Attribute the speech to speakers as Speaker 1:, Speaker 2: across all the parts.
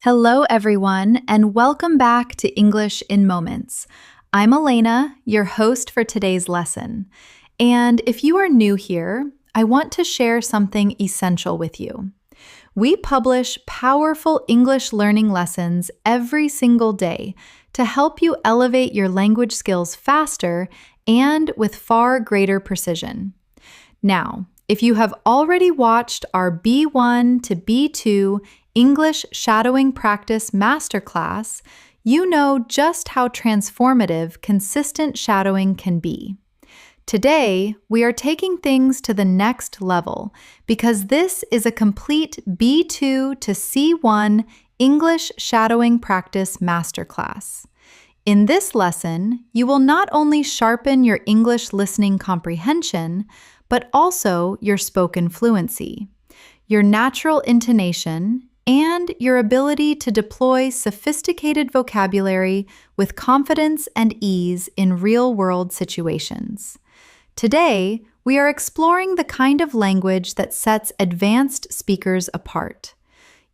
Speaker 1: Hello, everyone, and welcome back to English in Moments. I'm Elena, your host for today's lesson. And if you are new here, I want to share something essential with you. We publish powerful English learning lessons every single day to help you elevate your language skills faster and with far greater precision. Now, if you have already watched our B1 to B2 English Shadowing Practice Masterclass, you know just how transformative consistent shadowing can be. Today, we are taking things to the next level because this is a complete B2 to C1 English Shadowing Practice Masterclass. In this lesson, you will not only sharpen your English listening comprehension, but also your spoken fluency, your natural intonation, and your ability to deploy sophisticated vocabulary with confidence and ease in real-world situations. Today, we are exploring the kind of language that sets advanced speakers apart.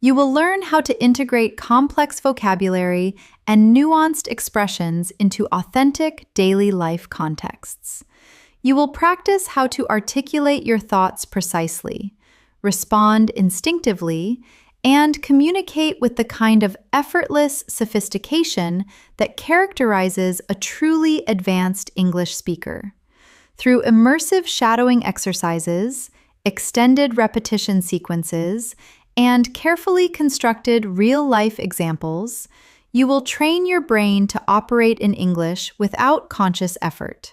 Speaker 1: You will learn how to integrate complex vocabulary and nuanced expressions into authentic daily life contexts. You will practice how to articulate your thoughts precisely, respond instinctively, and communicate with the kind of effortless sophistication that characterizes a truly advanced English speaker. Through immersive shadowing exercises, extended repetition sequences, and carefully constructed real-life examples, you will train your brain to operate in English without conscious effort.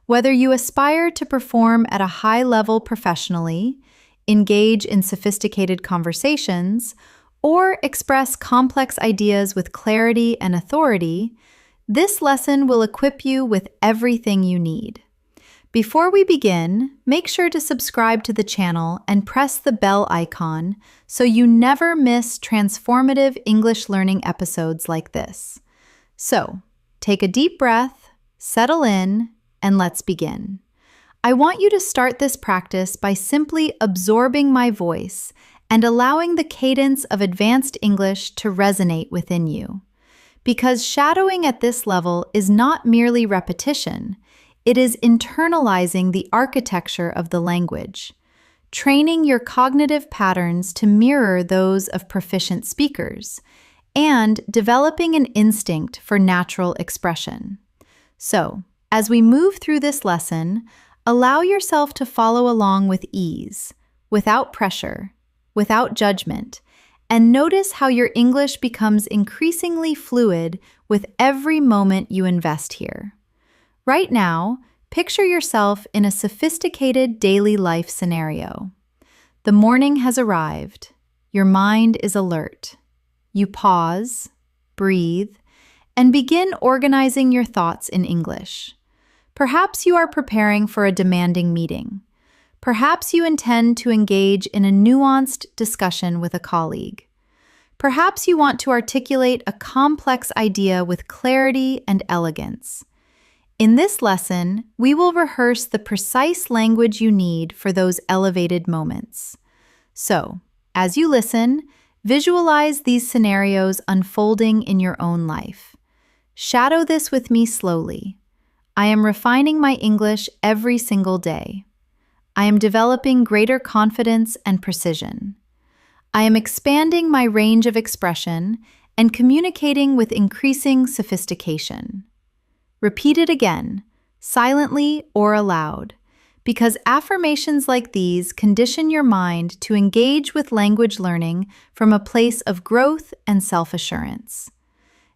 Speaker 1: Whether you aspire to perform at a high level professionally, engage in sophisticated conversations, or express complex ideas with clarity and authority, this lesson will equip you with everything you need. Before we begin, make sure to subscribe to the channel and press the bell icon so you never miss transformative English learning episodes like this. So, take a deep breath, settle in, and let's begin. I want you to start this practice by simply absorbing my voice and allowing the cadence of advanced English to resonate within you. Because shadowing at this level is not merely repetition, it is internalizing the architecture of the language, training your cognitive patterns to mirror those of proficient speakers, and developing an instinct for natural expression. So, as we move through this lesson, allow yourself to follow along with ease, without pressure, without judgment, and notice how your English becomes increasingly fluid with every moment you invest here. Right now, picture yourself in a sophisticated daily life scenario. The morning has arrived. Your mind is alert. You pause, breathe, and begin organizing your thoughts in English. Perhaps you are preparing for a demanding meeting. Perhaps you intend to engage in a nuanced discussion with a colleague. Perhaps you want to articulate a complex idea with clarity and elegance. In this lesson, we will rehearse the precise language you need for those elevated moments. So, as you listen, visualize these scenarios unfolding in your own life. Shadow this with me slowly. I am refining my English every single day. I am developing greater confidence and precision. I am expanding my range of expression and communicating with increasing sophistication. Repeat it again, silently or aloud, because affirmations like these condition your mind to engage with language learning from a place of growth and self-assurance.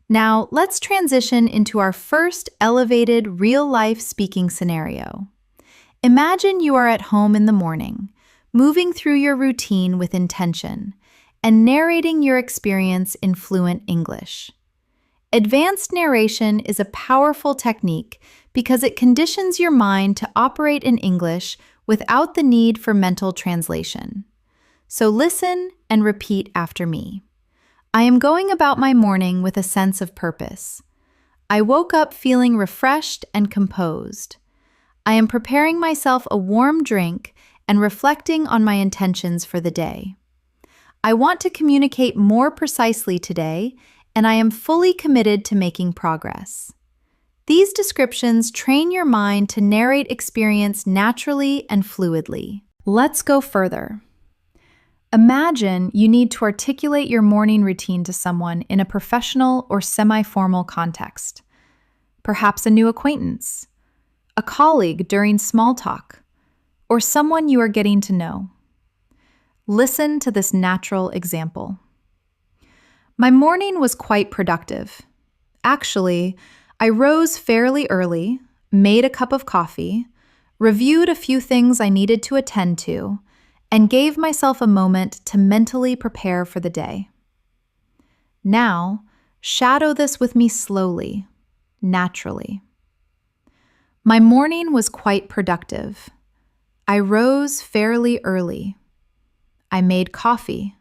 Speaker 1: Now, let's transition into our first elevated real-life speaking scenario. Imagine you are at home in the morning, moving through your routine with intention, and narrating your experience in fluent English. Advanced narration is a powerful technique because it conditions your mind to operate in English without the need for mental translation. So listen and repeat after me. I am going about my morning with a sense of purpose. I woke up feeling refreshed and composed. I am preparing myself a warm drink and reflecting on my intentions for the day. I want to communicate more precisely today, and I am fully committed to making progress. These descriptions train your mind to narrate experience naturally and fluidly. Let's go further. Imagine you need to articulate your morning routine to someone in a professional or semi-formal context. Perhaps a new acquaintance, a colleague during small talk, or someone you are getting to know. Listen to this natural example. My morning was quite productive. Actually, I rose fairly early, made a cup of coffee, reviewed a few things I needed to attend to, and gave myself a moment to mentally prepare for the day. Now, shadow this with me slowly, naturally. My morning was quite productive. I rose fairly early. I made coffee.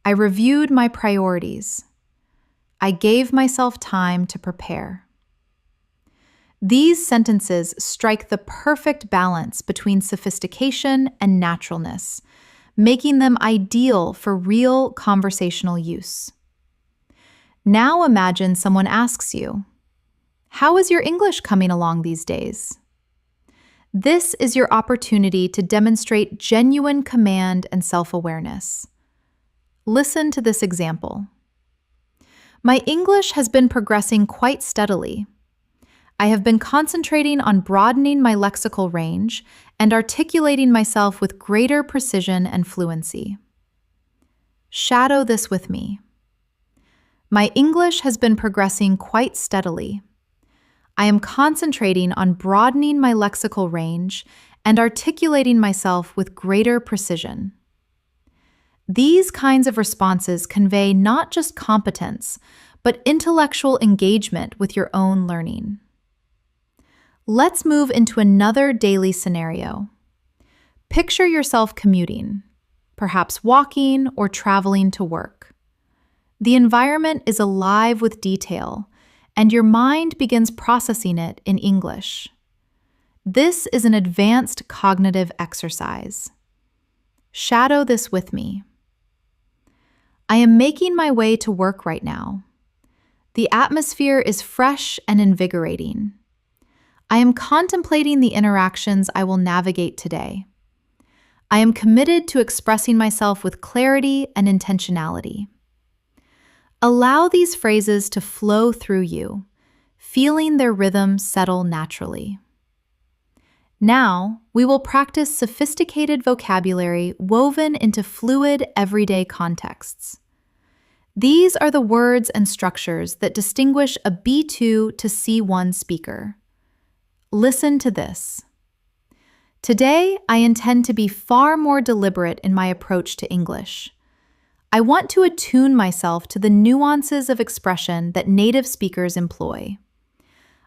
Speaker 1: I reviewed my priorities. I gave myself time to prepare. These sentences strike the perfect balance between sophistication and naturalness, making them ideal for real conversational use. Now imagine someone asks you, "How is your English coming along these days?" This is your opportunity to demonstrate genuine command and self-awareness. Listen to this example. My English has been progressing quite steadily. I have been concentrating on broadening my lexical range and articulating myself with greater precision and fluency. Shadow this with me. My English has been progressing quite steadily. I am concentrating on broadening my lexical range and articulating myself with greater precision. These kinds of responses convey not just competence, but intellectual engagement with your own learning. Let's move into another daily scenario. Picture yourself commuting, perhaps walking or traveling to work. The environment is alive with detail, and your mind begins processing it in English. This is an advanced cognitive exercise. Shadow this with me. I am making my way to work right now. The atmosphere is fresh and invigorating. I am contemplating the interactions I will navigate today. I am committed to expressing myself with clarity and intentionality. Allow these phrases to flow through you, feeling their rhythm settle naturally. Now, we will practice sophisticated vocabulary woven into fluid, everyday contexts. These are the words and structures that distinguish a B2 to C1 speaker. Listen to this. Today, I intend to be far more deliberate in my approach to English. I want to attune myself to the nuances of expression that native speakers employ.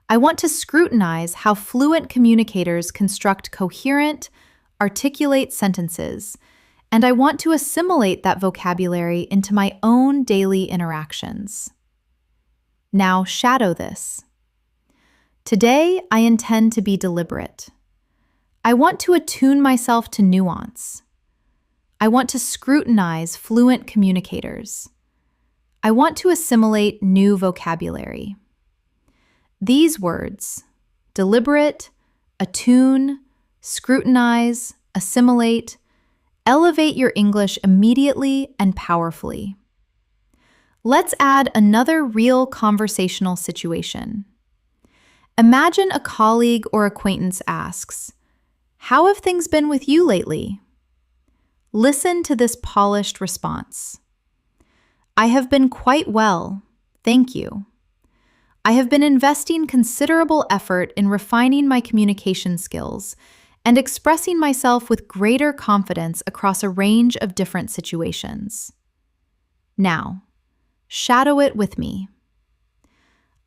Speaker 1: I want to scrutinize how fluent communicators construct coherent, articulate sentences, and I want to assimilate that vocabulary into my own daily interactions. Now shadow this. Today, I intend to be deliberate. I want to attune myself to nuance. I want to scrutinize fluent communicators. I want to assimilate new vocabulary. These words, deliberate, attune, scrutinize, assimilate, elevate your English immediately and powerfully. Let's add another real conversational situation. Imagine a colleague or acquaintance asks, "How have things been with you lately?" Listen to this polished response. "I have been quite well, thank you. I have been investing considerable effort in refining my communication skills and expressing myself with greater confidence across a range of different situations." Now, shadow it with me.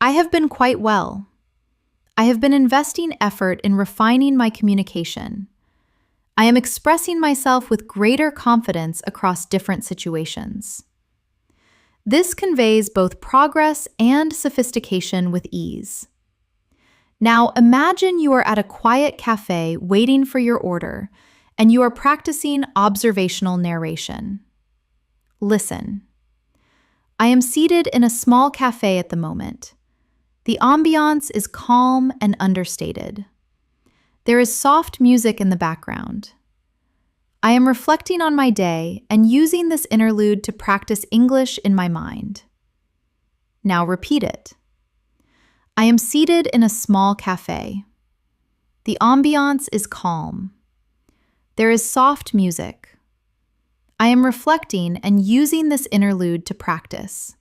Speaker 1: I have been quite well. I have been investing effort in refining my communication. I am expressing myself with greater confidence across different situations. This conveys both progress and sophistication with ease. Now imagine you are at a quiet cafe waiting for your order, and you are practicing observational narration. Listen. I am seated in a small cafe at the moment. The ambiance is calm and understated. There is soft music in the background. I am reflecting on my day and using this interlude to practice English in my mind. Now repeat it. I am seated in a small cafe. The ambiance is calm. There is soft music. I am reflecting and using this interlude to practice.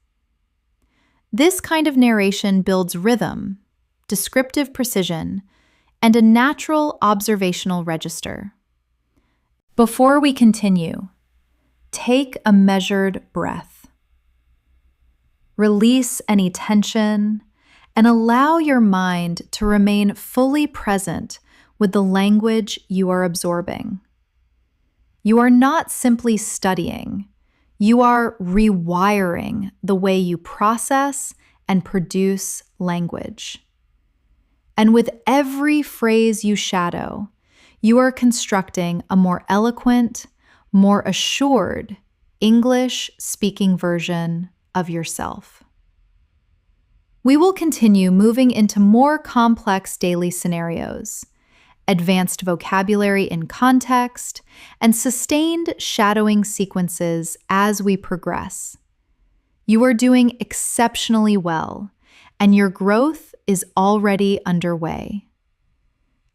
Speaker 1: This kind of narration builds rhythm, descriptive precision, and a natural observational register. Before we continue, take a measured breath. Release any tension and allow your mind to remain fully present with the language you are absorbing. You are not simply studying, you are rewiring the way you process and produce language. And with every phrase you shadow, you are constructing a more eloquent, more assured English-speaking version of yourself. We will continue moving into more complex daily scenarios, advanced vocabulary in context, and sustained shadowing sequences as we progress. You are doing exceptionally well, and your growth is already underway.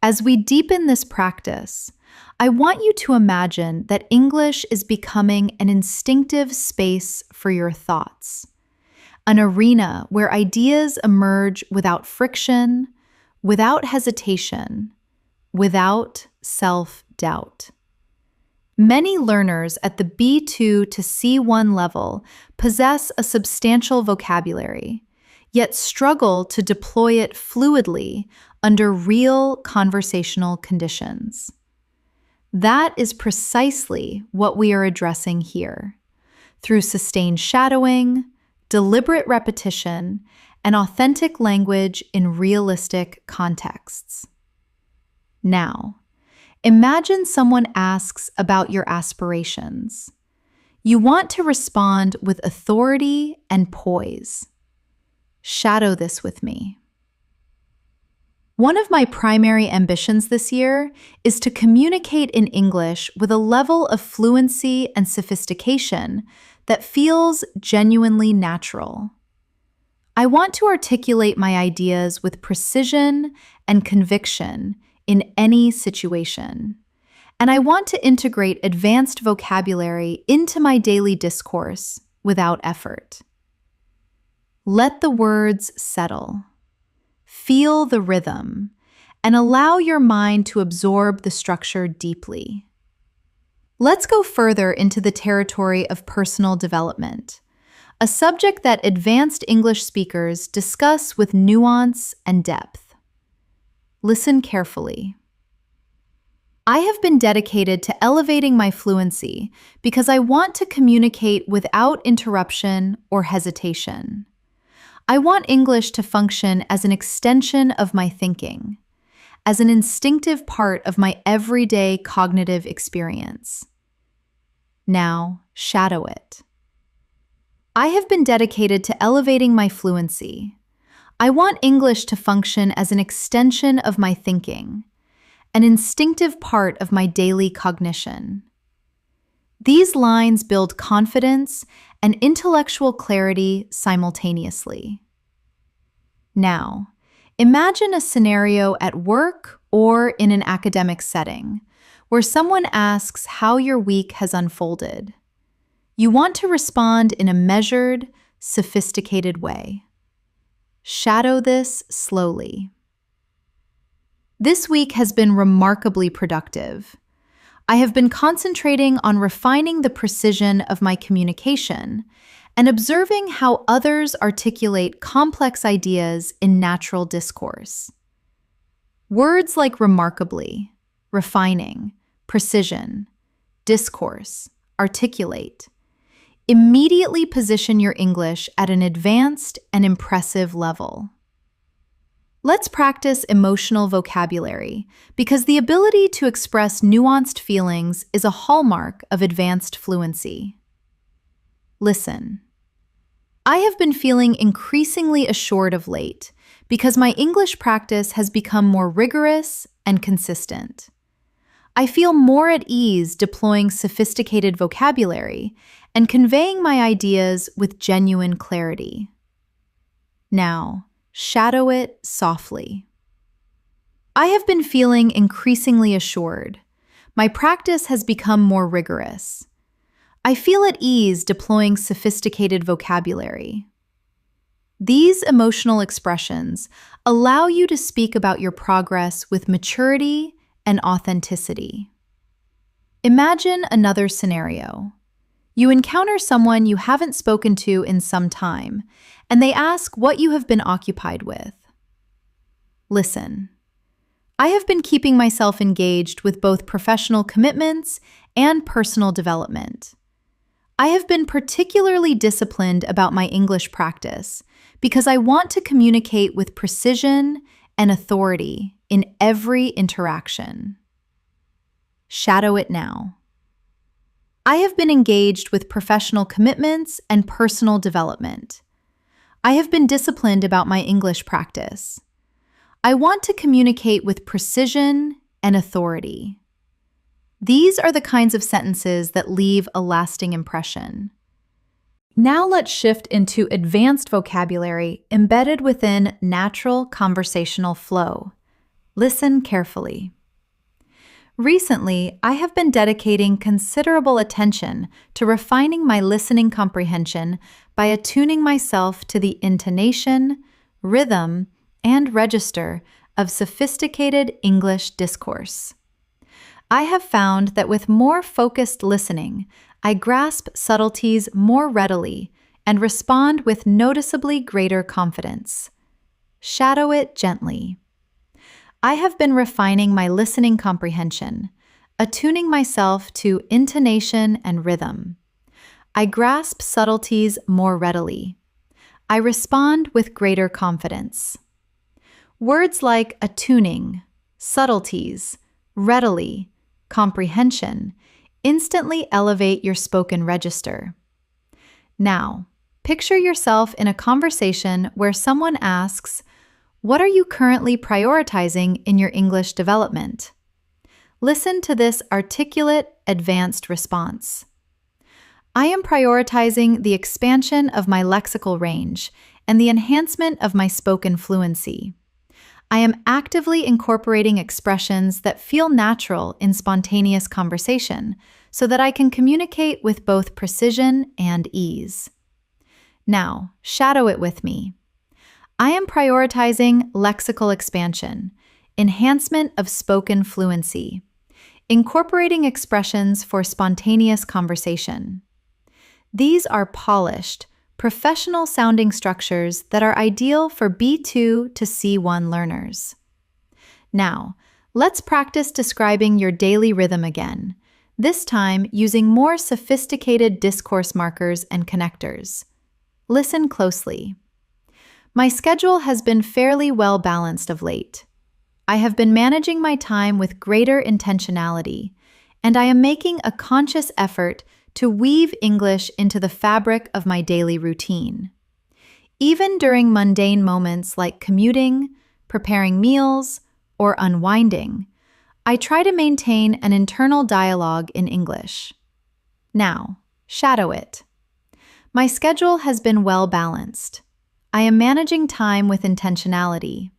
Speaker 1: As we deepen this practice, I want you to imagine that English is becoming an instinctive space for your thoughts, an arena where ideas emerge without friction, without hesitation, without self-doubt. Many learners at the B2 to C1 level possess a substantial vocabulary, yet struggle to deploy it fluidly under real conversational conditions. That is precisely what we are addressing here, through sustained shadowing, deliberate repetition, and authentic language in realistic contexts. Now, imagine someone asks about your aspirations. You want to respond with authority and poise. Shadow this with me. One of my primary ambitions this year is to communicate in English with a level of fluency and sophistication that feels genuinely natural. I want to articulate my ideas with precision and conviction in any situation, and I want to integrate advanced vocabulary into my daily discourse without effort. Let the words settle. Feel the rhythm, and allow your mind to absorb the structure deeply. Let's go further into the territory of personal development, a subject that advanced English speakers discuss with nuance and depth. Listen carefully. I have been dedicated to elevating my fluency because I want to communicate without interruption or hesitation. I want English to function as an extension of my thinking, as an instinctive part of my everyday cognitive experience. Now, shadow it. I have been dedicated to elevating my fluency. I want English to function as an extension of my thinking, an instinctive part of my daily cognition. These lines build confidence and intellectual clarity simultaneously. Now, imagine a scenario at work or in an academic setting where someone asks how your week has unfolded. You want to respond in a measured, sophisticated way. Shadow this slowly. This week has been remarkably productive. I have been concentrating on refining the precision of my communication and observing how others articulate complex ideas in natural discourse. Words like remarkably, refining, precision, discourse, articulate immediately position your English at an advanced and impressive level. Let's practice emotional vocabulary because the ability to express nuanced feelings is a hallmark of advanced fluency. Listen. I have been feeling increasingly assured of late because my English practice has become more rigorous and consistent. I feel more at ease deploying sophisticated vocabulary and conveying my ideas with genuine clarity. Now, shadow it softly. I have been feeling increasingly assured. My practice has become more rigorous. I feel at ease deploying sophisticated vocabulary. These emotional expressions allow you to speak about your progress with maturity and authenticity. Imagine another scenario. You encounter someone you haven't spoken to in some time, and they ask what you have been occupied with. Listen. I have been keeping myself engaged with both professional commitments and personal development. I have been particularly disciplined about my English practice because I want to communicate with precision and authority in every interaction. Shadow it now. I have been engaged with professional commitments and personal development. I have been disciplined about my English practice. I want to communicate with precision and authority. These are the kinds of sentences that leave a lasting impression. Now let's shift into advanced vocabulary embedded within natural conversational flow. Listen carefully. Recently, I have been dedicating considerable attention to refining my listening comprehension by attuning myself to the intonation, rhythm, and register of sophisticated English discourse. I have found that with more focused listening, I grasp subtleties more readily and respond with noticeably greater confidence. Shadow it gently. I have been refining my listening comprehension, attuning myself to intonation and rhythm. I grasp subtleties more readily. I respond with greater confidence. Words like attuning, subtleties, readily, comprehension instantly elevate your spoken register. Now, picture yourself in a conversation where someone asks, "What are you currently prioritizing in your English development?" Listen to this articulate, advanced response. I am prioritizing the expansion of my lexical range and the enhancement of my spoken fluency. I am actively incorporating expressions that feel natural in spontaneous conversation so that I can communicate with both precision and ease. Now, shadow it with me. I am prioritizing lexical expansion, enhancement of spoken fluency, incorporating expressions for spontaneous conversation. These are polished, professional-sounding structures that are ideal for B2 to C1 learners. Now, let's practice describing your daily rhythm again, this time using more sophisticated discourse markers and connectors. Listen closely. My schedule has been fairly well balanced of late. I have been managing my time with greater intentionality, and I am making a conscious effort to weave English into the fabric of my daily routine. Even during mundane moments like commuting, preparing meals, or unwinding, I try to maintain an internal dialogue in English. Now, shadow it. My schedule has been well balanced. I am managing time with intentionality.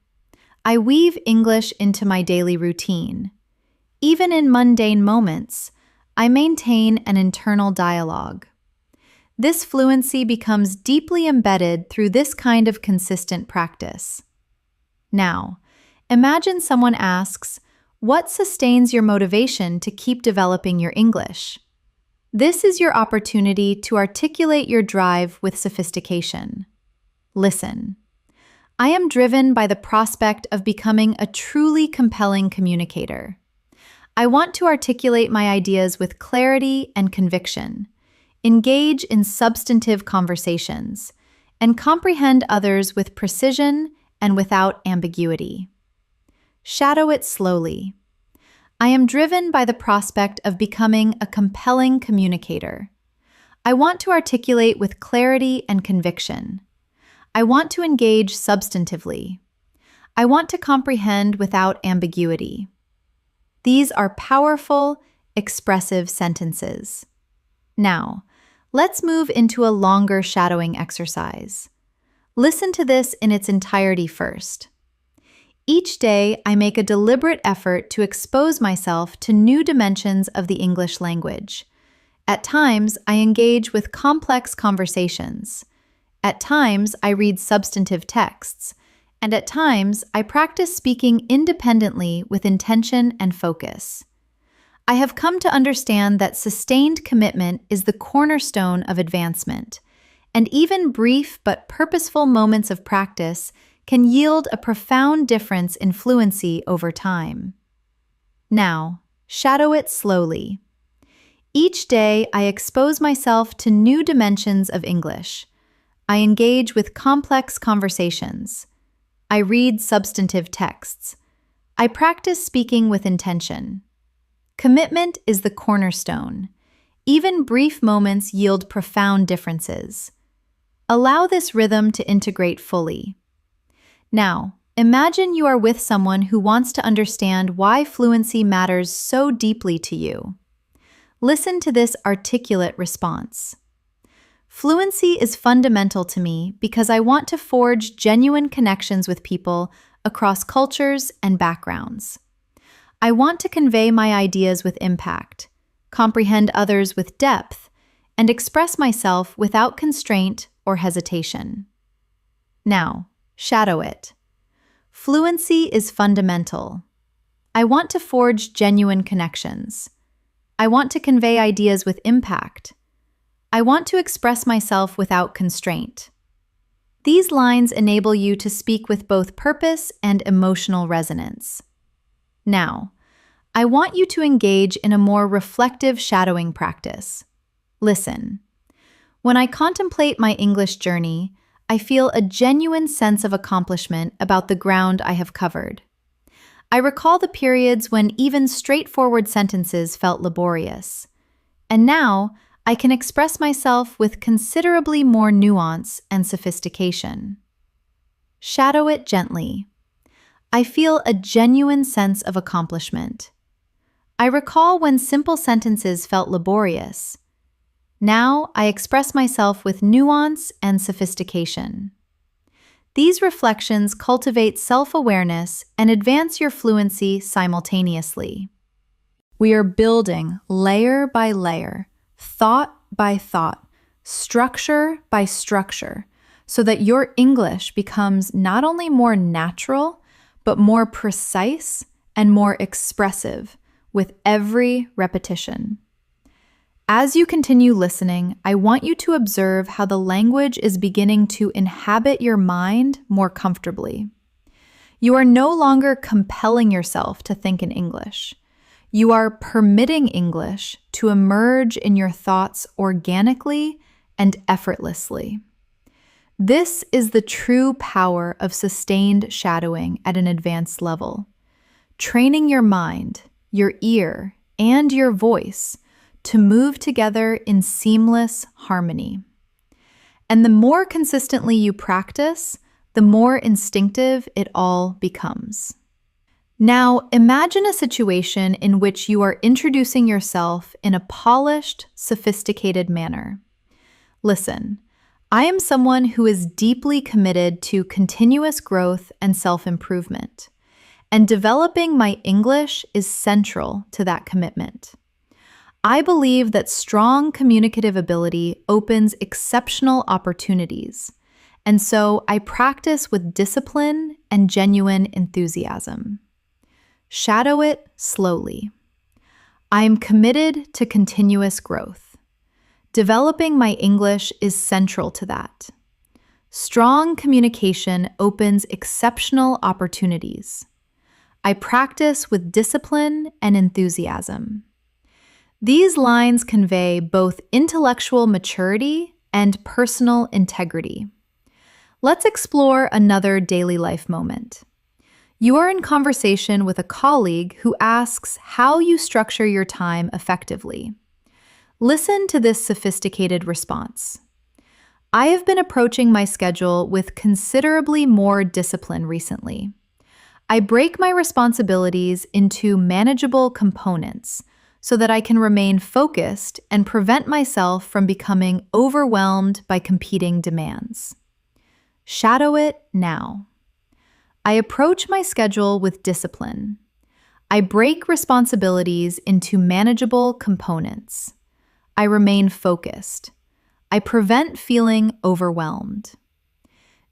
Speaker 1: I weave English into my daily routine. Even in mundane moments, I maintain an internal dialogue. This fluency becomes deeply embedded through this kind of consistent practice. Now, imagine someone asks, "What sustains your motivation to keep developing your English?" This is your opportunity to articulate your drive with sophistication. Listen. I am driven by the prospect of becoming a truly compelling communicator. I want to articulate my ideas with clarity and conviction, engage in substantive conversations, and comprehend others with precision and without ambiguity. Shadow it slowly. I am driven by the prospect of becoming a compelling communicator. I want to articulate with clarity and conviction. I want to engage substantively. I want to comprehend without ambiguity. These are powerful, expressive sentences. Now, let's move into a longer shadowing exercise. Listen to this in its entirety first. Each day, I make a deliberate effort to expose myself to new dimensions of the English language. At times, I engage with complex conversations. At times, I read substantive texts. And at times, I practice speaking independently with intention and focus. I have come to understand that sustained commitment is the cornerstone of advancement, and even brief but purposeful moments of practice can yield a profound difference in fluency over time. Now, shadow it slowly. Each day, I expose myself to new dimensions of English. I engage with complex conversations. I read substantive texts. I practice speaking with intention. Commitment is the cornerstone. Even brief moments yield profound differences. Allow this rhythm to integrate fully. Now, imagine you are with someone who wants to understand why fluency matters so deeply to you. Listen to this articulate response. Fluency is fundamental to me because I want to forge genuine connections with people across cultures and backgrounds. I want to convey my ideas with impact, comprehend others with depth, and express myself without constraint or hesitation. Now, shadow it. Fluency is fundamental. I want to forge genuine connections. I want to convey ideas with impact. I want to express myself without constraint. These lines enable you to speak with both purpose and emotional resonance. Now, I want you to engage in a more reflective shadowing practice. Listen. When I contemplate my English journey, I feel a genuine sense of accomplishment about the ground I have covered. I recall the periods when even straightforward sentences felt laborious. And now, I can express myself with considerably more nuance and sophistication. Shadow it gently. I feel a genuine sense of accomplishment. I recall when simple sentences felt laborious. Now I express myself with nuance and sophistication. These reflections cultivate self-awareness and advance your fluency simultaneously. We are building layer by layer, thought by thought, structure by structure, so that your English becomes not only more natural, but more precise and more expressive with every repetition. As you continue listening, I want you to observe how the language is beginning to inhabit your mind more comfortably. You are no longer compelling yourself to think in English. You are permitting English to emerge in your thoughts organically and effortlessly. This is the true power of sustained shadowing at an advanced level, training your mind, your ear, and your voice to move together in seamless harmony. And the more consistently you practice, the more instinctive it all becomes. Now, imagine a situation in which you are introducing yourself in a polished, sophisticated manner. Listen. I am someone who is deeply committed to continuous growth and self-improvement, and developing my English is central to that commitment. I believe that strong communicative ability opens exceptional opportunities, and so I practice with discipline and genuine enthusiasm. Shadow it slowly. I am committed to continuous growth. Developing my English is central to that. Strong communication opens exceptional opportunities. I practice with discipline and enthusiasm. These lines convey both intellectual maturity and personal integrity. Let's explore another daily life moment. You are in conversation with a colleague who asks how you structure your time effectively. Listen to this sophisticated response. I have been approaching my schedule with considerably more discipline recently. I break my responsibilities into manageable components so that I can remain focused and prevent myself from becoming overwhelmed by competing demands. Shadow it now. I approach my schedule with discipline. I break responsibilities into manageable components. I remain focused. I prevent feeling overwhelmed.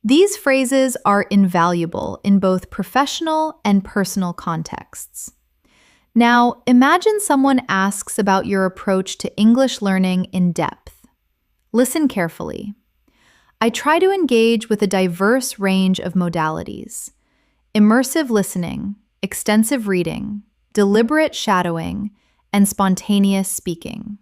Speaker 1: These phrases are invaluable in both professional and personal contexts. Now, imagine someone asks about your approach to English learning in depth. Listen carefully. I try to engage with a diverse range of modalities: immersive listening, extensive reading, deliberate shadowing, and spontaneous speaking.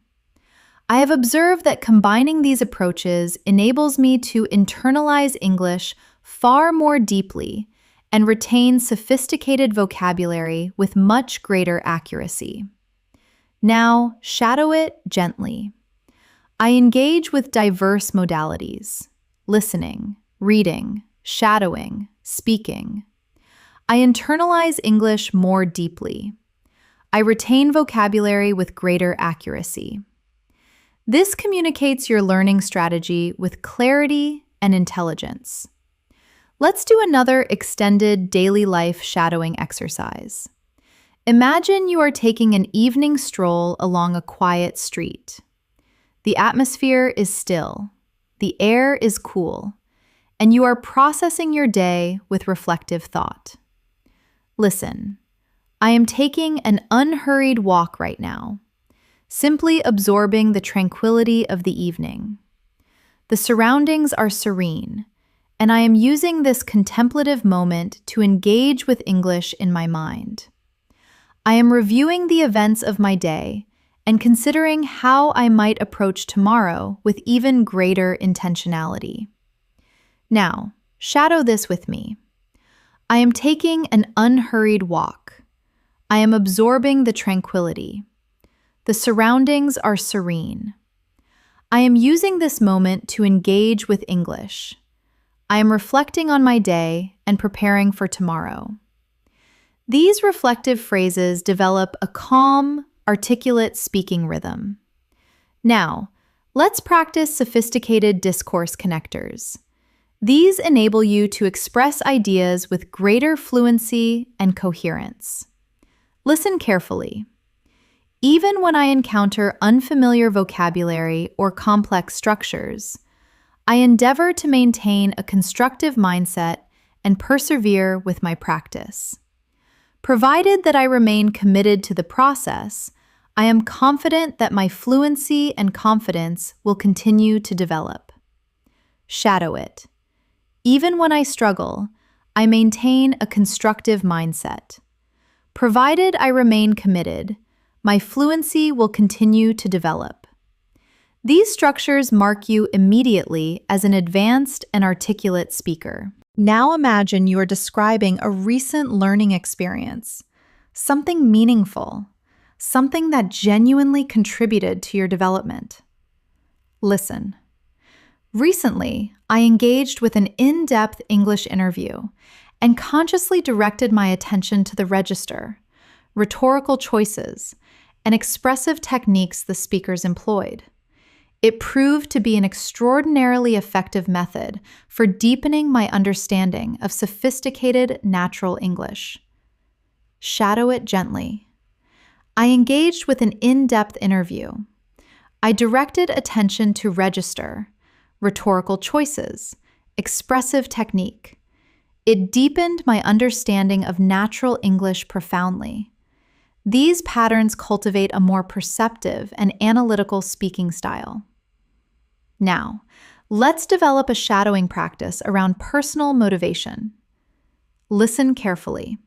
Speaker 1: I have observed that combining these approaches enables me to internalize English far more deeply and retain sophisticated vocabulary with much greater accuracy. Now, shadow it gently. I engage with diverse modalities: listening, reading, shadowing, speaking. I internalize English more deeply. I retain vocabulary with greater accuracy. This communicates your learning strategy with clarity and intelligence. Let's do another extended daily life shadowing exercise. Imagine you are taking an evening stroll along a quiet street. The atmosphere is still, the air is cool, and you are processing your day with reflective thought. Listen, I am taking an unhurried walk right now, simply absorbing the tranquility of the evening. The surroundings are serene, and I am using this contemplative moment to engage with English in my mind. I am reviewing the events of my day and considering how I might approach tomorrow with even greater intentionality. Now, shadow this with me. I am taking an unhurried walk. I am absorbing the tranquility. The surroundings are serene. I am using this moment to engage with English. I am reflecting on my day and preparing for tomorrow. These reflective phrases develop a calm, articulate speaking rhythm. Now, let's practice sophisticated discourse connectors. These enable you to express ideas with greater fluency and coherence. Listen carefully. Even when I encounter unfamiliar vocabulary or complex structures, I endeavor to maintain a constructive mindset and persevere with my practice. Provided that I remain committed to the process, I am confident that my fluency and confidence will continue to develop. Shadow it. Even when I struggle, I maintain a constructive mindset. Provided I remain committed, my fluency will continue to develop. These structures mark you immediately as an advanced and articulate speaker. Now imagine you are describing a recent learning experience, something meaningful, something that genuinely contributed to your development. Listen. Recently, I engaged with an in-depth English interview and consciously directed my attention to the register, rhetorical choices, and expressive techniques the speakers employed. It proved to be an extraordinarily effective method for deepening my understanding of sophisticated natural English. Shadow it gently. I engaged with an in-depth interview. I directed attention to register, rhetorical choices, expressive technique. It deepened my understanding of natural English profoundly. These patterns cultivate a more perceptive and analytical speaking style. Now, let's develop a shadowing practice around personal motivation. Listen carefully.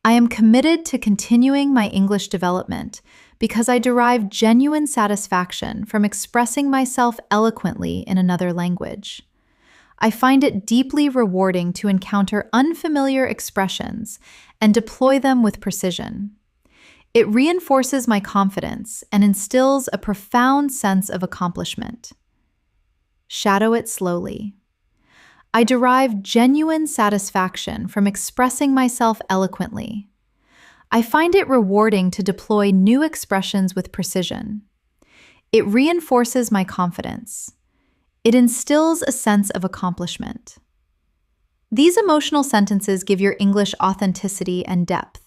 Speaker 1: I am committed to continuing my English development because I derive genuine satisfaction from expressing myself eloquently in another language. I find it deeply rewarding to encounter unfamiliar expressions and deploy them with precision. It reinforces my confidence and instills a profound sense of accomplishment. Shadow it slowly. I derive genuine satisfaction from expressing myself eloquently. I find it rewarding to deploy new expressions with precision. It reinforces my confidence. It instills a sense of accomplishment. These emotional sentences give your English authenticity and depth.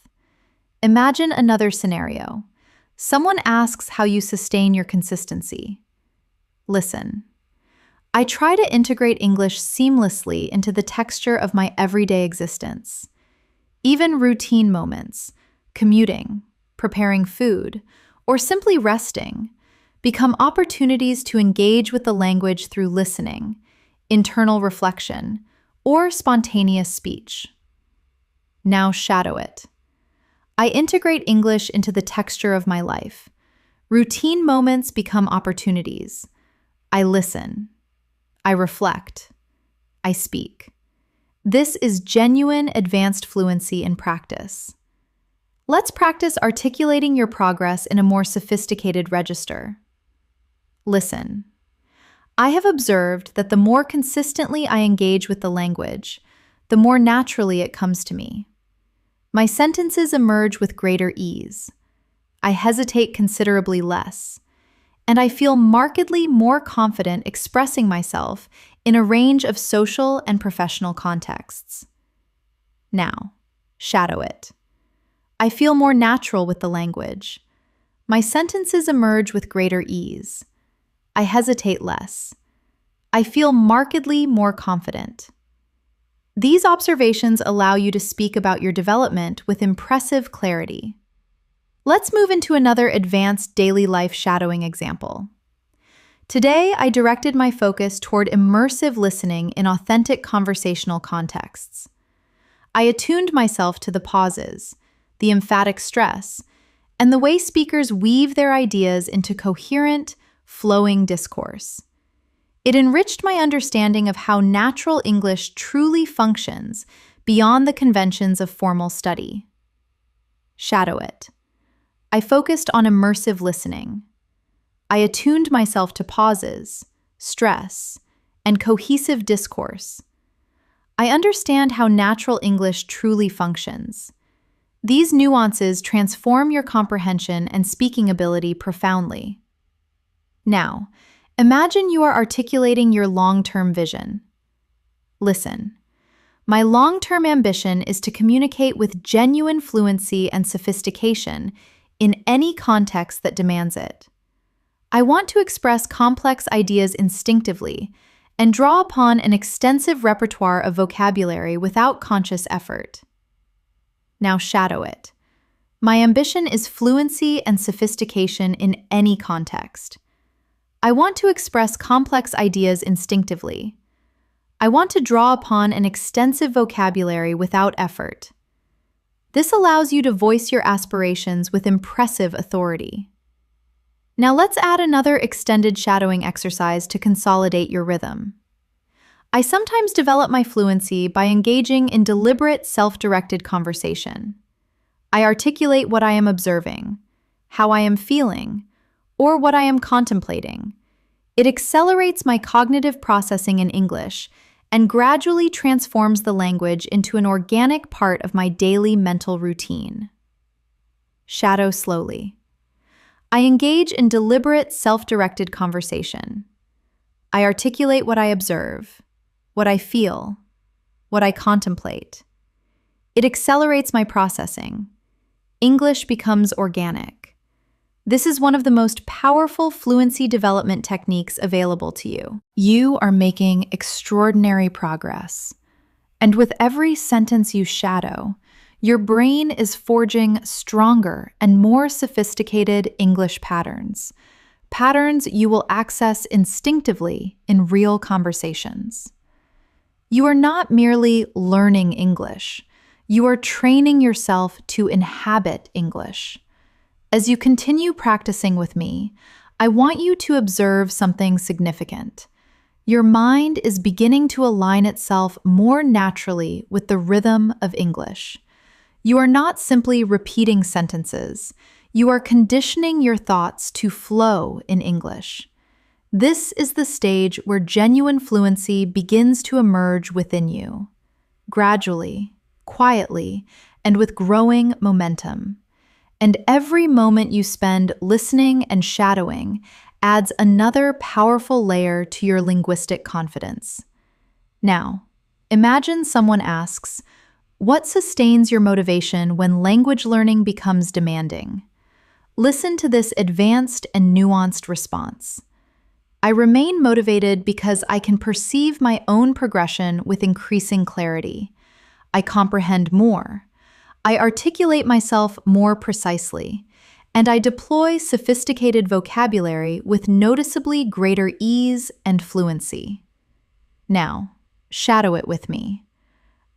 Speaker 1: Imagine another scenario. Someone asks how you sustain your consistency. Listen. I try to integrate English seamlessly into the texture of my everyday existence. Even routine moments, commuting, preparing food, or simply resting, become opportunities to engage with the language through listening, internal reflection, or spontaneous speech. Now shadow it. I integrate English into the texture of my life. Routine moments become opportunities. I listen. I reflect. I speak. This is genuine advanced fluency in practice. Let's practice articulating your progress in a more sophisticated register. Listen. I have observed that the more consistently I engage with the language, the more naturally it comes to me. My sentences emerge with greater ease. I hesitate considerably less, and I feel markedly more confident expressing myself in a range of social and professional contexts. Now, shadow it. I feel more natural with the language. My sentences emerge with greater ease. I hesitate less. I feel markedly more confident. These observations allow you to speak about your development with impressive clarity. Let's move into another advanced daily life shadowing example. Today, I directed my focus toward immersive listening in authentic conversational contexts. I attuned myself to the pauses, the emphatic stress, and the way speakers weave their ideas into coherent, flowing discourse. It enriched my understanding of how natural English truly functions beyond the conventions of formal study. Shadow it. I focused on immersive listening. I attuned myself to pauses, stress, and cohesive discourse. I understand how natural English truly functions. These nuances transform your comprehension and speaking ability profoundly. Now, imagine you are articulating your long-term vision. Listen. My long-term ambition is to communicate with genuine fluency and sophistication in any context that demands it. I want to express complex ideas instinctively and draw upon an extensive repertoire of vocabulary without conscious effort. Now shadow it. My ambition is fluency and sophistication in any context. I want to express complex ideas instinctively. I want to draw upon an extensive vocabulary without effort. This allows you to voice your aspirations with impressive authority. Now let's add another extended shadowing exercise to consolidate your rhythm. I sometimes develop my fluency by engaging in deliberate, self-directed conversation. I articulate what I am observing, how I am feeling, or what I am contemplating. It accelerates my cognitive processing in English and gradually transforms the language into an organic part of my daily mental routine. Shadow slowly. I engage in deliberate, self-directed conversation. I articulate what I observe, what I feel, what I contemplate. It accelerates my processing. English becomes organic. This is one of the most powerful fluency development techniques available to you. You are making extraordinary progress. And with every sentence you shadow, your brain is forging stronger and more sophisticated English patterns. Patterns you will access instinctively in real conversations. You are not merely learning English. You are training yourself to inhabit English. As you continue practicing with me, I want you to observe something significant. Your mind is beginning to align itself more naturally with the rhythm of English. You are not simply repeating sentences. You are conditioning your thoughts to flow in English. This is the stage where genuine fluency begins to emerge within you, gradually, quietly, and with growing momentum. And every moment you spend listening and shadowing adds another powerful layer to your linguistic confidence. Now, imagine someone asks, "What sustains your motivation when language learning becomes demanding?" Listen to this advanced and nuanced response. I remain motivated because I can perceive my own progression with increasing clarity. I comprehend more. I articulate myself more precisely, and I deploy sophisticated vocabulary with noticeably greater ease and fluency. Now, shadow it with me.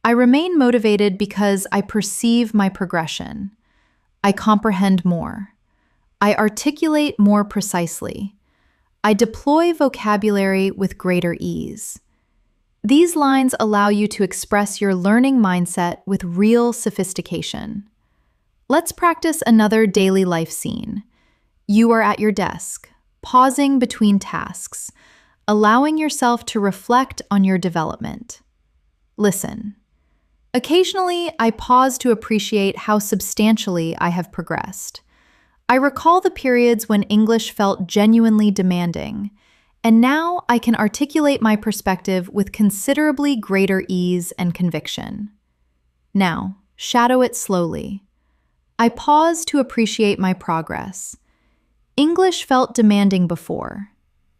Speaker 1: I remain motivated because I perceive my progression. I comprehend more. I articulate more precisely. I deploy vocabulary with greater ease. These lines allow you to express your learning mindset with real sophistication. Let's practice another daily life scene. You are at your desk, pausing between tasks, allowing yourself to reflect on your development. Listen. Occasionally, I pause to appreciate how substantially I have progressed. I recall the periods when English felt genuinely demanding, and now I can articulate my perspective with considerably greater ease and conviction. Now, shadow it slowly. I pause to appreciate my progress. English felt demanding before.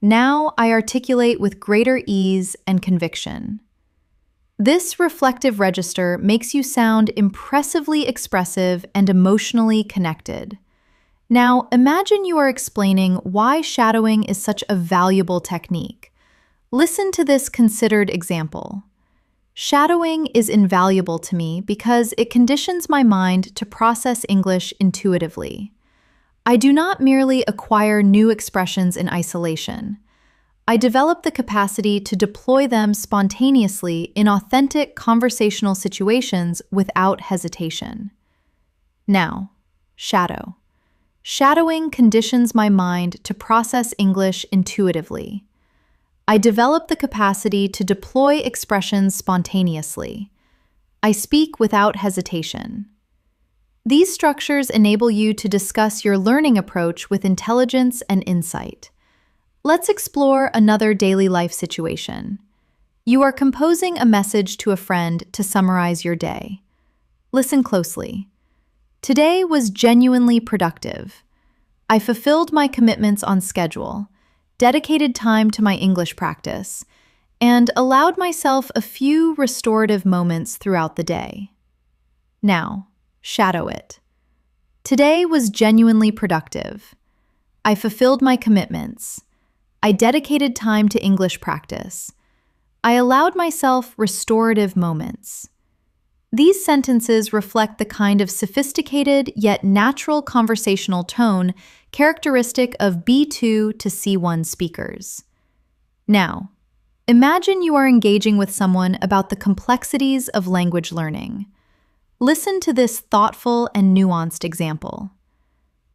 Speaker 1: Now I articulate with greater ease and conviction. This reflective register makes you sound impressively expressive and emotionally connected. Now, imagine you are explaining why shadowing is such a valuable technique. Listen to this considered example. Shadowing is invaluable to me because it conditions my mind to process English intuitively. I do not merely acquire new expressions in isolation. I develop the capacity to deploy them spontaneously in authentic conversational situations without hesitation. Now, shadow. Shadowing conditions my mind to process English intuitively. I develop the capacity to deploy expressions spontaneously. I speak without hesitation. These structures enable you to discuss your learning approach with intelligence and insight. Let's explore another daily life situation. You are composing a message to a friend to summarize your day. Listen closely. Today was genuinely productive. I fulfilled my commitments on schedule, dedicated time to my English practice, and allowed myself a few restorative moments throughout the day. Now, shadow it. Today was genuinely productive. I fulfilled my commitments. I dedicated time to English practice. I allowed myself restorative moments. These sentences reflect the kind of sophisticated yet natural conversational tone characteristic of B2 to C1 speakers. Now, imagine you are engaging with someone about the complexities of language learning. Listen to this thoughtful and nuanced example.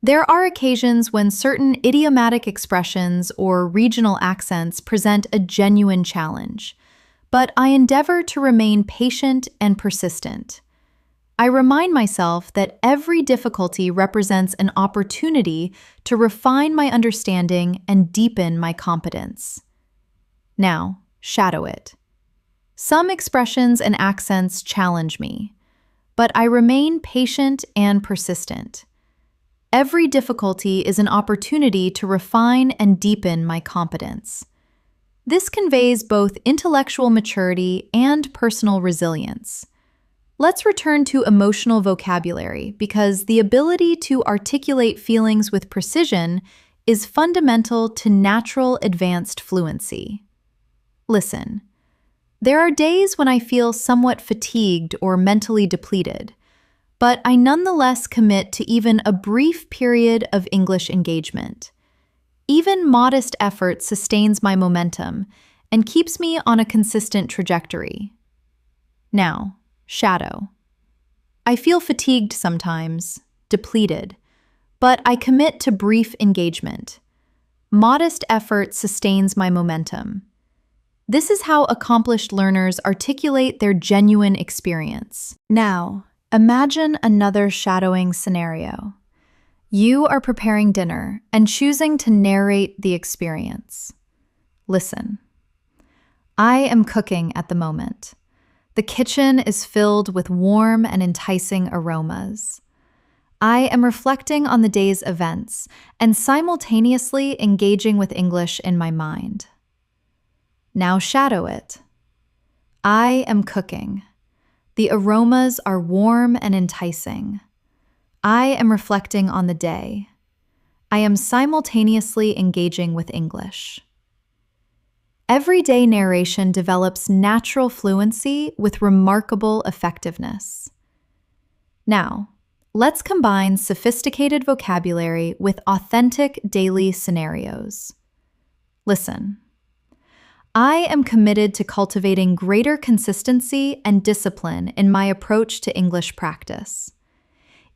Speaker 1: There are occasions when certain idiomatic expressions or regional accents present a genuine challenge, but I endeavor to remain patient and persistent. I remind myself that every difficulty represents an opportunity to refine my understanding and deepen my competence. Now, shadow it. Some expressions and accents challenge me, but I remain patient and persistent. Every difficulty is an opportunity to refine and deepen my competence. This conveys both intellectual maturity and personal resilience. Let's return to emotional vocabulary because the ability to articulate feelings with precision is fundamental to natural advanced fluency. Listen. There are days when I feel somewhat fatigued or mentally depleted, but I nonetheless commit to even a brief period of English engagement. Even modest effort sustains my momentum and keeps me on a consistent trajectory. Now, shadow. I feel fatigued sometimes, depleted, but I commit to brief engagement. Modest effort sustains my momentum. This is how accomplished learners articulate their genuine experience. Now, imagine another shadowing scenario. You are preparing dinner and choosing to narrate the experience. Listen. I am cooking at the moment. The kitchen is filled with warm and enticing aromas. I am reflecting on the day's events and simultaneously engaging with English in my mind. Now shadow it. I am cooking. The aromas are warm and enticing. I am reflecting on the day. I am simultaneously engaging with English. Everyday narration develops natural fluency with remarkable effectiveness. Now, let's combine sophisticated vocabulary with authentic daily scenarios. Listen. I am committed to cultivating greater consistency and discipline in my approach to English practice.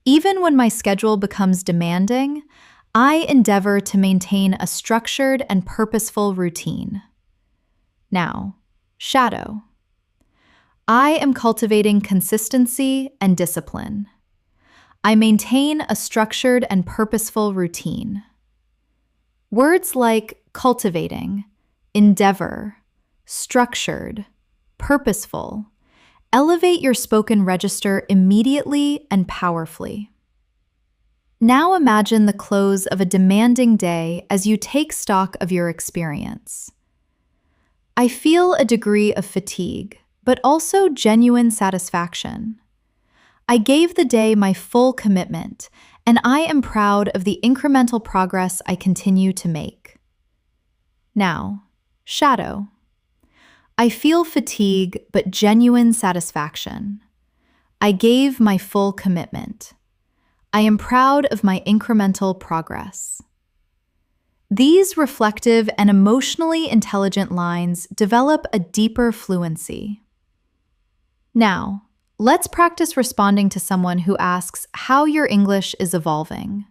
Speaker 1: Even when my schedule becomes demanding, I endeavor to maintain a structured and purposeful routine. Now, shadow. I am cultivating consistency and discipline. I maintain a structured and purposeful routine. Words like cultivating, endeavor, structured, purposeful elevate your spoken register immediately and powerfully. Now imagine the close of a demanding day as you take stock of your experience. I feel a degree of fatigue, but also genuine satisfaction. I gave the day my full commitment, and I am proud of the incremental progress I continue to make. Now, shadow. I feel fatigue, but genuine satisfaction. I gave my full commitment. I am proud of my incremental progress. These reflective and emotionally intelligent lines develop a deeper fluency. Now, let's practice responding to someone who asks how your English is evolving.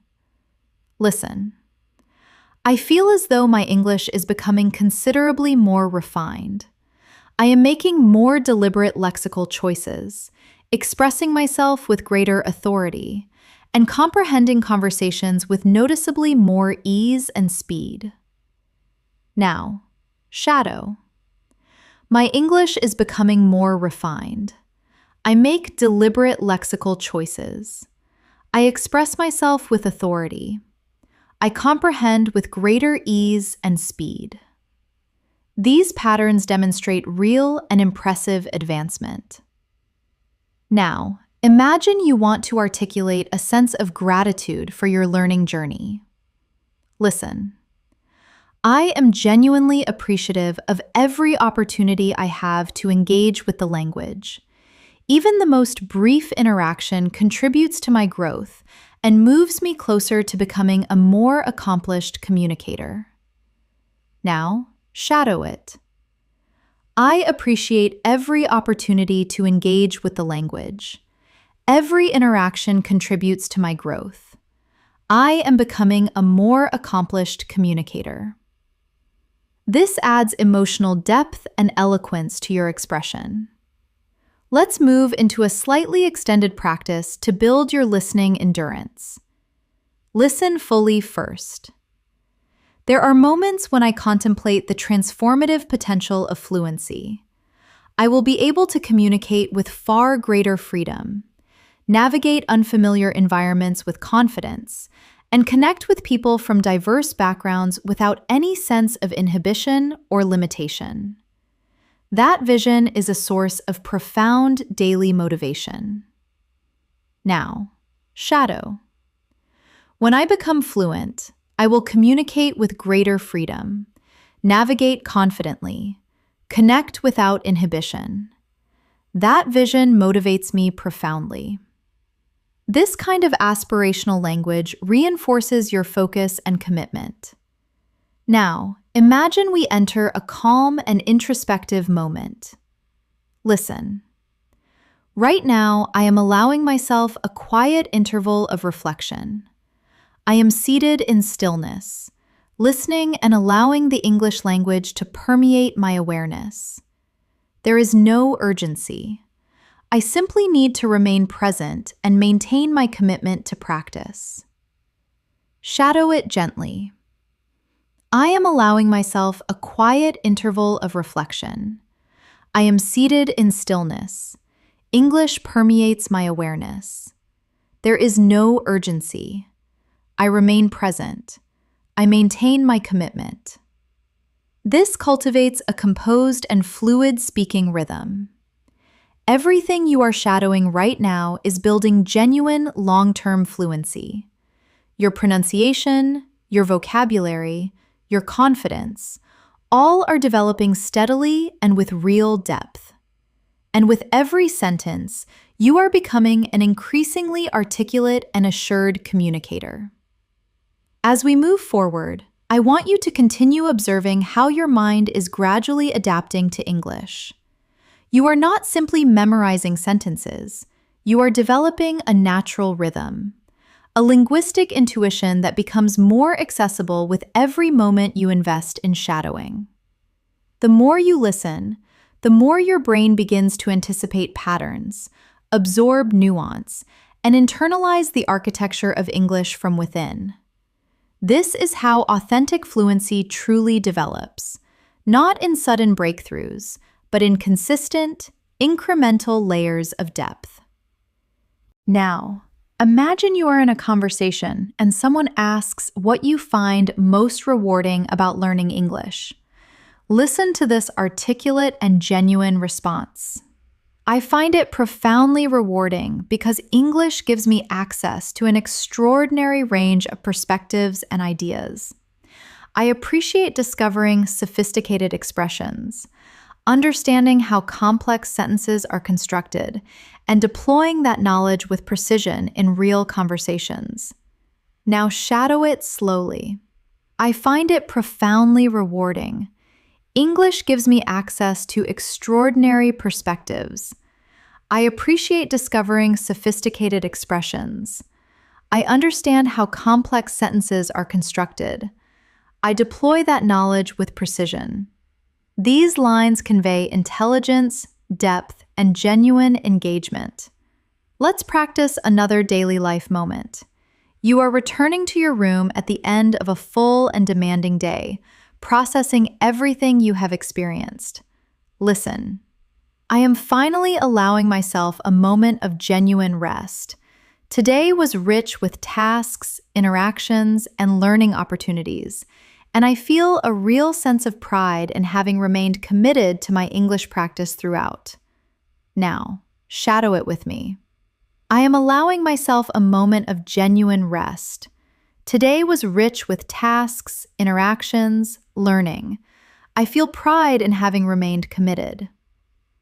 Speaker 1: Listen. I feel as though my English is becoming considerably more refined. I am making more deliberate lexical choices, expressing myself with greater authority, and comprehending conversations with noticeably more ease and speed. Now, shadow. My English is becoming more refined. I make deliberate lexical choices. I express myself with authority. I comprehend with greater ease and speed. These patterns demonstrate real and impressive advancement. Now, imagine you want to articulate a sense of gratitude for your learning journey. Listen. I am genuinely appreciative of every opportunity I have to engage with the language. Even the most brief interaction contributes to my growth and moves me closer to becoming a more accomplished communicator. Now, shadow it. I appreciate every opportunity to engage with the language. Every interaction contributes to my growth. I am becoming a more accomplished communicator. This adds emotional depth and eloquence to your expression. Let's move into a slightly extended practice to build your listening endurance. Listen fully first. There are moments when I contemplate the transformative potential of fluency. I will be able to communicate with far greater freedom, navigate unfamiliar environments with confidence, and connect with people from diverse backgrounds without any sense of inhibition or limitation. That vision is a source of profound daily motivation. Now, shadow. When I become fluent, I will communicate with greater freedom, navigate confidently, connect without inhibition. That vision motivates me profoundly. This kind of aspirational language reinforces your focus and commitment. Now, imagine we enter a calm and introspective moment. Listen. Right now, I am allowing myself a quiet interval of reflection. I am seated in stillness, listening and allowing the English language to permeate my awareness. There is no urgency. I simply need to remain present and maintain my commitment to practice. Shadow it gently. I am allowing myself a quiet interval of reflection. I am seated in stillness. English permeates my awareness. There is no urgency. I remain present. I maintain my commitment. This cultivates a composed and fluid speaking rhythm. Everything you are shadowing right now is building genuine long-term fluency. Your pronunciation, your vocabulary, your confidence, all are developing steadily and with real depth. And with every sentence, you are becoming an increasingly articulate and assured communicator. As we move forward, I want you to continue observing how your mind is gradually adapting to English. You are not simply memorizing sentences, you are developing a natural rhythm, a linguistic intuition that becomes more accessible with every moment you invest in shadowing. The more you listen, the more your brain begins to anticipate patterns, absorb nuance, and internalize the architecture of English from within. This is how authentic fluency truly develops, not in sudden breakthroughs, but in consistent, incremental layers of depth. Now, imagine you are in a conversation and someone asks what you find most rewarding about learning English. Listen to this articulate and genuine response. I find it profoundly rewarding because English gives me access to an extraordinary range of perspectives and ideas. I appreciate discovering sophisticated expressions, understanding how complex sentences are constructed, and deploying that knowledge with precision in real conversations. Now shadow it slowly. I find it profoundly rewarding. English gives me access to extraordinary perspectives. I appreciate discovering sophisticated expressions. I understand how complex sentences are constructed. I deploy that knowledge with precision. These lines convey intelligence, depth, and genuine engagement. Let's practice another daily life moment. You are returning to your room at the end of a full and demanding day, processing everything you have experienced. Listen. I am finally allowing myself a moment of genuine rest. Today was rich with tasks, interactions, and learning opportunities, and I feel a real sense of pride in having remained committed to my English practice throughout. Now, shadow it with me. I am allowing myself a moment of genuine rest. Today was rich with tasks, interactions, learning. I feel pride in having remained committed.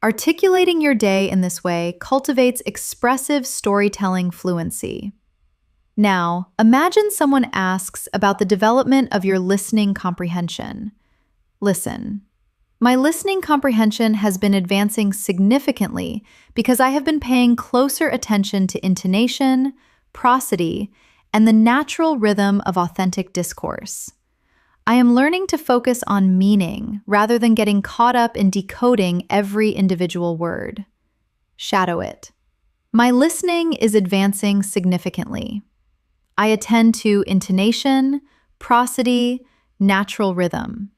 Speaker 1: Articulating your day in this way cultivates expressive storytelling fluency. Now, imagine someone asks about the development of your listening comprehension. Listen. My listening comprehension has been advancing significantly because I have been paying closer attention to intonation, prosody, and the natural rhythm of authentic discourse. I am learning to focus on meaning rather than getting caught up in decoding every individual word. Shadow it. My listening is advancing significantly. I attend to intonation, prosody, natural rhythm.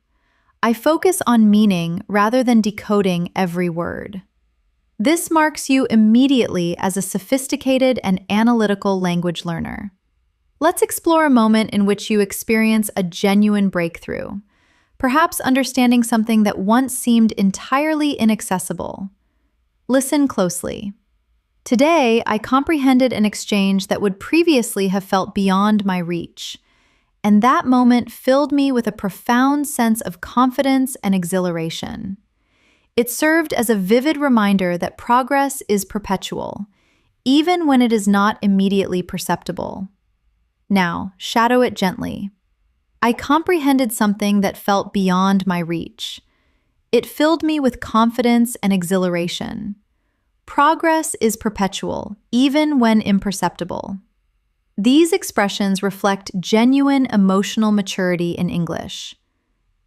Speaker 1: I focus on meaning rather than decoding every word. This marks you immediately as a sophisticated and analytical language learner. Let's explore a moment in which you experience a genuine breakthrough, perhaps understanding something that once seemed entirely inaccessible. Listen closely. Today, I comprehended an exchange that would previously have felt beyond my reach, and that moment filled me with a profound sense of confidence and exhilaration. It served as a vivid reminder that progress is perpetual, even when it is not immediately perceptible. Now, shadow it gently. I comprehended something that felt beyond my reach. It filled me with confidence and exhilaration. Progress is perpetual, even when imperceptible. These expressions reflect genuine emotional maturity in English.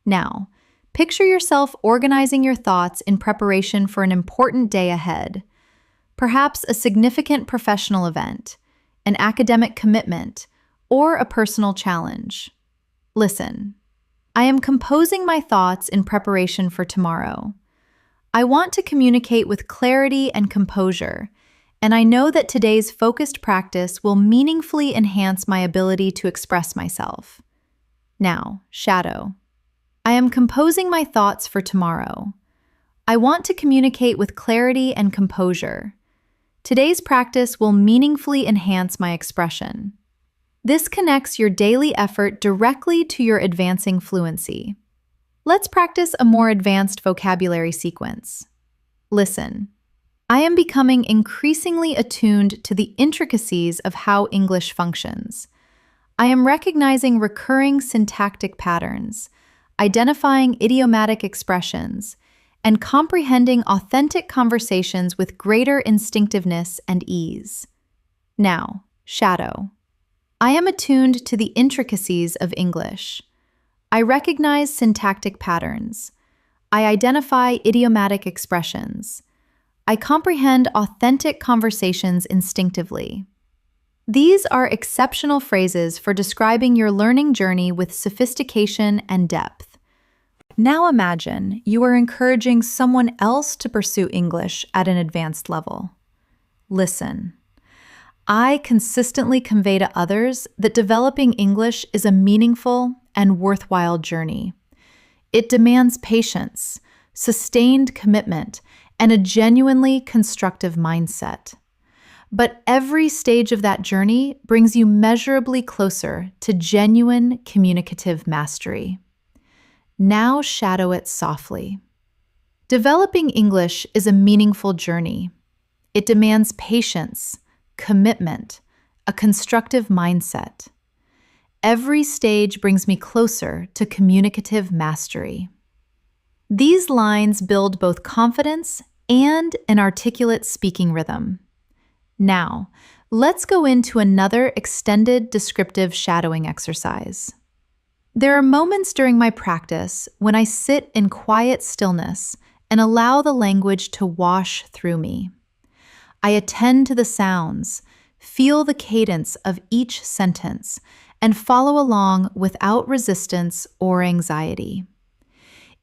Speaker 1: Now, picture yourself organizing your thoughts in preparation for an important day ahead, perhaps a significant professional event, an academic commitment, or a personal challenge. Listen, I am composing my thoughts in preparation for tomorrow. I want to communicate with clarity and composure, and I know that today's focused practice will meaningfully enhance my ability to express myself. Now, shadow. I am composing my thoughts for tomorrow. I want to communicate with clarity and composure. Today's practice will meaningfully enhance my expression. This connects your daily effort directly to your advancing fluency. Let's practice a more advanced vocabulary sequence. Listen. I am becoming increasingly attuned to the intricacies of how English functions. I am recognizing recurring syntactic patterns, identifying idiomatic expressions, and comprehending authentic conversations with greater instinctiveness and ease. Now, shadow. I am attuned to the intricacies of English. I recognize syntactic patterns. I identify idiomatic expressions. I comprehend authentic conversations instinctively. These are exceptional phrases for describing your learning journey with sophistication and depth. Now imagine you are encouraging someone else to pursue English at an advanced level. Listen. I consistently convey to others that developing English is a meaningful and worthwhile journey. It demands patience, sustained commitment, and a genuinely constructive mindset. But every stage of that journey brings you measurably closer to genuine communicative mastery. Now shadow it softly. Developing English is a meaningful journey. It demands patience, commitment, a constructive mindset. Every stage brings me closer to communicative mastery. These lines build both confidence and an articulate speaking rhythm. Now, let's go into another extended descriptive shadowing exercise. There are moments during my practice when I sit in quiet stillness and allow the language to wash through me. I attend to the sounds, feel the cadence of each sentence, and follow along without resistance or anxiety.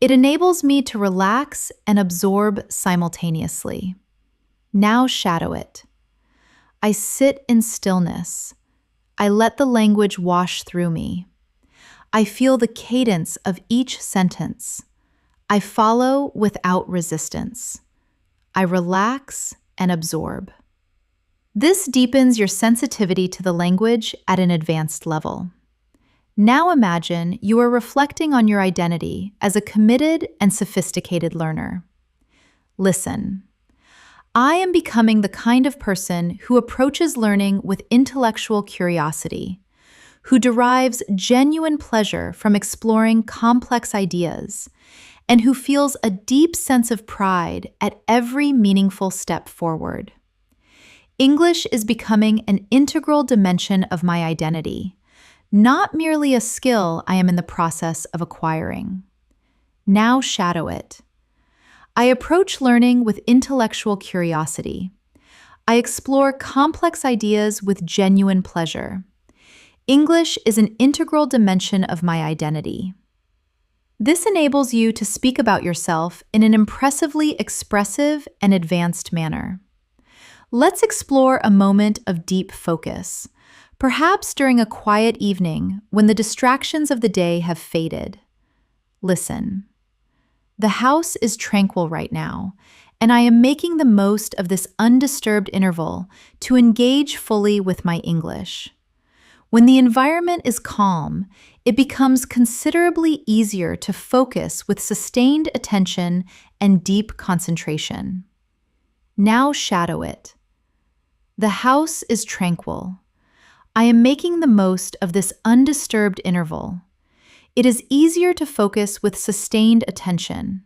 Speaker 1: It enables me to relax and absorb simultaneously. Now shadow it. I sit in stillness. I let the language wash through me. I feel the cadence of each sentence. I follow without resistance. I relax and absorb. This deepens your sensitivity to the language at an advanced level. Now imagine you are reflecting on your identity as a committed and sophisticated learner. Listen. I am becoming the kind of person who approaches learning with intellectual curiosity, who derives genuine pleasure from exploring complex ideas, and who feels a deep sense of pride at every meaningful step forward. English is becoming an integral dimension of my identity, not merely a skill I am in the process of acquiring. Now shadow it. I approach learning with intellectual curiosity. I explore complex ideas with genuine pleasure. English is an integral dimension of my identity. This enables you to speak about yourself in an impressively expressive and advanced manner. Let's explore a moment of deep focus, perhaps during a quiet evening when the distractions of the day have faded. Listen. The house is tranquil right now, and I am making the most of this undisturbed interval to engage fully with my English. When the environment is calm, it becomes considerably easier to focus with sustained attention and deep concentration. Now shadow it. The house is tranquil. I am making the most of this undisturbed interval. It is easier to focus with sustained attention.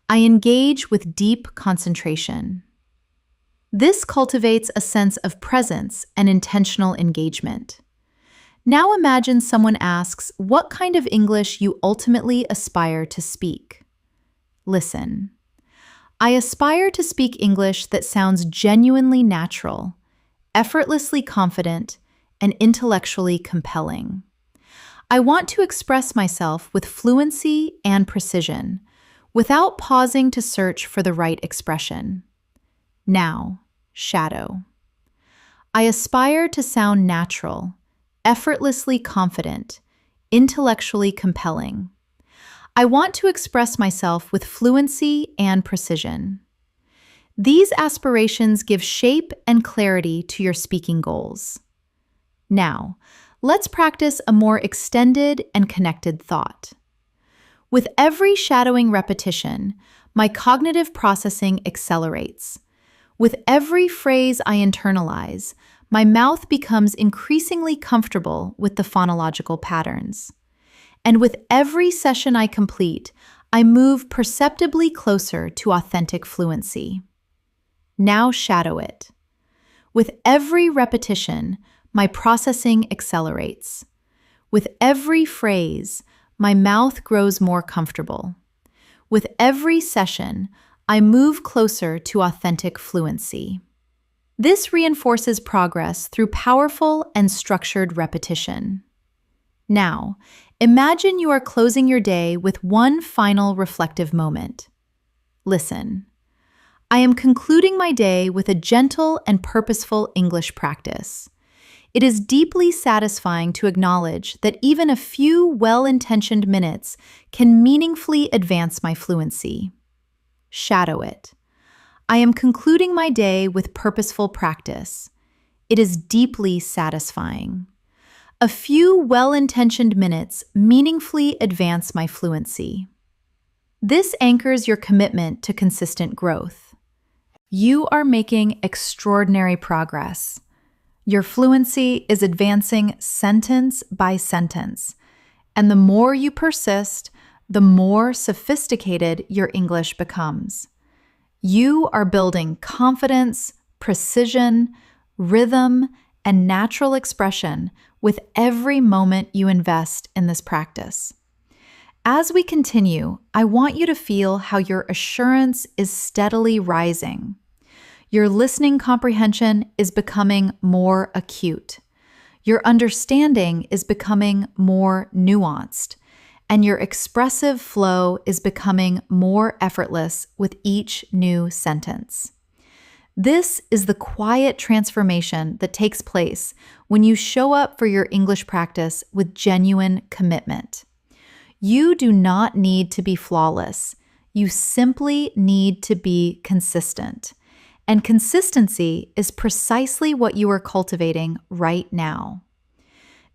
Speaker 1: I engage with deep concentration. This cultivates a sense of presence and intentional engagement. Now imagine someone asks what kind of English you ultimately aspire to speak. Listen. I aspire to speak English that sounds genuinely natural, effortlessly confident, and intellectually compelling. I want to express myself with fluency and precision, without pausing to search for the right expression. Now, shadow. I aspire to sound natural, effortlessly confident, intellectually compelling. I want to express myself with fluency and precision. These aspirations give shape and clarity to your speaking goals. Now, let's practice a more extended and connected thought. With every shadowing repetition, my cognitive processing accelerates. With every phrase I internalize, my mouth becomes increasingly comfortable with the phonological patterns. And with every session I complete, I move perceptibly closer to authentic fluency. Now shadow it. With every repetition, my processing accelerates. With every phrase, my mouth grows more comfortable. With every session, I move closer to authentic fluency. This reinforces progress through powerful and structured repetition. Now, imagine you are closing your day with one final reflective moment. Listen. I am concluding my day with a gentle and purposeful English practice. It is deeply satisfying to acknowledge that even a few well-intentioned minutes can meaningfully advance my fluency. Shadow it. I am concluding my day with purposeful practice. It is deeply satisfying. A few well-intentioned minutes meaningfully advance my fluency. This anchors your commitment to consistent growth. You are making extraordinary progress. Your fluency is advancing sentence by sentence, and the more you persist, the more sophisticated your English becomes. You are building confidence, precision, rhythm, and natural expression with every moment you invest in this practice. As we continue, I want you to feel how your assurance is steadily rising. Your listening comprehension is becoming more acute. Your understanding is becoming more nuanced, and your expressive flow is becoming more effortless with each new sentence. This is the quiet transformation that takes place when you show up for your English practice with genuine commitment. You do not need to be flawless. You simply need to be consistent. And consistency is precisely what you are cultivating right now.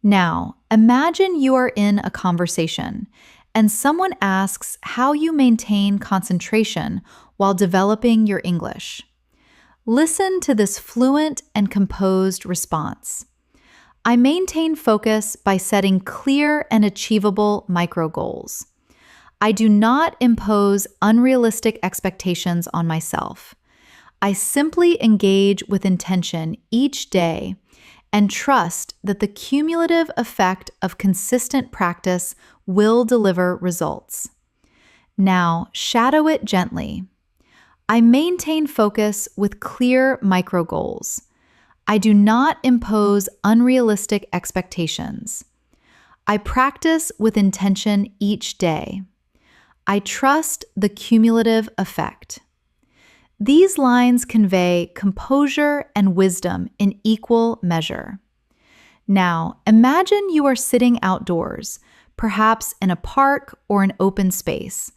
Speaker 1: Now, imagine you are in a conversation and someone asks how you maintain concentration while developing your English. Listen to this fluent and composed response. I maintain focus by setting clear and achievable micro goals. I do not impose unrealistic expectations on myself. I simply engage with intention each day and trust that the cumulative effect of consistent practice will deliver results. Now, shadow it gently. I maintain focus with clear micro goals. I do not impose unrealistic expectations. I practice with intention each day. I trust the cumulative effect. These lines convey composure and wisdom in equal measure. Now, imagine you are sitting outdoors, perhaps in a park or an open space,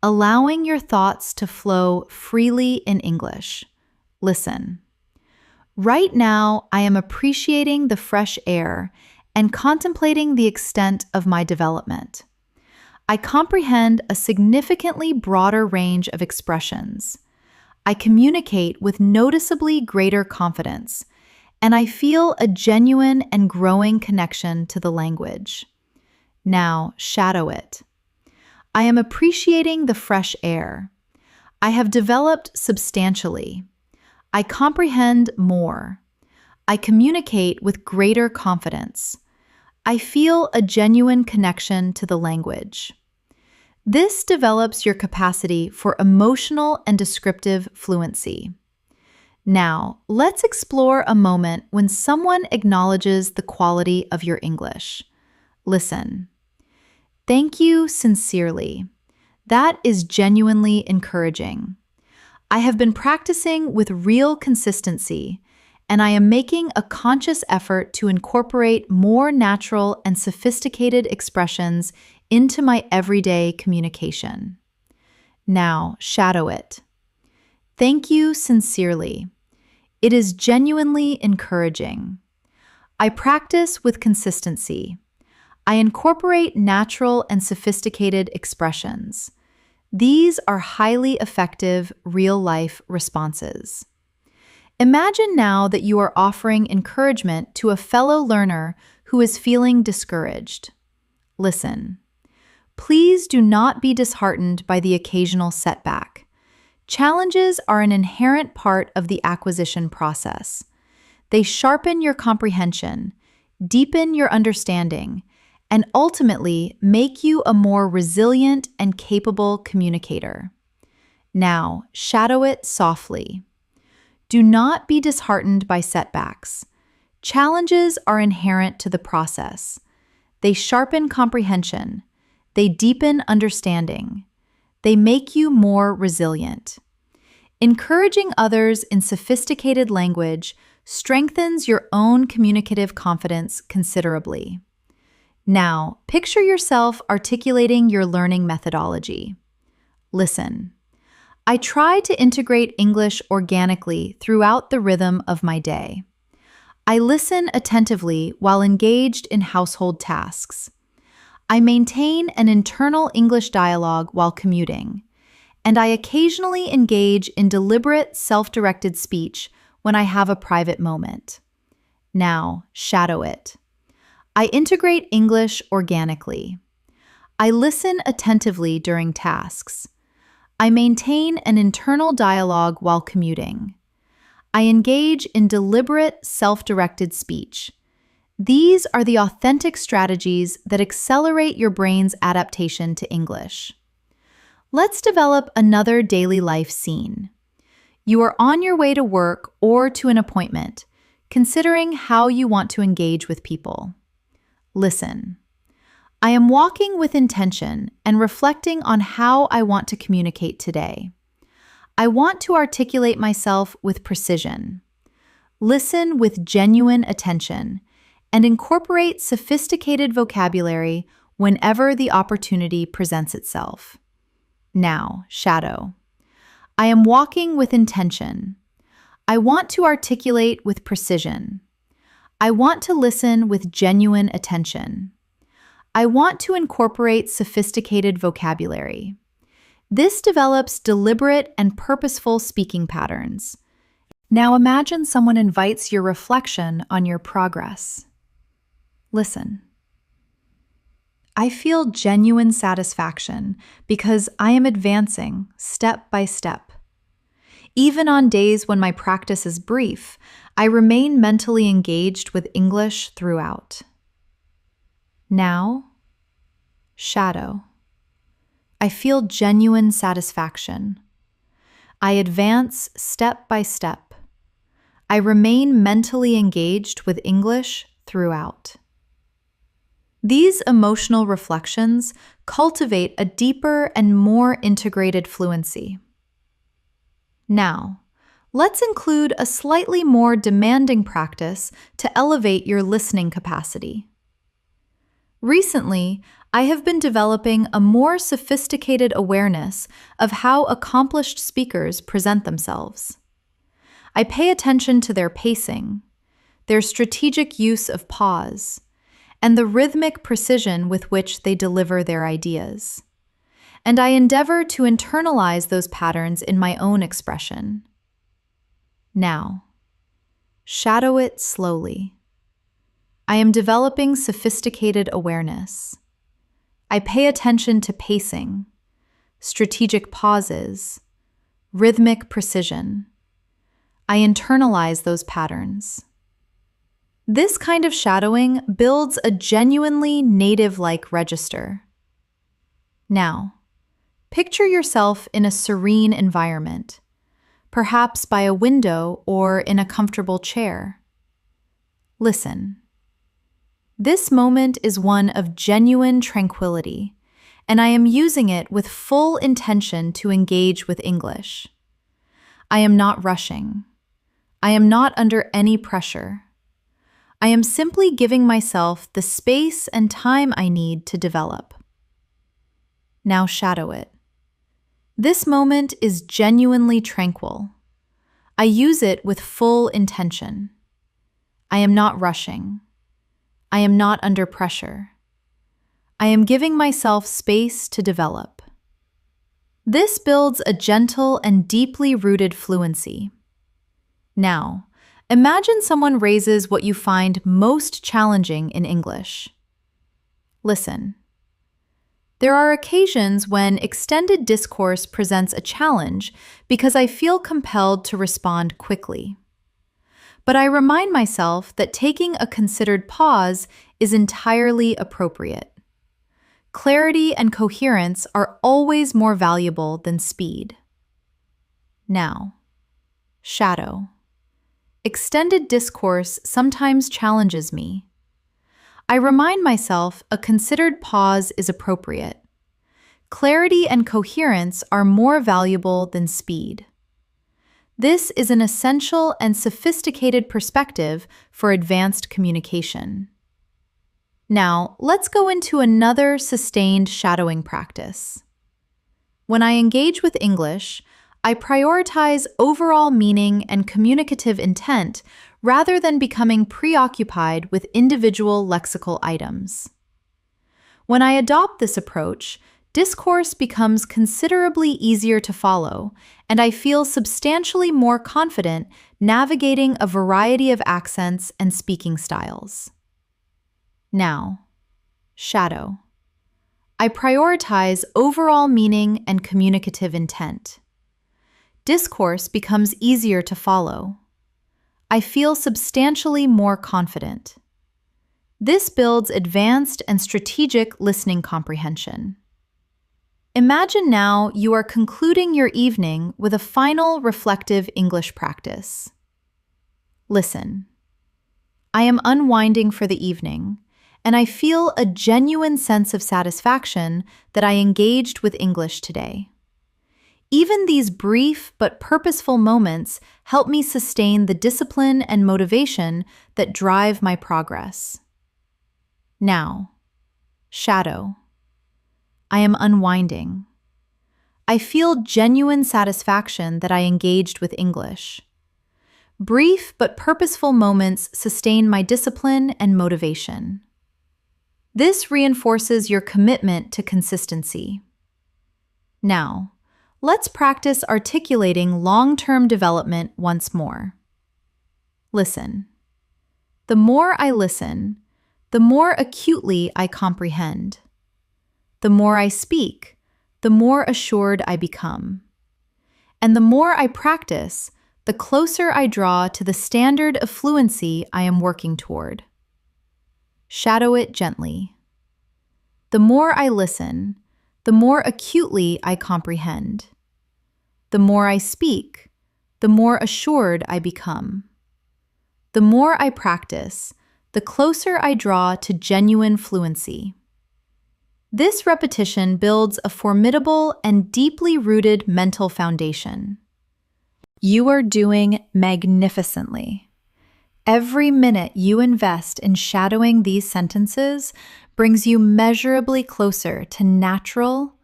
Speaker 1: allowing your thoughts to flow freely in English. Listen. Right now, I am appreciating the fresh air and contemplating the extent of my development. I comprehend a significantly broader range of expressions. I communicate with noticeably greater confidence, and I feel a genuine and growing connection to the language. Now, shadow it. I am appreciating the fresh air. I have developed substantially. I comprehend more. I communicate with greater confidence. I feel a genuine connection to the language. This develops your capacity for emotional and descriptive fluency. Now, let's explore a moment when someone acknowledges the quality of your English. Listen. Thank you sincerely. That is genuinely encouraging. I have been practicing with real consistency, and I am making a conscious effort to incorporate more natural and sophisticated expressions into my everyday communication. Now, shadow it. Thank you sincerely. It is genuinely encouraging. I practice with consistency. I incorporate natural and sophisticated expressions. These are highly effective real-life responses. Imagine now that you are offering encouragement to a fellow learner who is feeling discouraged. Listen. Please do not be disheartened by the occasional setback. Challenges are an inherent part of the acquisition process. They sharpen your comprehension, deepen your understanding, and ultimately make you a more resilient and capable communicator. Now, shadow it softly. Do not be disheartened by setbacks. Challenges are inherent to the process. They sharpen comprehension. They deepen understanding. They make you more resilient. Encouraging others in sophisticated language strengthens your own communicative confidence considerably. Now, picture yourself articulating your learning methodology. Listen. I try to integrate English organically throughout the rhythm of my day. I listen attentively while engaged in household tasks. I maintain an internal English dialogue while commuting, and I occasionally engage in deliberate, self-directed speech when I have a private moment. Now, shadow it. I integrate English organically. I listen attentively during tasks. I maintain an internal dialogue while commuting. I engage in deliberate, self-directed speech. These are the authentic strategies that accelerate your brain's adaptation to English. Let's develop another daily life scene. You are on your way to work or to an appointment, considering how you want to engage with people. Listen. I am walking with intention and reflecting on how I want to communicate today. I want to articulate myself with precision. Listen with genuine attention and incorporate sophisticated vocabulary whenever the opportunity presents itself. Now, shadow. I am walking with intention. I want to articulate with precision. I want to listen with genuine attention. I want to incorporate sophisticated vocabulary. This develops deliberate and purposeful speaking patterns. Now imagine someone invites your reflection on your progress. Listen. I feel genuine satisfaction because I am advancing step by step. Even on days when my practice is brief, I remain mentally engaged with English throughout. Now, shadow. I feel genuine satisfaction. I advance step by step. I remain mentally engaged with English throughout. These emotional reflections cultivate a deeper and more integrated fluency. Now, let's include a slightly more demanding practice to elevate your listening capacity. Recently, I have been developing a more sophisticated awareness of how accomplished speakers present themselves. I pay attention to their pacing, their strategic use of pause, and the rhythmic precision with which they deliver their ideas. And I endeavor to internalize those patterns in my own expression. Now, shadow it slowly. I am developing sophisticated awareness. I pay attention to pacing, strategic pauses, rhythmic precision. I internalize those patterns. This kind of shadowing builds a genuinely native-like register. Now, picture yourself in a serene environment, perhaps by a window or in a comfortable chair. Listen. This moment is one of genuine tranquility, and I am using it with full intention to engage with English. I am not rushing. I am not under any pressure. I am simply giving myself the space and time I need to develop. Now shadow it. This moment is genuinely tranquil. I use it with full intention. I am not rushing. I am not under pressure. I am giving myself space to develop. This builds a gentle and deeply rooted fluency. Now, imagine someone raises what you find most challenging in English. Listen. There are occasions when extended discourse presents a challenge because I feel compelled to respond quickly. But I remind myself that taking a considered pause is entirely appropriate. Clarity and coherence are always more valuable than speed. Now, shadow. Extended discourse sometimes challenges me. I remind myself a considered pause is appropriate. Clarity and coherence are more valuable than speed. This is an essential and sophisticated perspective for advanced communication. Now, let's go into another sustained shadowing practice. When I engage with English, I prioritize overall meaning and communicative intent rather than becoming preoccupied with individual lexical items. When I adopt this approach, discourse becomes considerably easier to follow, and I feel substantially more confident navigating a variety of accents and speaking styles. Now, shadow. I prioritize overall meaning and communicative intent. Discourse becomes easier to follow. I feel substantially more confident. This builds advanced and strategic listening comprehension. Imagine now you are concluding your evening with a final reflective English practice. Listen. I am unwinding for the evening, and I feel a genuine sense of satisfaction that I engaged with English today. Even these brief but purposeful moments help me sustain the discipline and motivation that drive my progress. Now, shadow. I am unwinding. I feel genuine satisfaction that I engaged with English. Brief but purposeful moments sustain my discipline and motivation. This reinforces your commitment to consistency. Now, let's practice articulating long-term development once more. Listen. The more I listen, the more acutely I comprehend. The more I speak, the more assured I become. And the more I practice, the closer I draw to the standard of fluency I am working toward. Shadow it gently. The more I listen, the more acutely I comprehend. The more I speak, the more assured I become. The more I practice, the closer I draw to genuine fluency. This repetition builds a formidable and deeply rooted mental foundation. You are doing magnificently. Every minute you invest in shadowing these sentences brings you measurably closer to natural,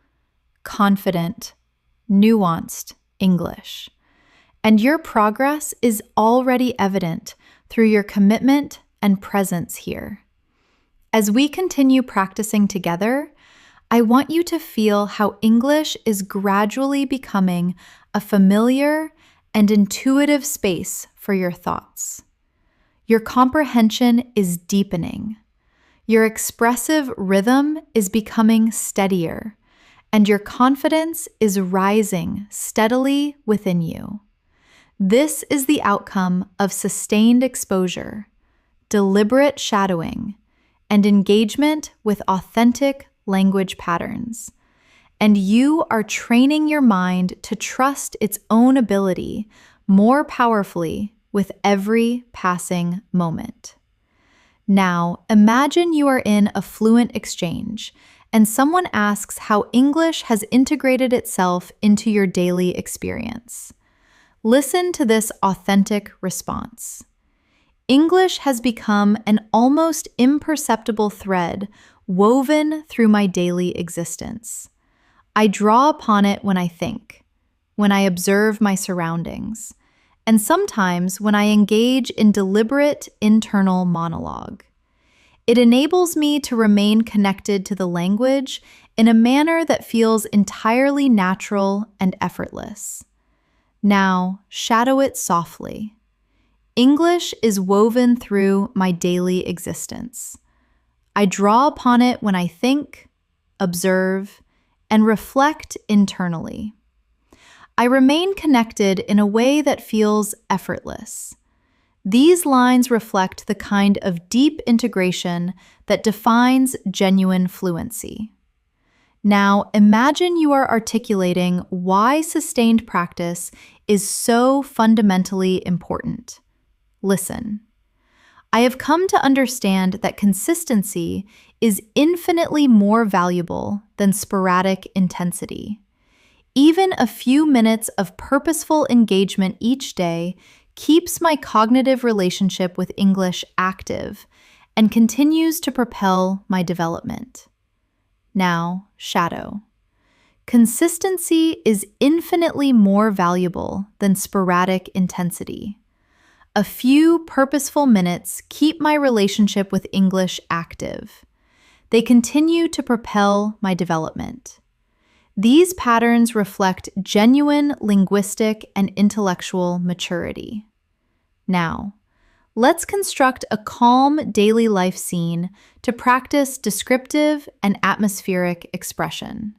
Speaker 1: confident, nuanced English. And your progress is already evident through your commitment and presence here. As we continue practicing together, I want you to feel how English is gradually becoming a familiar and intuitive space for your thoughts. Your comprehension is deepening. Your expressive rhythm is becoming steadier, and your confidence is rising steadily within you. This is the outcome of sustained exposure, deliberate shadowing, and engagement with authentic language patterns. And you are training your mind to trust its own ability more powerfully with every passing moment. Now, imagine you are in a fluent exchange and someone asks how English has integrated itself into your daily experience. Listen to this authentic response. English has become an almost imperceptible thread woven through my daily existence. I draw upon it when I think, when I observe my surroundings, and sometimes when I engage in deliberate internal monologue. It enables me to remain connected to the language in a manner that feels entirely natural and effortless. Now, shadow it softly. English is woven through my daily existence. I draw upon it when I think, observe, and reflect internally. I remain connected in a way that feels effortless. These lines reflect the kind of deep integration that defines genuine fluency. Now, imagine you are articulating why sustained practice is so fundamentally important. Listen. I have come to understand that consistency is infinitely more valuable than sporadic intensity. Even a few minutes of purposeful engagement each day keeps my cognitive relationship with English active and continues to propel my development. Now, shadow. Consistency is infinitely more valuable than sporadic intensity. A few purposeful minutes keep my relationship with English active. They continue to propel my development. These patterns reflect genuine linguistic and intellectual maturity. Now, let's construct a calm daily life scene to practice descriptive and atmospheric expression.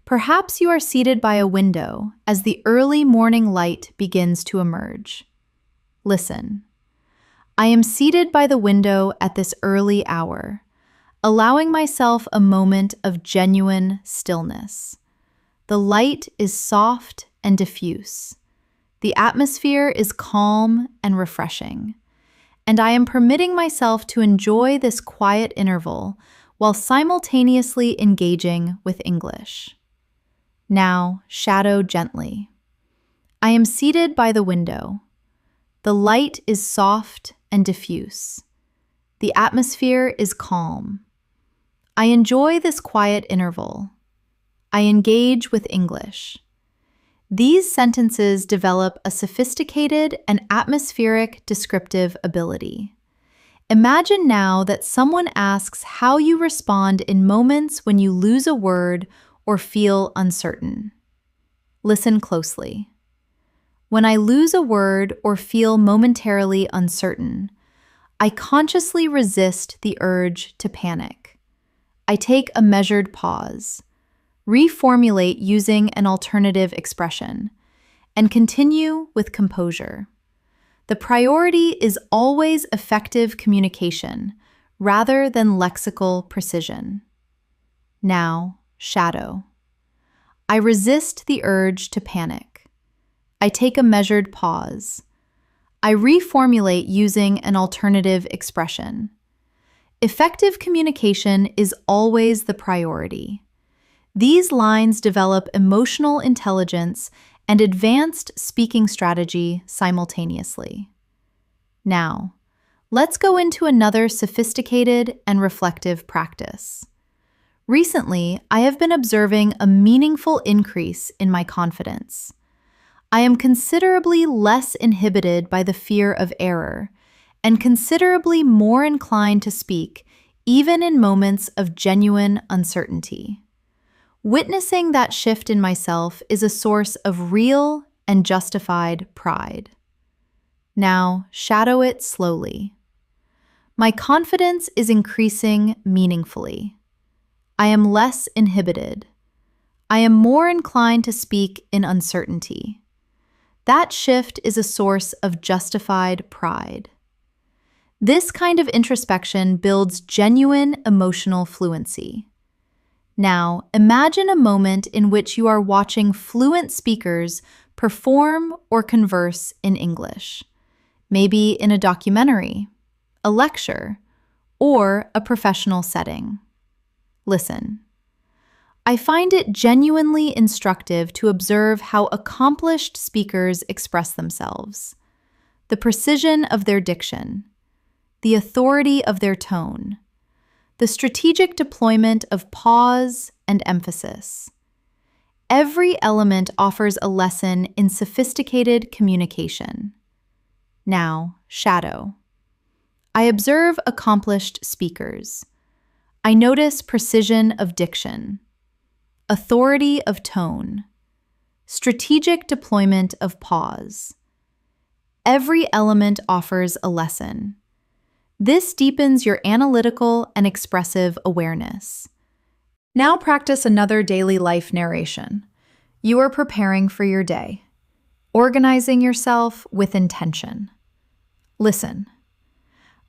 Speaker 1: Perhaps you are seated by a window as the early morning light begins to emerge. Listen. I am seated by the window at this early hour, allowing myself a moment of genuine stillness. The light is soft and diffuse. The atmosphere is calm and refreshing, and I am permitting myself to enjoy this quiet interval while simultaneously engaging with English. Now, shadow gently. I am seated by the window. The light is soft and diffuse. The atmosphere is calm. I enjoy this quiet interval. I engage with English. These sentences develop a sophisticated and atmospheric descriptive ability. Imagine now that someone asks how you respond in moments when you lose a word or feel uncertain. Listen closely. When I lose a word or feel momentarily uncertain, I consciously resist the urge to panic. I take a measured pause, reformulate using an alternative expression, and continue with composure. The priority is always effective communication rather than lexical precision. Now, shadow. I resist the urge to panic. I take a measured pause. I reformulate using an alternative expression. Effective communication is always the priority. These lines develop emotional intelligence and advanced speaking strategy simultaneously. Now, let's go into another sophisticated and reflective practice. Recently, I have been observing a meaningful increase in my confidence. I am considerably less inhibited by the fear of error and considerably more inclined to speak, even in moments of genuine uncertainty. Witnessing that shift in myself is a source of real and justified pride. Now, shadow it slowly. My confidence is increasing meaningfully. I am less inhibited. I am more inclined to speak in uncertainty. That shift is a source of justified pride. This kind of introspection builds genuine emotional fluency. Now, imagine a moment in which you are watching fluent speakers perform or converse in English, maybe in a documentary, a lecture, or a professional setting. Listen. I find it genuinely instructive to observe how accomplished speakers express themselves, the precision of their diction, the authority of their tone, the strategic deployment of pause and emphasis. Every element offers a lesson in sophisticated communication. Now, shadow. I observe accomplished speakers. I notice precision of diction, authority of tone, strategic deployment of pause. Every element offers a lesson. This deepens your analytical and expressive awareness. Now practice another daily life narration. You are preparing for your day, organizing yourself with intention. Listen.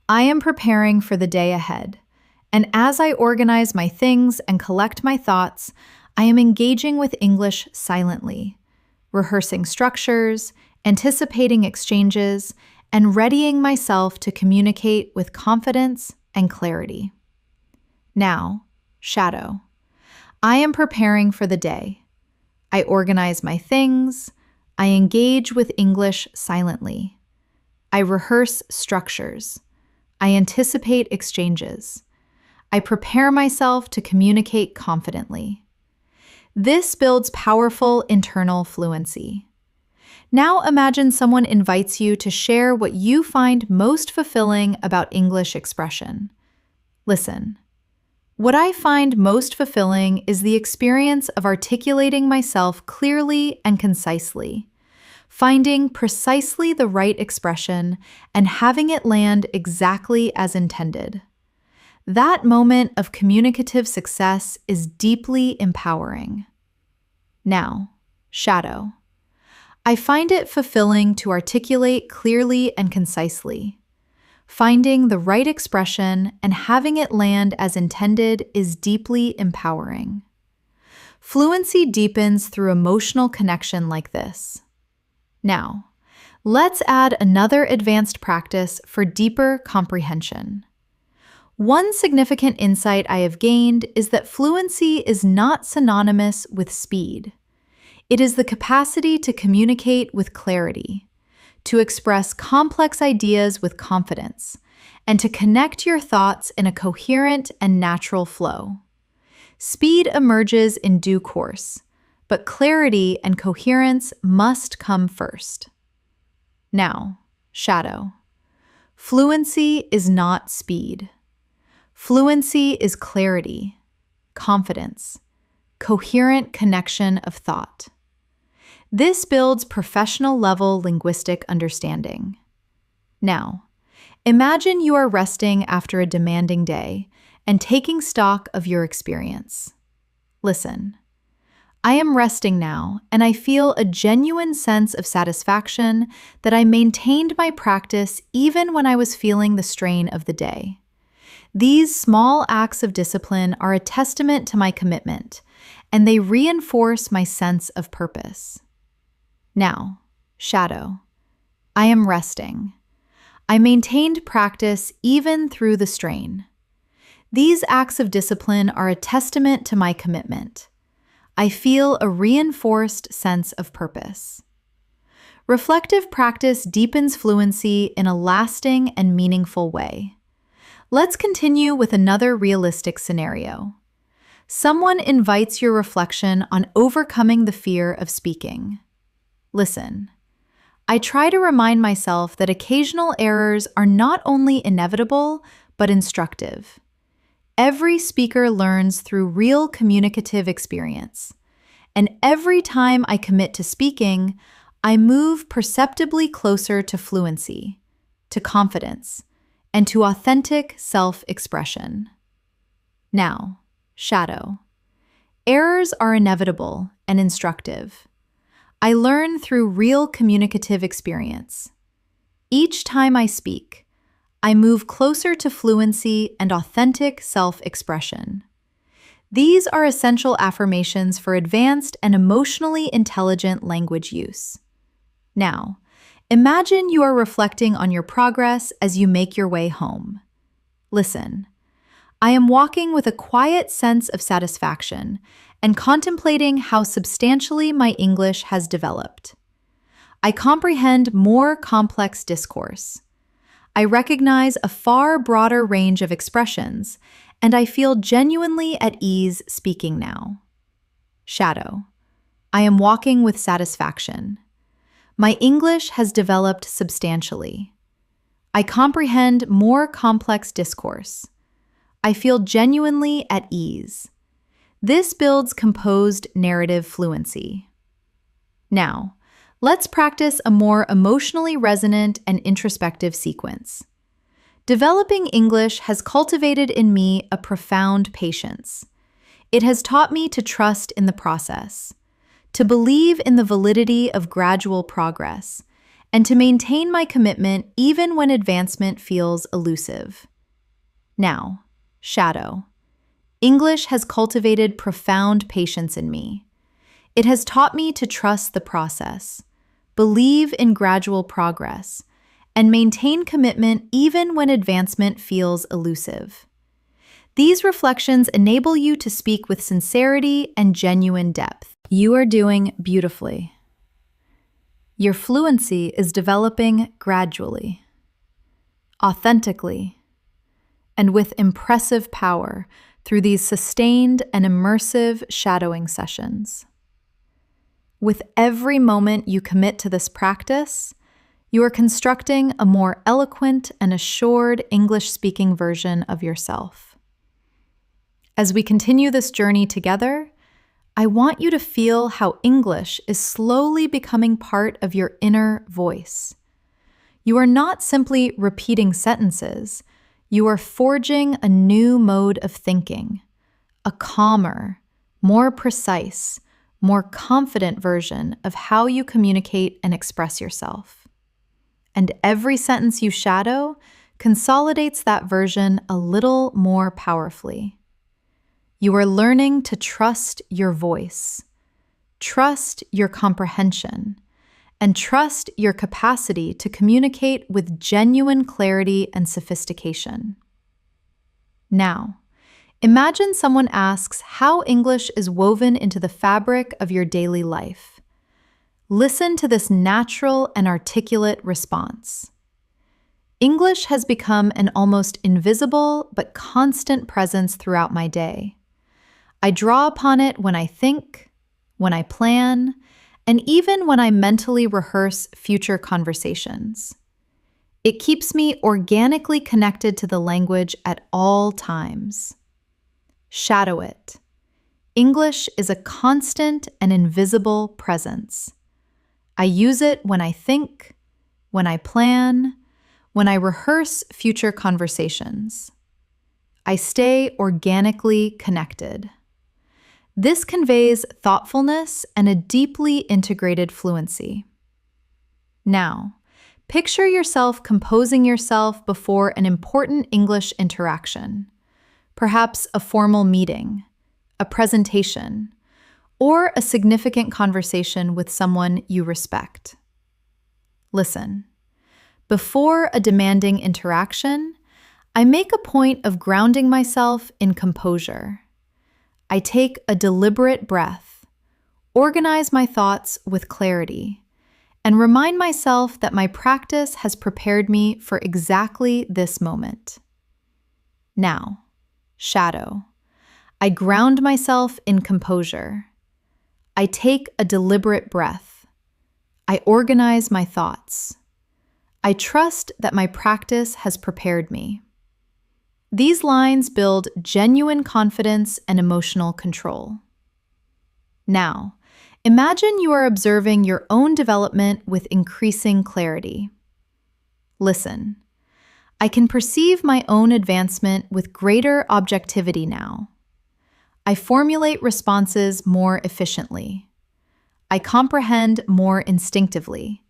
Speaker 1: I am preparing for the day ahead, and as I organize my things and collect my thoughts, I am engaging with English silently, rehearsing structures, anticipating exchanges, and readying myself to communicate with confidence and clarity. Now, shadow. I am preparing for the day. I organize my things. I engage with English silently. I rehearse structures. I anticipate exchanges. I prepare myself to communicate confidently. This builds powerful internal fluency. Now imagine someone invites you to share what you find most fulfilling about English expression. Listen. What I find most fulfilling is the experience of articulating myself clearly and concisely, finding precisely the right expression and having it land exactly as intended. That moment of communicative success is deeply empowering. Now, shadow. I find it fulfilling to articulate clearly and concisely. Finding the right expression and having it land as intended is deeply empowering. Fluency deepens through emotional connection like this. Now, let's add another advanced practice for deeper comprehension. One significant insight I have gained is that fluency is not synonymous with speed. It is the capacity to communicate with clarity, to express complex ideas with confidence, and to connect your thoughts in a coherent and natural flow. Speed emerges in due course, but clarity and coherence must come first. Now, shadow. Fluency is not speed. Fluency is clarity, confidence, coherent connection of thought. This builds professional-level linguistic understanding. Now, imagine you are resting after a demanding day and taking stock of your experience. Listen. I am resting now, and I feel a genuine sense of satisfaction that I maintained my practice even when I was feeling the strain of the day. These small acts of discipline are a testament to my commitment, and they reinforce my sense of purpose. Now, shadow. I am resting. I maintained practice even through the strain. These acts of discipline are a testament to my commitment. I feel a reinforced sense of purpose. Reflective practice deepens fluency in a lasting and meaningful way. Let's continue with another realistic scenario. Someone invites your reflection on overcoming the fear of speaking. Listen. I try to remind myself that occasional errors are not only inevitable, but instructive. Every speaker learns through real communicative experience. And every time I commit to speaking, I move perceptibly closer to fluency, to confidence, and to authentic self-expression. Now, shadow. Errors are inevitable and instructive. I learn through real communicative experience. Each time I speak, I move closer to fluency and authentic self-expression. These are essential affirmations for advanced and emotionally intelligent language use. Now, imagine you are reflecting on your progress as you make your way home. Listen, I am walking with a quiet sense of satisfaction and contemplating how substantially my English has developed. I comprehend more complex discourse. I recognize a far broader range of expressions, and I feel genuinely at ease speaking now. Shadow. I am walking with satisfaction. My English has developed substantially. I comprehend more complex discourse. I feel genuinely at ease. This builds composed narrative fluency. Now, let's practice a more emotionally resonant and introspective sequence. Developing English has cultivated in me a profound patience. It has taught me to trust in the process, to believe in the validity of gradual progress, and to maintain my commitment even when advancement feels elusive. Now, shadow. English has cultivated profound patience in me. It has taught me to trust the process, believe in gradual progress, and maintain commitment even when advancement feels elusive. These reflections enable you to speak with sincerity and genuine depth. You are doing beautifully. Your fluency is developing gradually, authentically, and with impressive power through these sustained and immersive shadowing sessions. With every moment you commit to this practice, you are constructing a more eloquent and assured English-speaking version of yourself. As we continue this journey together, I want you to feel how English is slowly becoming part of your inner voice. You are not simply repeating sentences, you are forging a new mode of thinking, a calmer, more precise, more confident version of how you communicate and express yourself. And every sentence you shadow consolidates that version a little more powerfully. You are learning to trust your voice, trust your comprehension, and trust your capacity to communicate with genuine clarity and sophistication. Now, imagine someone asks how English is woven into the fabric of your daily life. Listen to this natural and articulate response. English has become an almost invisible but constant presence throughout my day. I draw upon it when I think, when I plan, and even when I mentally rehearse future conversations. It keeps me organically connected to the language at all times. Shadow it. English is a constant and invisible presence. I use it when I think, when I plan, when I rehearse future conversations. I stay organically connected. This conveys thoughtfulness and a deeply integrated fluency. Now, picture yourself composing yourself before an important English interaction, perhaps a formal meeting, a presentation, or a significant conversation with someone you respect. Listen, before a demanding interaction, I make a point of grounding myself in composure. I take a deliberate breath, organize my thoughts with clarity, and remind myself that my practice has prepared me for exactly this moment. Now, shadow. I ground myself in composure. I take a deliberate breath. I organize my thoughts. I trust that my practice has prepared me. These lines build genuine confidence and emotional control. Now, imagine you are observing your own development with increasing clarity. Listen, I can perceive my own advancement with greater objectivity now. I formulate responses more efficiently. I comprehend more instinctively,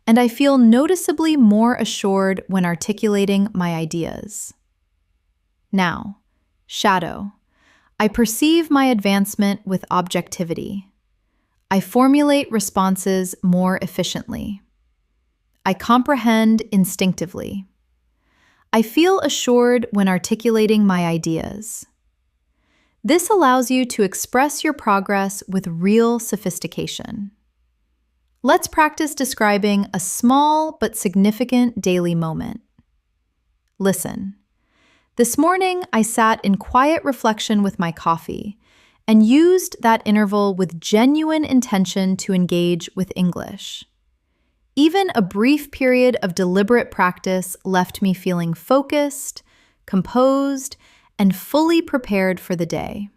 Speaker 1: and I feel noticeably more assured when articulating my ideas. Now, shadow. I perceive my advancement with objectivity. I formulate responses more efficiently. I comprehend instinctively. I feel assured when articulating my ideas. This allows you to express your progress with real sophistication. Let's practice describing a small but significant daily moment. Listen. This morning, I sat in quiet reflection with my coffee and used that interval with genuine intention to engage with English. Even a brief period of deliberate practice left me feeling focused, composed, and fully prepared for the day.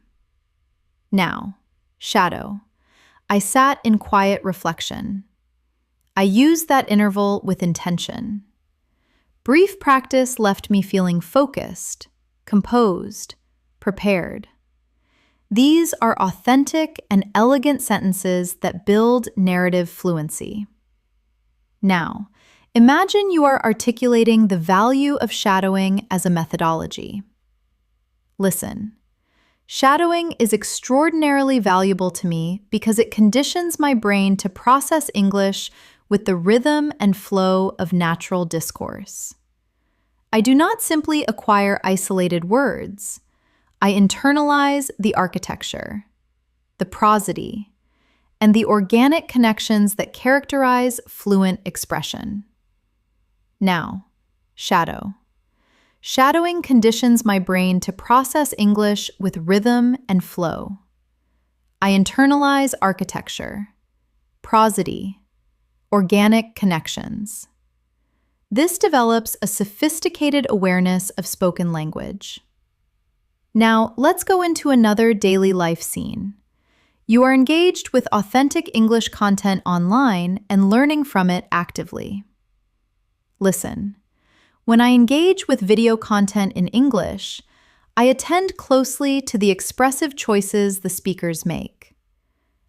Speaker 1: Now, shadow. I sat in quiet reflection. I used that interval with intention. Brief practice left me feeling focused, composed, prepared. These are authentic and elegant sentences that build narrative fluency. Now, imagine you are articulating the value of shadowing as a methodology. Listen. Shadowing is extraordinarily valuable to me because it conditions my brain to process English with the rhythm and flow of natural discourse. I do not simply acquire isolated words. I internalize the architecture, the prosody, and the organic connections that characterize fluent expression. Now, shadow. Shadowing conditions my brain to process English with rhythm and flow. I internalize architecture, prosody, organic connections. This develops a sophisticated awareness of spoken language. Now, let's go into another daily life scene. You are engaged with authentic English content online and learning from it actively. Listen. When I engage with video content in English, I attend closely to the expressive choices the speakers make.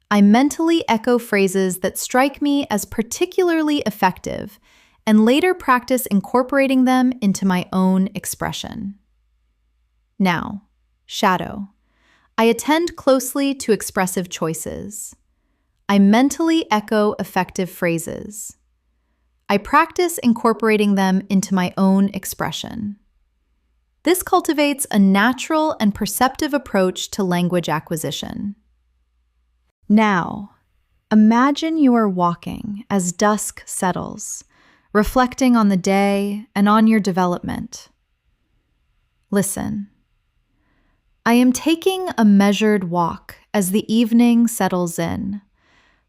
Speaker 1: I mentally echo phrases that strike me as particularly effective and later practice incorporating them into my own expression. Now, shadow. I attend closely to expressive choices. I mentally echo effective phrases. I practice incorporating them into my own expression. This cultivates a natural and perceptive approach to language acquisition. Now, imagine you are walking as dusk settles, reflecting on the day and on your development. Listen. I am taking a measured walk as the evening settles in.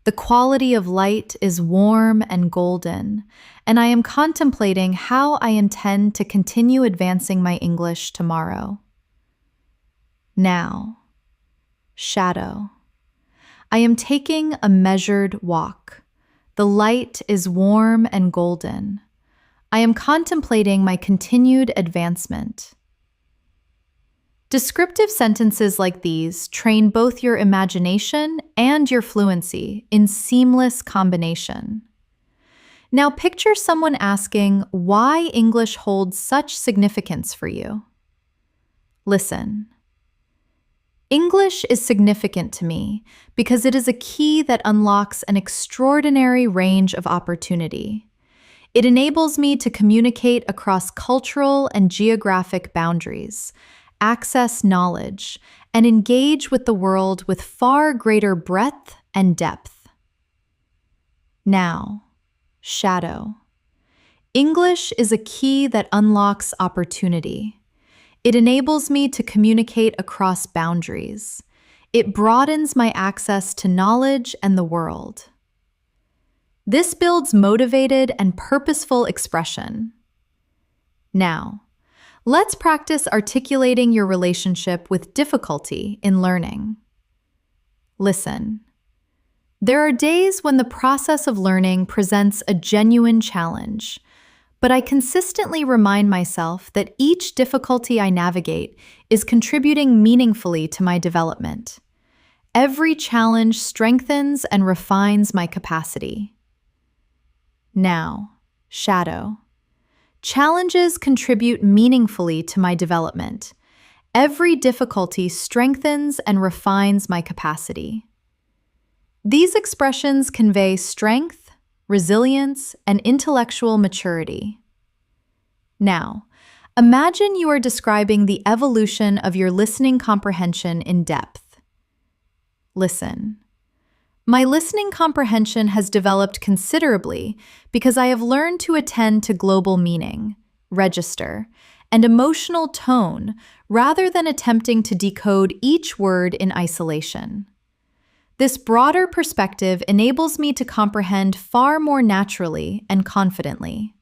Speaker 1: The quality of light is warm and golden, and I am contemplating how I intend to continue advancing my English tomorrow. Now, shadow. I am taking a measured walk. The light is warm and golden. I am contemplating my continued advancement. Descriptive sentences like these train both your imagination and your fluency in seamless combination. Now picture someone asking why English holds such significance for you. Listen. English is significant to me because it is a key that unlocks an extraordinary range of opportunity. It enables me to communicate across cultural and geographic boundaries, access knowledge, and engage with the world with far greater breadth and depth. Now, shadow. English is a key that unlocks opportunity. It enables me to communicate across boundaries. It broadens my access to knowledge and the world. This builds motivated and purposeful expression. Now, let's practice articulating your relationship with difficulty in learning. Listen. There are days when the process of learning presents a genuine challenge, but I consistently remind myself that each difficulty I navigate is contributing meaningfully to my development. Every challenge strengthens and refines my capacity. Now, shadow. Challenges contribute meaningfully to my development. Every difficulty strengthens and refines my capacity. These expressions convey strength, resilience, and intellectual maturity. Now, imagine you are describing the evolution of your listening comprehension in depth. Listen. My listening comprehension has developed considerably because I have learned to attend to global meaning, register, and emotional tone rather than attempting to decode each word in isolation. This broader perspective enables me to comprehend far more naturally and confidently.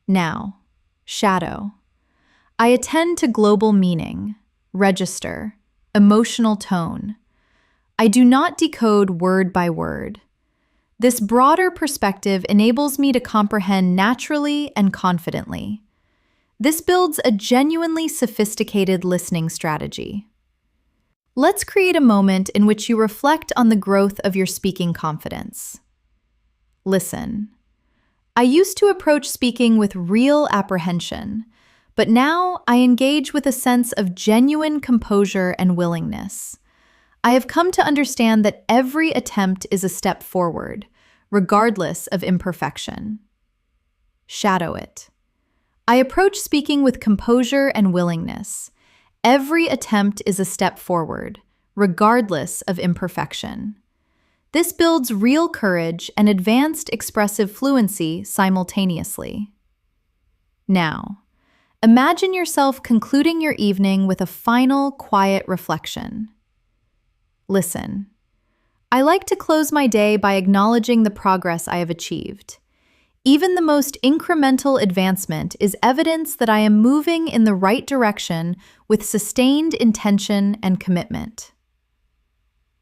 Speaker 1: Now, shadow. I attend to global meaning, register, emotional tone. I do not decode word by word. This broader perspective enables me to comprehend naturally and confidently. This builds a genuinely sophisticated listening strategy. Let's create a moment in which you reflect on the growth of your speaking confidence. Listen. I used to approach speaking with real apprehension, but now I engage with a sense of genuine composure and willingness. I have come to understand that every attempt is a step forward, regardless of imperfection. Shadow it. I approach speaking with composure and willingness. Every attempt is a step forward, regardless of imperfection. This builds real courage and advanced expressive fluency simultaneously. Now, imagine yourself concluding your evening with a final, quiet reflection. Listen. I like to close my day by acknowledging the progress I have achieved. Even the most incremental advancement is evidence that I am moving in the right direction with sustained intention and commitment.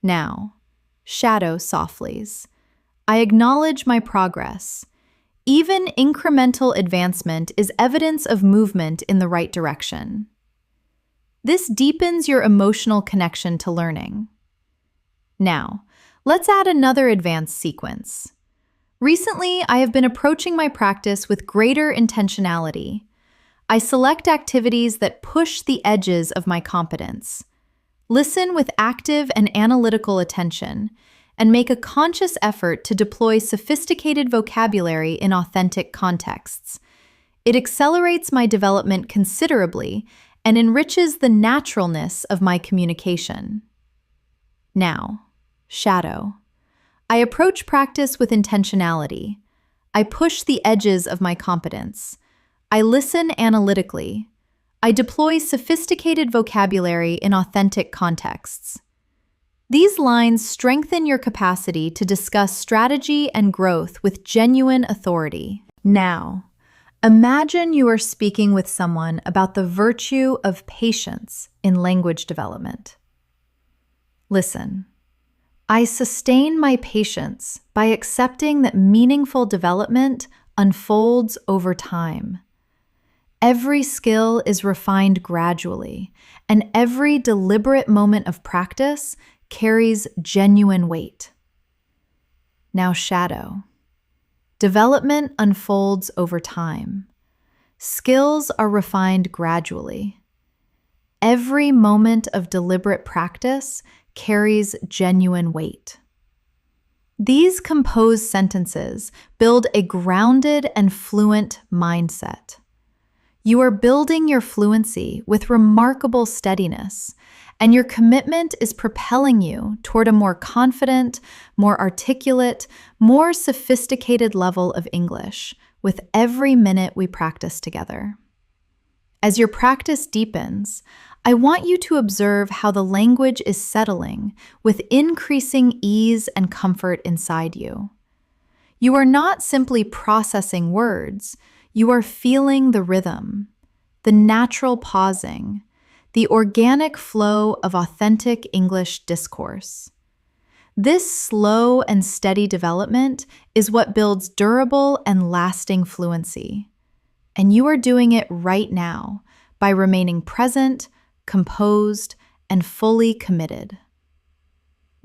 Speaker 1: Now, shadow softlies. I acknowledge my progress. Even incremental advancement is evidence of movement in the right direction. This deepens your emotional connection to learning. Now, let's add another advanced sequence. Recently, I have been approaching my practice with greater intentionality. I select activities that push the edges of my competence. Listen with active and analytical attention, and make a conscious effort to deploy sophisticated vocabulary in authentic contexts. It accelerates my development considerably and enriches the naturalness of my communication. Now, shadow. I approach practice with intentionality. I push the edges of my competence. I listen analytically. I deploy sophisticated vocabulary in authentic contexts. These lines strengthen your capacity to discuss strategy and growth with genuine authority. Now, imagine you are speaking with someone about the virtue of patience in language development. Listen. I sustain my patience by accepting that meaningful development unfolds over time. Every skill is refined gradually, and every deliberate moment of practice carries genuine weight. Now, shadow. Development unfolds over time. Skills are refined gradually. Every moment of deliberate practice carries genuine weight. These composed sentences build a grounded and fluent mindset. You are building your fluency with remarkable steadiness, and your commitment is propelling you toward a more confident, more articulate, more sophisticated level of English with every minute we practice together. As your practice deepens, I want you to observe how the language is settling with increasing ease and comfort inside you. You are not simply processing words, you are feeling the rhythm, the natural pausing, the organic flow of authentic English discourse. This slow and steady development is what builds durable and lasting fluency. And you are doing it right now by remaining present, composed, and fully committed.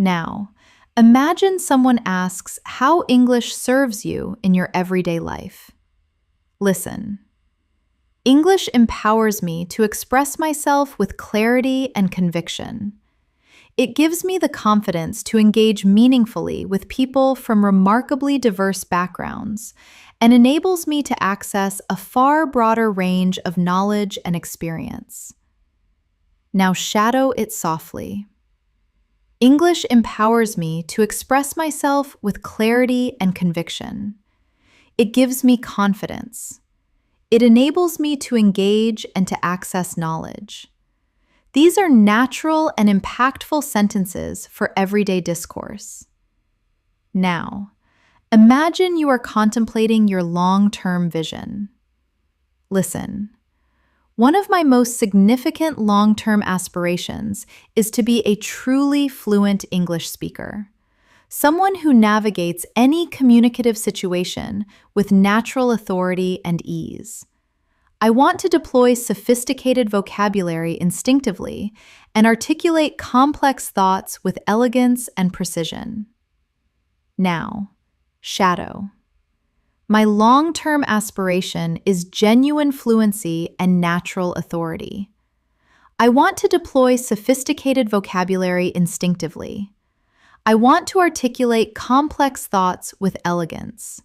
Speaker 1: Now, imagine someone asks how English serves you in your everyday life. Listen. English empowers me to express myself with clarity and conviction. It gives me the confidence to engage meaningfully with people from remarkably diverse backgrounds and enables me to access a far broader range of knowledge and experience. Now shadow it softly. English empowers me to express myself with clarity and conviction. It gives me confidence. It enables me to engage and to access knowledge. These are natural and impactful sentences for everyday discourse. Now, imagine you are contemplating your long-term vision. Listen. One of my most significant long-term aspirations is to be a truly fluent English speaker, someone who navigates any communicative situation with natural authority and ease. I want to deploy sophisticated vocabulary instinctively and articulate complex thoughts with elegance and precision. Now, shadow. My long-term aspiration is genuine fluency and natural authority. I want to deploy sophisticated vocabulary instinctively. I want to articulate complex thoughts with elegance.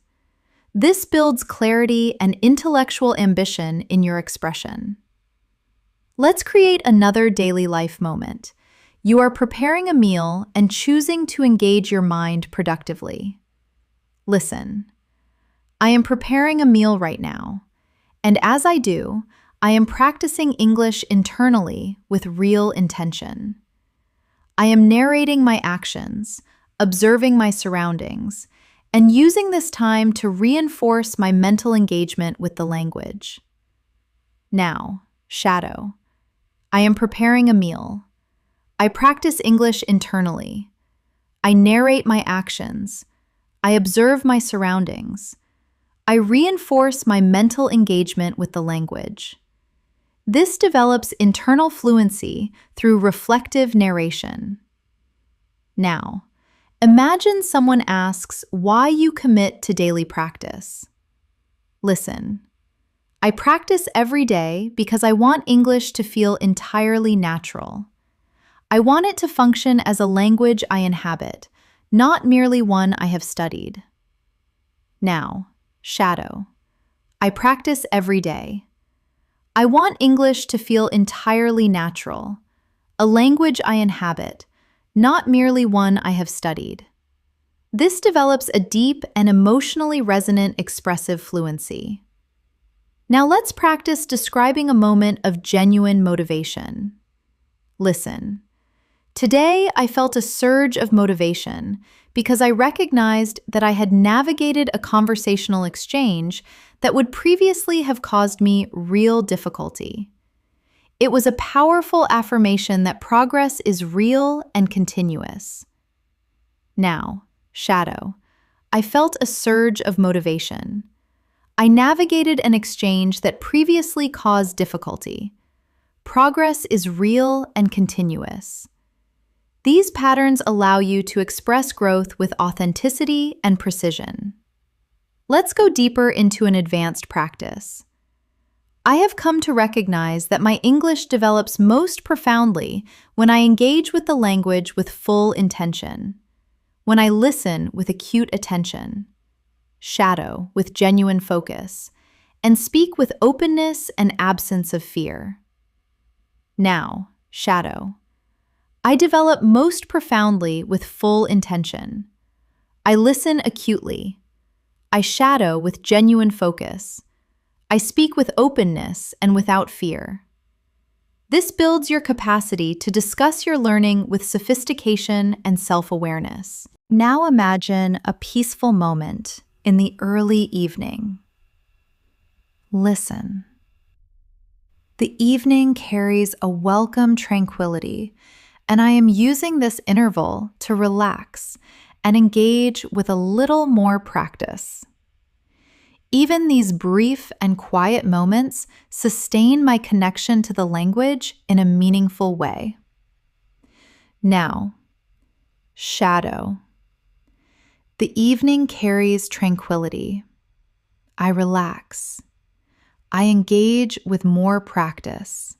Speaker 1: This builds clarity and intellectual ambition in your expression. Let's create another daily life moment. You are preparing a meal and choosing to engage your mind productively. Listen. I am preparing a meal right now, and as I do, I am practicing English internally with real intention. I am narrating my actions, observing my surroundings, and using this time to reinforce my mental engagement with the language. Now, shadow. I am preparing a meal. I practice English internally. I narrate my actions. I observe my surroundings. I reinforce my mental engagement with the language. This develops internal fluency through reflective narration. Now, imagine someone asks why you commit to daily practice. Listen. I practice every day because I want English to feel entirely natural. I want it to function as a language I inhabit, not merely one I have studied. Now, shadow. I practice every day. I want English to feel entirely natural, a language I inhabit, not merely one I have studied. This develops a deep and emotionally resonant expressive fluency. Now let's practice describing a moment of genuine motivation. Listen. Today, I felt a surge of motivation because I recognized that I had navigated a conversational exchange that would previously have caused me real difficulty. It was a powerful affirmation that progress is real and continuous. Now, shadow. I felt a surge of motivation. I navigated an exchange that previously caused difficulty. Progress is real and continuous. These patterns allow you to express growth with authenticity and precision. Let's go deeper into an advanced practice. I have come to recognize that my English develops most profoundly when I engage with the language with full intention, when I listen with acute attention, shadow with genuine focus, and speak with openness and absence of fear. Now, shadow. I develop most profoundly with full intention. I listen acutely. I shadow with genuine focus. I speak with openness and without fear. This builds your capacity to discuss your learning with sophistication and self-awareness. Now imagine a peaceful moment in the early evening. Listen. The evening carries a welcome tranquility, and I am using this interval to relax and engage with a little more practice. Even these brief and quiet moments sustain my connection to the language in a meaningful way. Now, Shadow. The evening carries tranquility. I relax. I engage with more practice.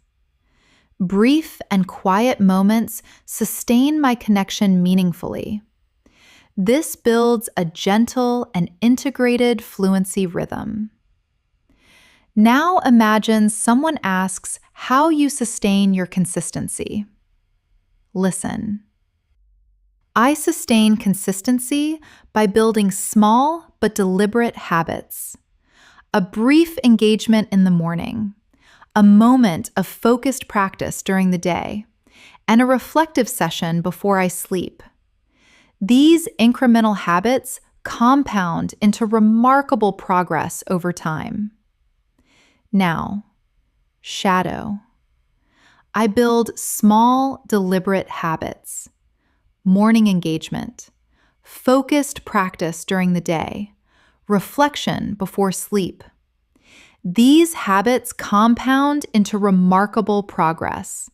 Speaker 1: Brief and quiet moments sustain my connection meaningfully. This builds a gentle and integrated fluency rhythm. Now imagine someone asks how you sustain your consistency. Listen. I sustain consistency by building small but deliberate habits. A brief engagement in the morning, a moment of focused practice during the day, and a reflective session before I sleep. These incremental habits compound into remarkable progress over time. Now, shadow. I build small, deliberate habits. Morning engagement, focused practice during the day, reflection before sleep. These habits compound into remarkable progress.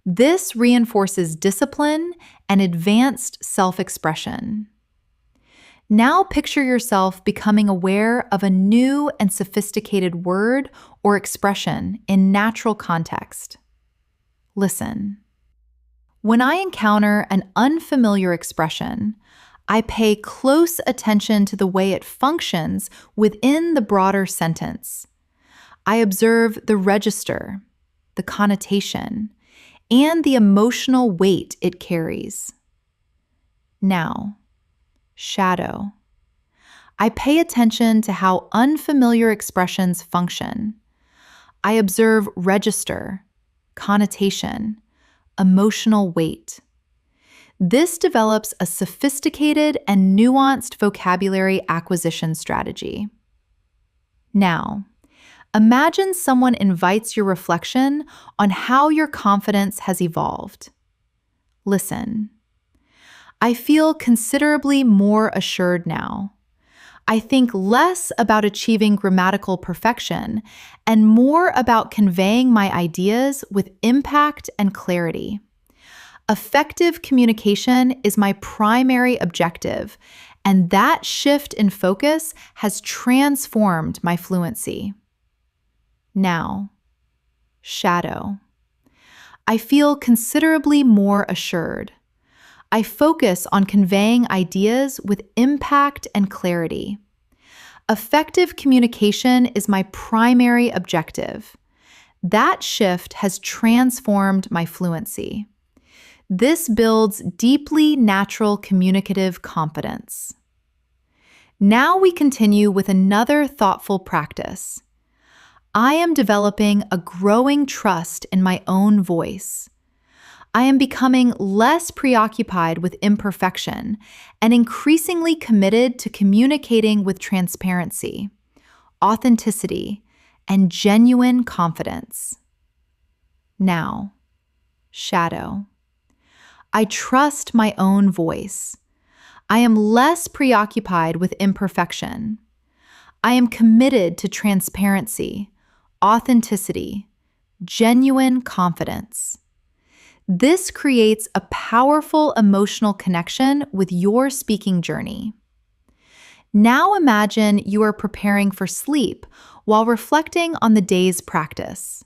Speaker 1: This reinforces discipline and advanced self-expression. Now picture yourself becoming aware of a new and sophisticated word or expression in natural context. Listen. When I encounter an unfamiliar expression, I pay close attention to the way it functions within the broader sentence. I observe the register, the connotation, and the emotional weight it carries. Now, shadow. I pay attention to how unfamiliar expressions function. I observe register, connotation, emotional weight. This develops a sophisticated and nuanced vocabulary acquisition strategy. Now, imagine someone invites your reflection on how your confidence has evolved. Listen. I feel considerably more assured now. I think less about achieving grammatical perfection and more about conveying my ideas with impact and clarity. Effective communication is my primary objective, and that shift in focus has transformed my fluency. Now, shadow. I feel considerably more assured. I focus on conveying ideas with impact and clarity. Effective communication is my primary objective. That shift has transformed my fluency. This builds deeply natural communicative competence. Now we continue with another thoughtful practice. I am developing a growing trust in my own voice. I am becoming less preoccupied with imperfection and increasingly committed to communicating with transparency, authenticity, and genuine confidence. Now, shadow. I trust my own voice. I am less preoccupied with imperfection. I am committed to transparency, authenticity, genuine confidence. This creates a powerful emotional connection with your speaking journey. Now imagine you are preparing for sleep while reflecting on the day's practice.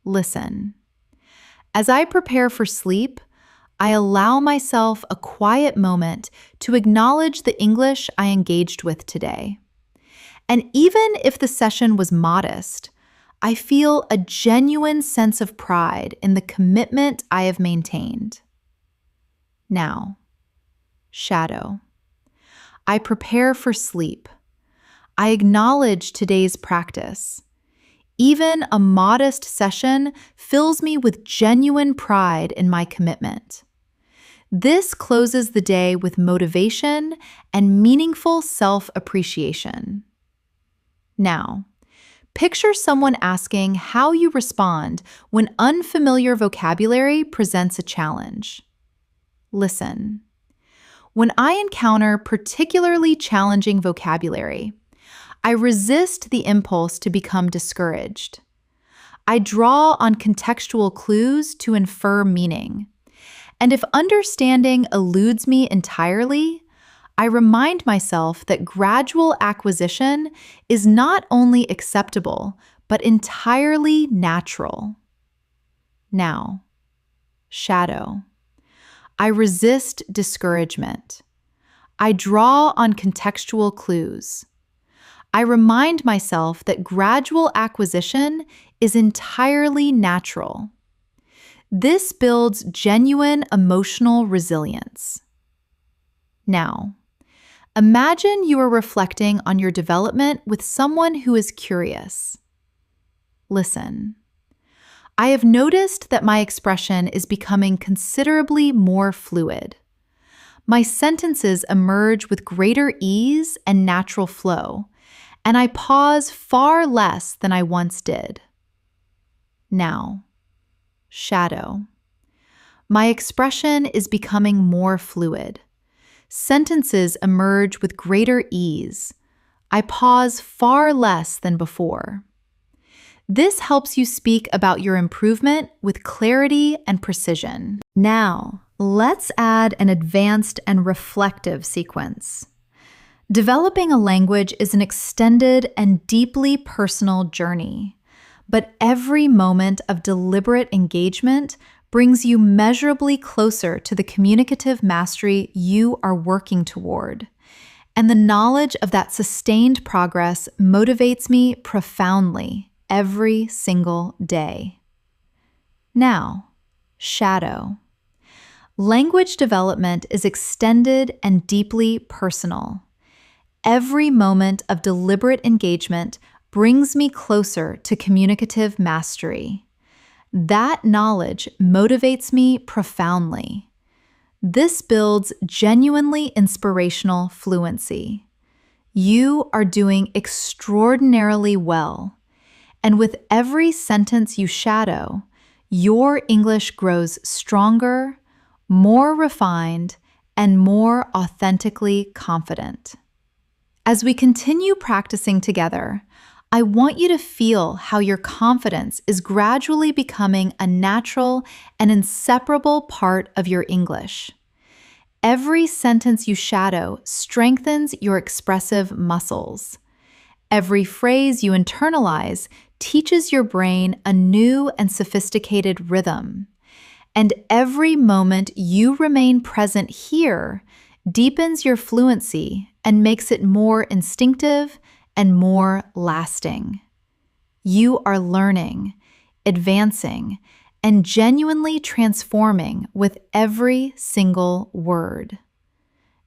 Speaker 1: Listen. As I prepare for sleep, I allow myself a quiet moment to acknowledge the English I engaged with today. And even if the session was modest, I feel a genuine sense of pride in the commitment I have maintained. Now, shadow. I prepare for sleep. I acknowledge today's practice. Even a modest session fills me with genuine pride in my commitment. This closes the day with motivation and meaningful self-appreciation. Now, picture someone asking how you respond when unfamiliar vocabulary presents a challenge. Listen. When I encounter particularly challenging vocabulary, I resist the impulse to become discouraged. I draw on contextual clues to infer meaning. And if understanding eludes me entirely, I remind myself that gradual acquisition is not only acceptable, but entirely natural. Now, shadow. I resist discouragement. I draw on contextual clues. I remind myself that gradual acquisition is entirely natural. This builds genuine emotional resilience. Now, imagine you are reflecting on your development with someone who is curious. Listen. I have noticed that my expression is becoming considerably more fluid. My sentences emerge with greater ease and natural flow, and I pause far less than I once did. Now, shadow. My expression is becoming more fluid. Sentences emerge with greater ease. I pause far less than before. This helps you speak about your improvement with clarity and precision. Now, let's add an advanced and reflective sequence. Developing a language is an extended and deeply personal journey, but every moment of deliberate engagement brings you measurably closer to the communicative mastery you are working toward. And the knowledge of that sustained progress motivates me profoundly every single day. Now, shadow. Language development is extended and deeply personal. Every moment of deliberate engagement brings me closer to communicative mastery. That knowledge motivates me profoundly. This builds genuinely inspirational fluency. You are doing extraordinarily well. And with every sentence you shadow, your English grows stronger, more refined, and more authentically confident. As we continue practicing together, I want you to feel how your confidence is gradually becoming a natural and inseparable part of your English. Every sentence you shadow strengthens your expressive muscles. Every phrase you internalize teaches your brain a new and sophisticated rhythm. And every moment you remain present here deepens your fluency and makes it more instinctive and more lasting. You are learning, advancing, and genuinely transforming with every single word.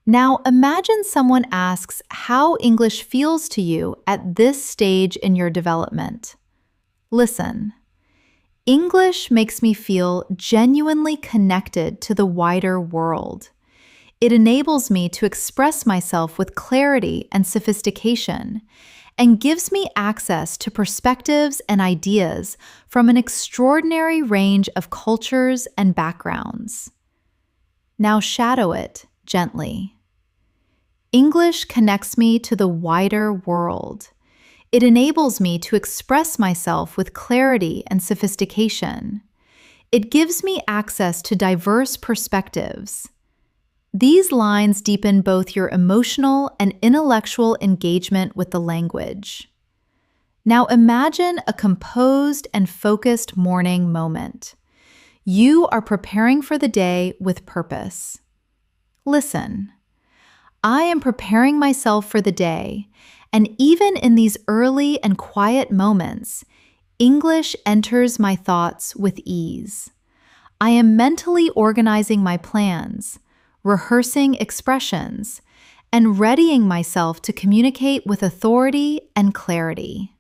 Speaker 1: Now imagine someone asks how English feels to you at this stage in your development. Listen. English makes me feel genuinely connected to the wider world. It enables me to express myself with clarity and sophistication, and gives me access to perspectives and ideas from an extraordinary range of cultures and backgrounds. Now shadow it gently. English connects me to the wider world. It enables me to express myself with clarity and sophistication. It gives me access to diverse perspectives. These lines deepen both your emotional and intellectual engagement with the language. Now imagine a composed and focused morning moment. You are preparing for the day with purpose. Listen. I am preparing myself for the day, and even in these early and quiet moments, English enters my thoughts with ease. I am mentally organizing my plans, rehearsing expressions, and readying myself to communicate with authority and clarity.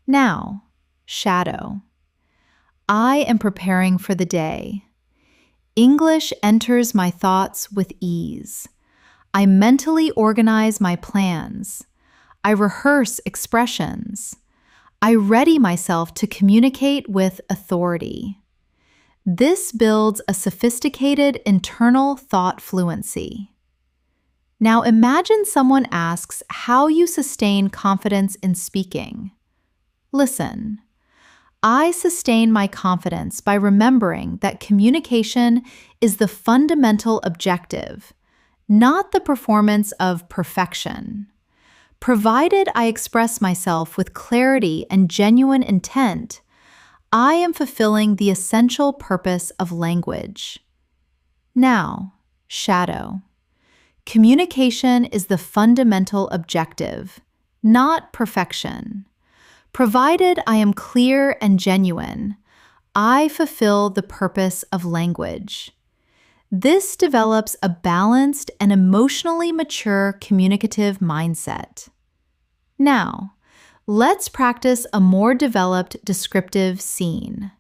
Speaker 1: Now, shadow. I am preparing for the day. English enters my thoughts with ease. I mentally organize my plans. I rehearse expressions. I ready myself to communicate with authority. This builds a sophisticated internal thought fluency. Now imagine someone asks how you sustain confidence in speaking. Listen. I sustain my confidence by remembering that communication is the fundamental objective, not the performance of perfection. Provided I express myself with clarity and genuine intent, I am fulfilling the essential purpose of language. Now, shadow. Communication is the fundamental objective, not perfection. Provided I am clear and genuine, I fulfill the purpose of language. This develops a balanced and emotionally mature communicative mindset. Now, let's practice a more developed descriptive scene.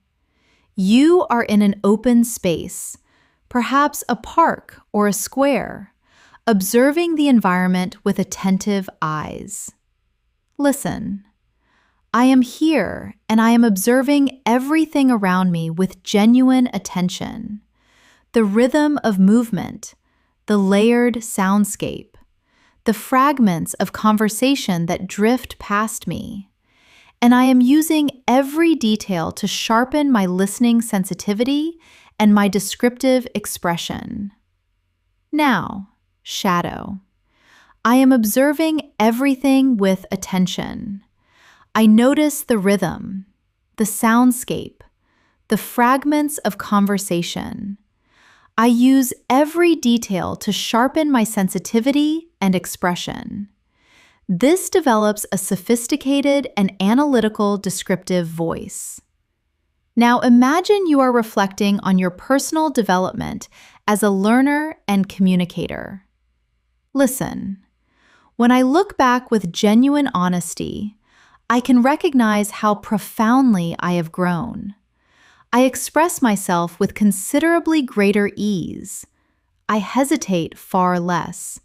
Speaker 1: You are in an open space, perhaps a park or a square, observing the environment with attentive eyes. Listen. I am here and I am observing everything around me with genuine attention. The rhythm of movement, the layered soundscape, the fragments of conversation that drift past me. And I am using every detail to sharpen my listening sensitivity and my descriptive expression. Now, shadow. I am observing everything with attention. I notice the rhythm, the soundscape, the fragments of conversation. I use every detail to sharpen my sensitivity and expression. This develops a sophisticated and analytical descriptive voice. Now imagine you are reflecting on your personal development as a learner and communicator. Listen. When I look back with genuine honesty, I can recognize how profoundly I have grown. I express myself with considerably greater ease. I hesitate far less.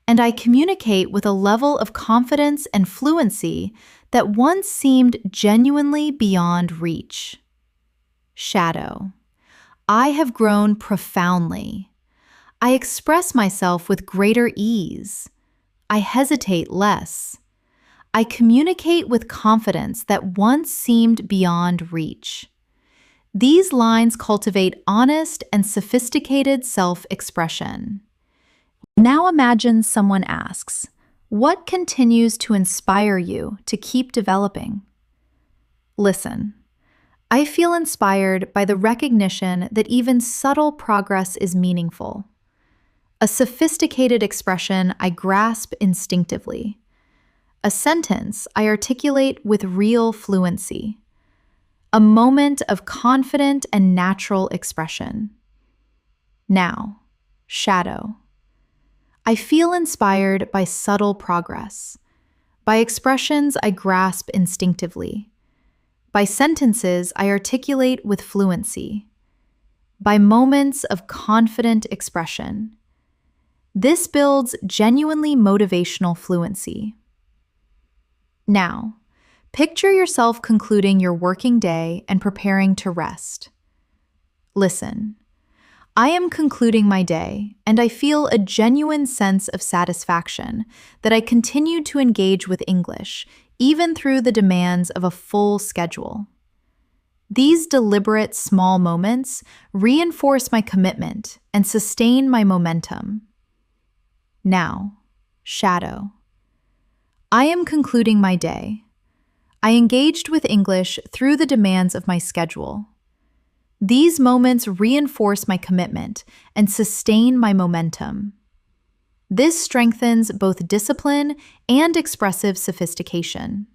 Speaker 1: And I communicate with a level of confidence and fluency that once seemed genuinely beyond reach. Shadow. I have grown profoundly. I express myself with greater ease. I hesitate less. I communicate with confidence that once seemed beyond reach. These lines cultivate honest and sophisticated self-expression. Now imagine someone asks, what continues to inspire you to keep developing? Listen. I feel inspired by the recognition that even subtle progress is meaningful. A sophisticated expression I grasp instinctively. A sentence I articulate with real fluency. A moment of confident and natural expression. Now, shadow. I feel inspired by subtle progress, by expressions I grasp instinctively, by sentences I articulate with fluency, by moments of confident expression. This builds genuinely motivational fluency. Now, picture yourself concluding your working day and preparing to rest. Listen. I am concluding my day, and I feel a genuine sense of satisfaction that I continue to engage with English, even through the demands of a full schedule. These deliberate small moments reinforce my commitment and sustain my momentum. Now, shadow. I am concluding my day. I engaged with English through the demands of my schedule. These moments reinforce my commitment and sustain my momentum. This strengthens both discipline and expressive sophistication.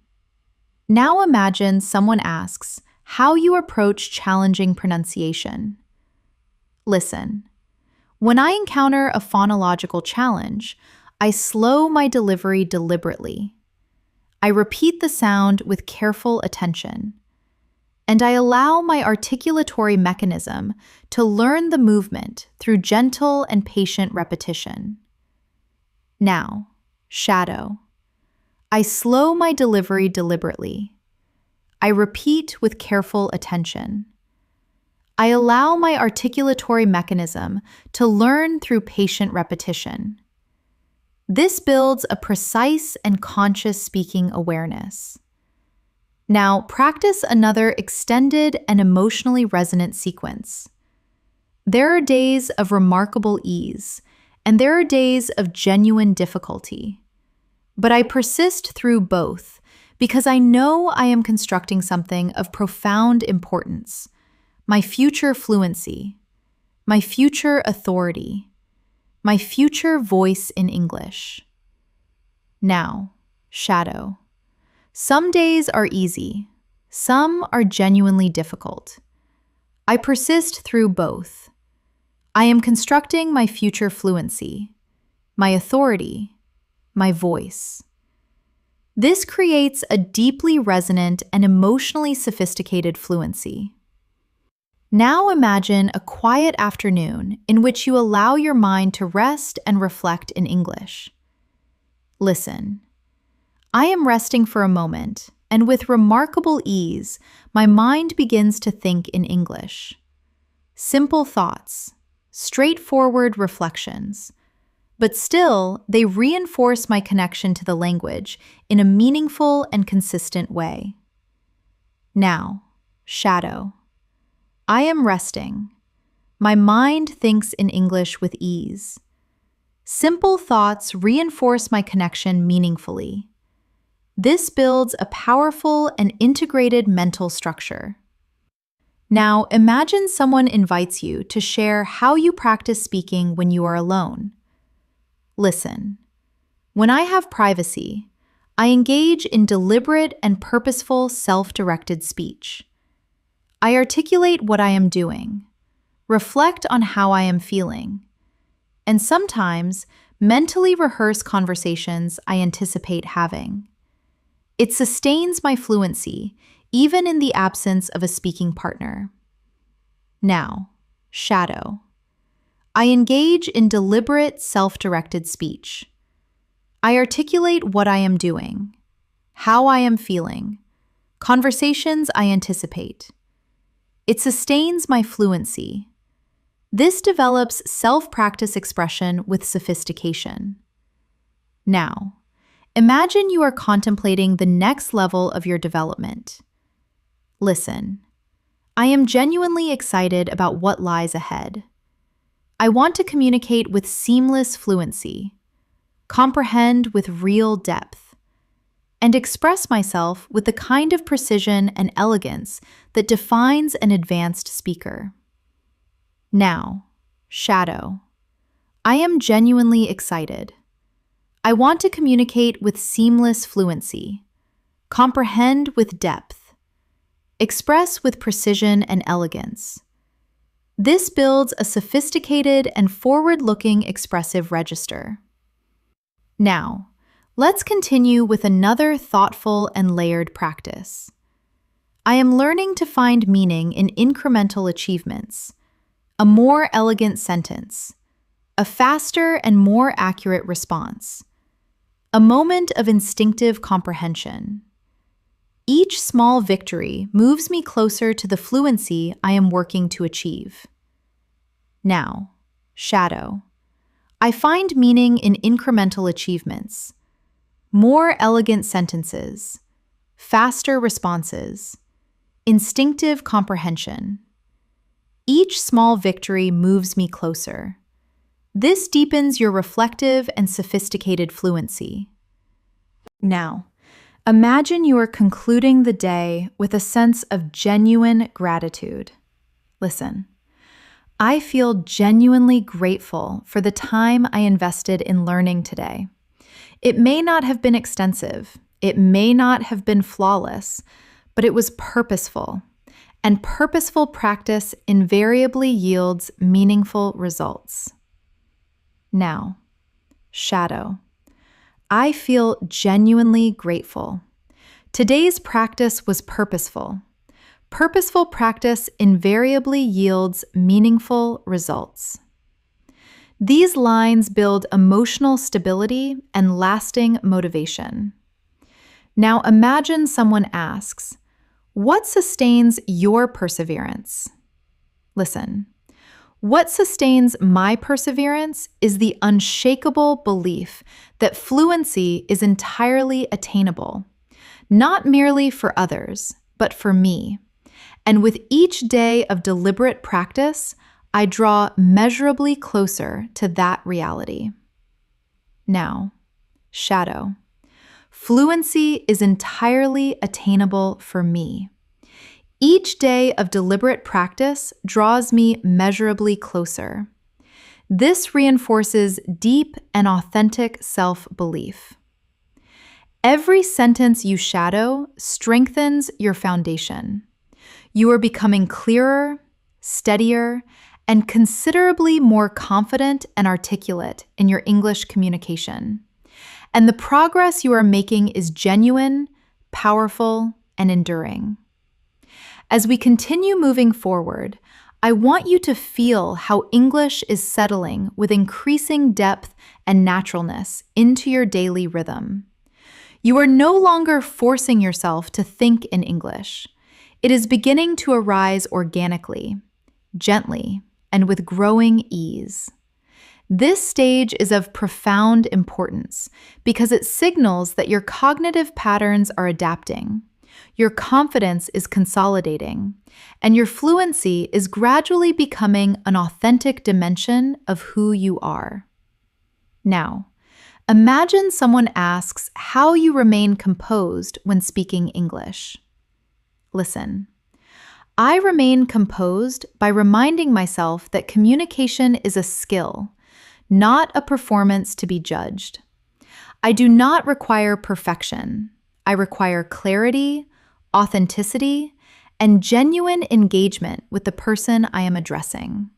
Speaker 1: Now imagine someone asks how you approach challenging pronunciation. Listen. When I encounter a phonological challenge, I slow my delivery deliberately. I repeat the sound with careful attention. And I allow my articulatory mechanism to learn the movement through gentle and patient repetition. Now, shadow. I slow my delivery deliberately. I repeat with careful attention. I allow my articulatory mechanism to learn through patient repetition. This builds a precise and conscious speaking awareness. Now, practice another extended and emotionally resonant sequence. There are days of remarkable ease, and there are days of genuine difficulty. But I persist through both because I know I am constructing something of profound importance: my future fluency, my future authority, my future voice in English. Now, shadow. Some days are easy, some are genuinely difficult. I persist through both. I am constructing my future fluency, my authority, my voice. This creates a deeply resonant and emotionally sophisticated fluency. Now imagine a quiet afternoon in which you allow your mind to rest and reflect in English. Listen. I am resting for a moment, and with remarkable ease, my mind begins to think in English. Simple thoughts, straightforward reflections, but still, they reinforce my connection to the language in a meaningful and consistent way. Now, shadow. I am resting. My mind thinks in English with ease. Simple thoughts reinforce my connection meaningfully. This builds a powerful and integrated mental structure. Now, imagine someone invites you to share how you practice speaking when you are alone. Listen. When I have privacy, I engage in deliberate and purposeful self-directed speech. I articulate what I am doing, reflect on how I am feeling, and sometimes mentally rehearse conversations I anticipate having. It sustains my fluency, even in the absence of a speaking partner. Now, shadow. I engage in deliberate, self-directed speech. I articulate what I am doing, how I am feeling, conversations I anticipate. It sustains my fluency. This develops self-practice expression with sophistication. Now, imagine you are contemplating the next level of your development. Listen. I am genuinely excited about what lies ahead. I want to communicate with seamless fluency, comprehend with real depth, and express myself with the kind of precision and elegance that defines an advanced speaker. Now, shadow. I am genuinely excited. I want to communicate with seamless fluency, comprehend with depth, express with precision and elegance. This builds a sophisticated and forward-looking expressive register. Now, let's continue with another thoughtful and layered practice. I am learning to find meaning in incremental achievements, a more elegant sentence, a faster and more accurate response, a moment of instinctive comprehension. Each small victory moves me closer to the fluency I am working to achieve. Now, shadow. I find meaning in incremental achievements, more elegant sentences, faster responses, instinctive comprehension. Each small victory moves me closer. This deepens your reflective and sophisticated fluency. Now, imagine you are concluding the day with a sense of genuine gratitude. Listen. I feel genuinely grateful for the time I invested in learning today. It may not have been extensive, it may not have been flawless, but it was purposeful, and purposeful practice invariably yields meaningful results. Now, shadow. I feel genuinely grateful. Today's practice was purposeful. Purposeful practice invariably yields meaningful results. These lines build emotional stability and lasting motivation. Now imagine someone asks, "What sustains your perseverance?" Listen. What sustains my perseverance is the unshakable belief that fluency is entirely attainable. not merely for others, but for me. And with each day of deliberate practice, I draw measurably closer to that reality. Now, shadow. Fluency is entirely attainable for me. Each day of deliberate practice draws me measurably closer. This reinforces deep and authentic self-belief. Every sentence you shadow strengthens your foundation. You are becoming clearer, steadier, and considerably more confident and articulate in your English communication. And the progress you are making is genuine, powerful, and enduring. As we continue moving forward, I want you to feel how English is settling with increasing depth and naturalness into your daily rhythm. You are no longer forcing yourself to think in English. It is beginning to arise organically, gently, and with growing ease. This stage is of profound importance because it signals that your cognitive patterns are adapting, your confidence is consolidating, and your fluency is gradually becoming an authentic dimension of who you are. Now, imagine someone asks how you remain composed when speaking English. Listen. I remain composed by reminding myself that communication is a skill, not a performance to be judged. I do not require perfection. I require clarity, authenticity, and genuine engagement with the person I am addressing.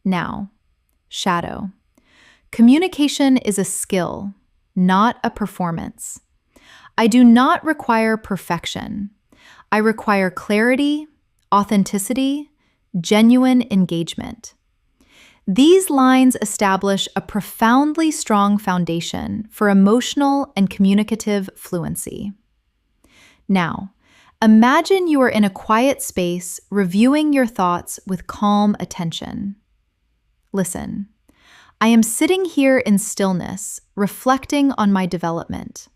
Speaker 1: Now, shadow. Communication is a skill, not a performance. I do not require perfection. I require clarity, authenticity, genuine engagement. These lines establish a profoundly strong foundation for emotional and communicative fluency. Now, imagine you are in a quiet space reviewing your thoughts with calm attention. Listen. I am sitting here in stillness, reflecting on my development.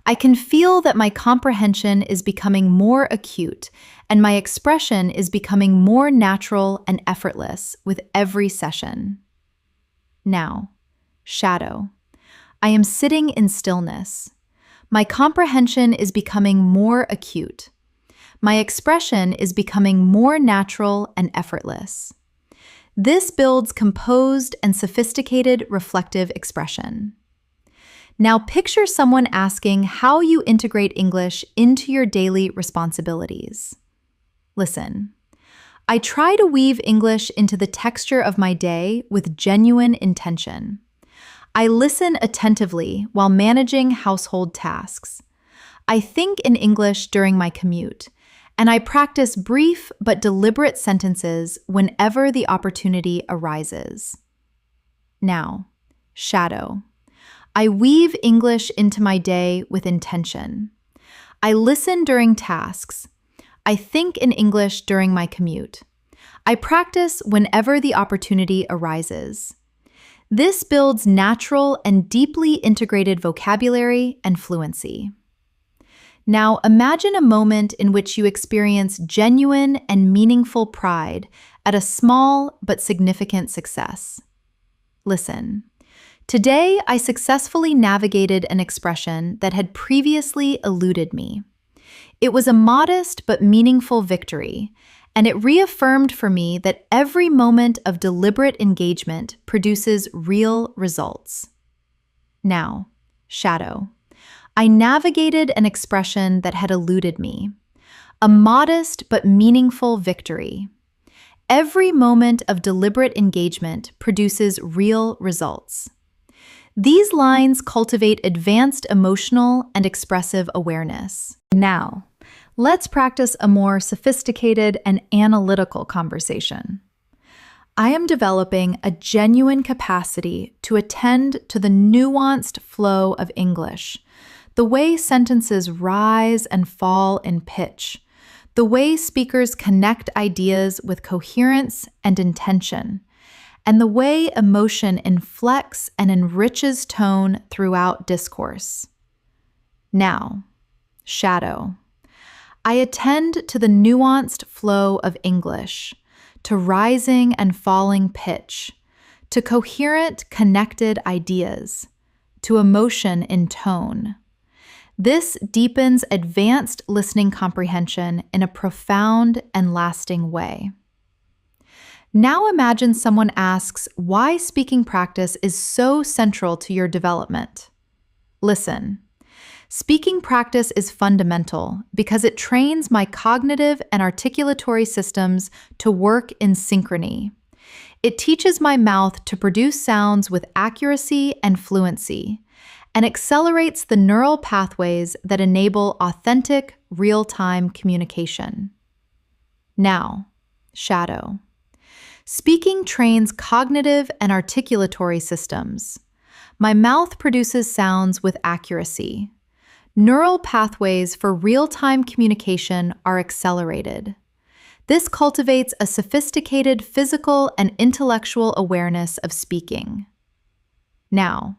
Speaker 1: I can feel that my comprehension is becoming more acute and my expression is becoming more natural and effortless with every session. Now, shadow. I am sitting in stillness. My comprehension is becoming more acute. My expression is becoming more natural and effortless. This builds composed and sophisticated reflective expression. Now picture someone asking how you integrate English into your daily responsibilities. Listen. I try to weave English into the texture of my day with genuine intention. I listen attentively while managing household tasks. I think in English during my commute, and I practice brief but deliberate sentences whenever the opportunity arises. Now, shadow. I weave English into my day with intention. I listen during tasks. I think in English during my commute. I practice whenever the opportunity arises. This builds natural and deeply integrated vocabulary and fluency. Now imagine a moment in which you experience genuine and meaningful pride at a small but significant success. Listen. Today, I successfully navigated an expression that had previously eluded me. It was a modest but meaningful victory, and it reaffirmed for me that every moment of deliberate engagement produces real results. Now, shadow. I navigated an expression that had eluded me. A modest but meaningful victory. Every moment of deliberate engagement produces real results. These lines cultivate advanced emotional and expressive awareness. Now, let's practice a more sophisticated and analytical conversation. I am developing a genuine capacity to attend to the nuanced flow of English, the way sentences rise and fall in pitch, the way speakers connect ideas with coherence and intention, and the way emotion inflects and enriches tone throughout discourse. Now, Shadow. I attend to the nuanced flow of English, to rising and falling pitch, to coherent, connected ideas, to emotion in tone. This deepens advanced listening comprehension in a profound and lasting way. Now imagine someone asks why speaking practice is so central to your development. Listen. Speaking practice is fundamental because it trains my cognitive and articulatory systems to work in synchrony. It teaches my mouth to produce sounds with accuracy and fluency, and accelerates the neural pathways that enable authentic, real-time communication. Now, shadow. Speaking trains cognitive and articulatory systems. My mouth produces sounds with accuracy. Neural pathways for real-time communication are accelerated. This cultivates a sophisticated physical and intellectual awareness of speaking. Now,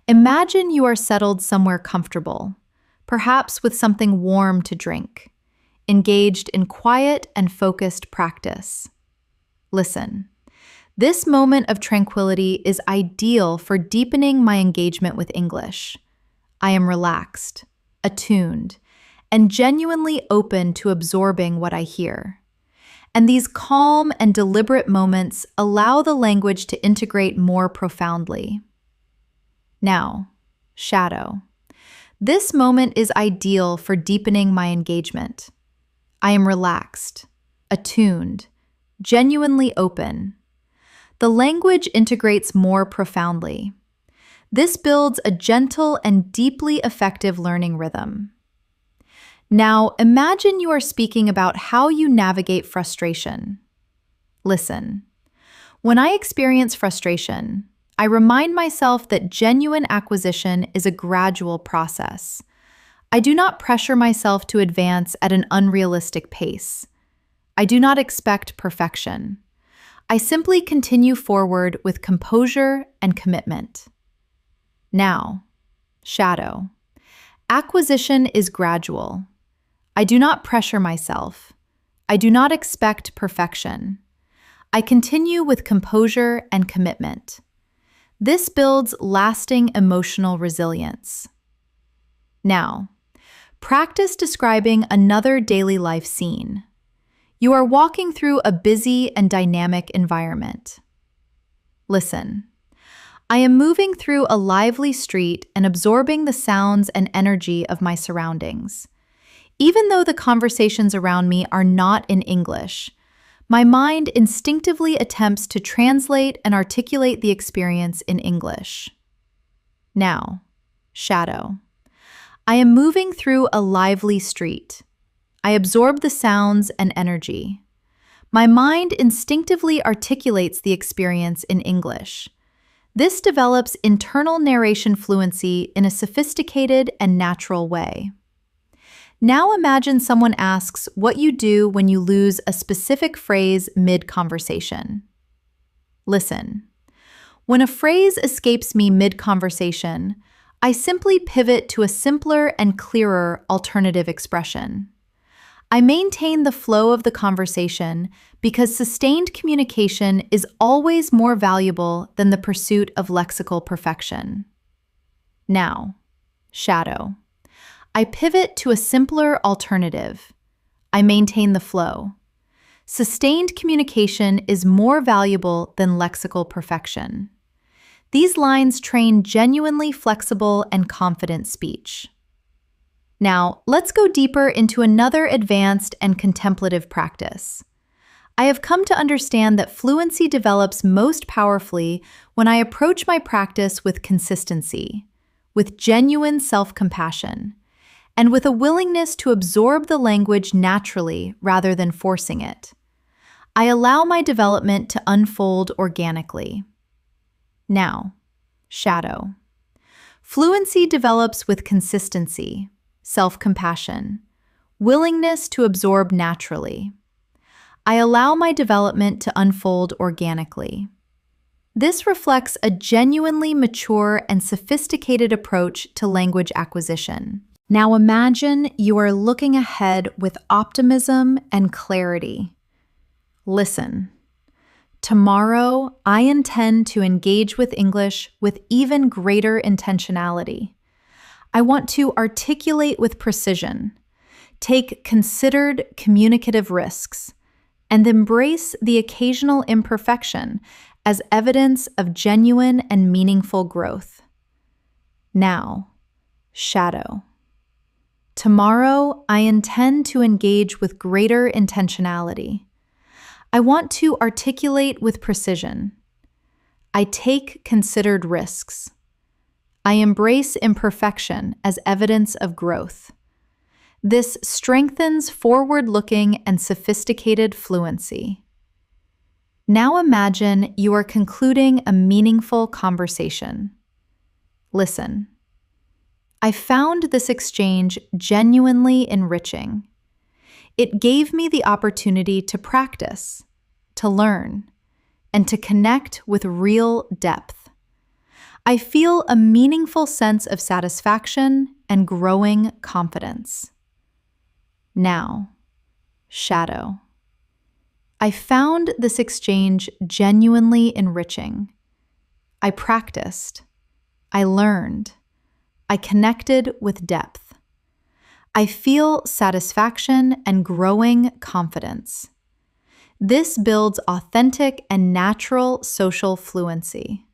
Speaker 1: imagine you are settled somewhere comfortable, perhaps with something warm to drink, engaged in quiet and focused practice. Listen. This moment of tranquility is ideal for deepening my engagement with English. I am relaxed, attuned, and genuinely open to absorbing what I hear. And these calm and deliberate moments allow the language to integrate more profoundly. Now, shadow. This moment is ideal for deepening my engagement. I am relaxed, attuned, genuinely open. The language integrates more profoundly. This builds a gentle and deeply effective learning rhythm. Now, imagine you are speaking about how you navigate frustration. Listen. When I experience frustration, I remind myself that genuine acquisition is a gradual process. I do not pressure myself to advance at an unrealistic pace. I do not expect perfection. I simply continue forward with composure and commitment. Now, shadow. Acquisition is gradual. I do not pressure myself. I do not expect perfection. I continue with composure and commitment. This builds lasting emotional resilience. Now, practice describing another daily life scene. You are walking through a busy and dynamic environment. Listen. I am moving through a lively street and absorbing the sounds and energy of my surroundings. Even though the conversations around me are not in English, my mind instinctively attempts to translate and articulate the experience in English. Now, shadow. I am moving through a lively street. I absorb the sounds and energy. My mind instinctively articulates the experience in English. This develops internal narration fluency in a sophisticated and natural way. Now imagine someone asks what you do when you lose a specific phrase mid-conversation. Listen. When a phrase escapes me mid-conversation, I simply pivot to a simpler and clearer alternative expression. I maintain the flow of the conversation because sustained communication is always more valuable than the pursuit of lexical perfection. Now, shadow. I pivot to a simpler alternative. I maintain the flow. Sustained communication is more valuable than lexical perfection. These lines train genuinely flexible and confident speech. Now, let's go deeper into another advanced and contemplative practice. I have come to understand that fluency develops most powerfully when I approach my practice with consistency, with genuine self-compassion, and with a willingness to absorb the language naturally rather than forcing it. I allow my development to unfold organically. Now, shadow. Fluency develops with consistency, self-compassion, willingness to absorb naturally. I allow my development to unfold organically. This reflects a genuinely mature and sophisticated approach to language acquisition. Now imagine you are looking ahead with optimism and clarity. Listen. Tomorrow, I intend to engage with English with even greater intentionality. I want to articulate with precision, take considered communicative risks, and embrace the occasional imperfection as evidence of genuine and meaningful growth. Now, shadow. Tomorrow, I intend to engage with greater intentionality. I want to articulate with precision. I take considered risks. I embrace imperfection as evidence of growth. This strengthens forward-looking and sophisticated fluency. Now imagine you are concluding a meaningful conversation. Listen. I found this exchange genuinely enriching. It gave me the opportunity to practice, to learn, and to connect with real depth. I feel a meaningful sense of satisfaction and growing confidence. Now, shadow. I found this exchange genuinely enriching. I practiced. I learned. I connected with depth. I feel satisfaction and growing confidence. This builds authentic and natural social fluency.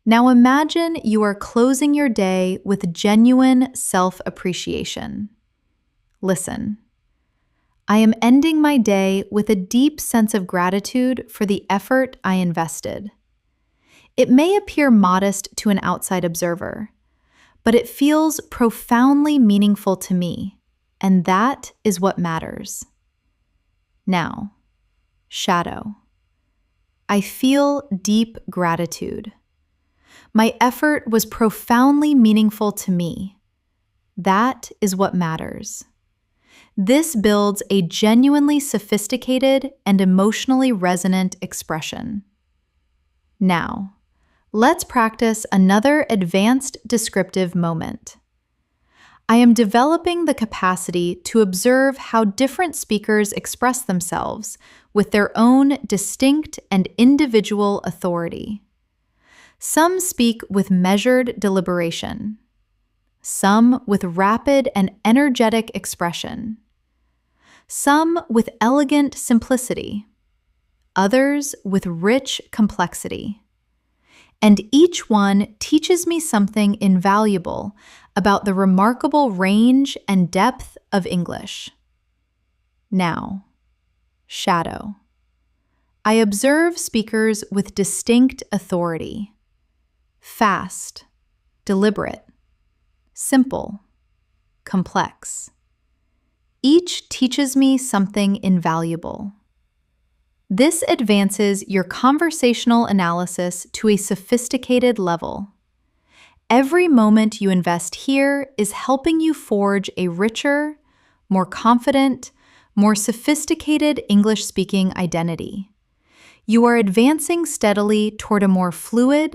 Speaker 1: Now imagine you are closing your day with genuine self-appreciation. Listen. I am ending my day with a deep sense of gratitude for the effort I invested. It may appear modest to an outside observer, but it feels profoundly meaningful to me, and that is what matters. Now, shadow. I feel deep gratitude. My effort was profoundly meaningful to me. That is what matters. This builds a genuinely sophisticated and emotionally resonant expression. Now, let's practice another advanced descriptive moment. I am developing the capacity to observe how different speakers express themselves with their own distinct and individual authority. Some speak with measured deliberation. Some with rapid and energetic expression. Some with elegant simplicity. Others with rich complexity. And each one teaches me something invaluable about the remarkable range and depth of English. Now, shadow. I observe speakers with distinct authority. Fast, deliberate, simple, complex. Each teaches me something invaluable. This advances your conversational analysis to a sophisticated level. Every moment you invest here is helping you forge a richer, more confident, more sophisticated English-speaking identity. You are advancing steadily toward a more fluid,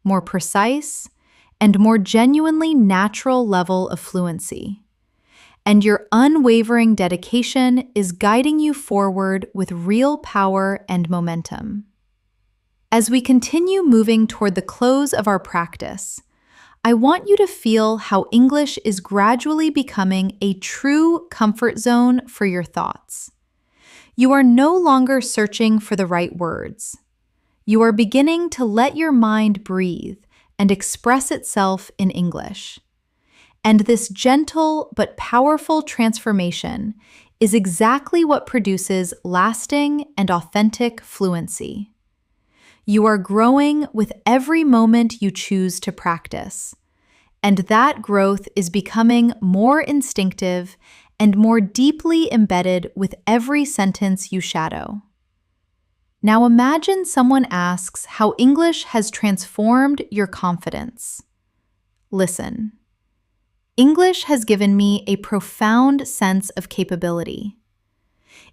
Speaker 1: more precise, and more genuinely natural level of fluency. And your unwavering dedication is guiding you forward with real power and momentum. As we continue moving toward the close of our practice, I want you to feel how English is gradually becoming a true comfort zone for your thoughts. You are no longer searching for the right words. You are beginning to let your mind breathe and express itself in English. And this gentle but powerful transformation is exactly what produces lasting and authentic fluency. You are growing with every moment you choose to practice, and that growth is becoming more instinctive and more deeply embedded with every sentence you shadow. Now imagine someone asks how English has transformed your confidence. Listen. English has given me a profound sense of capability.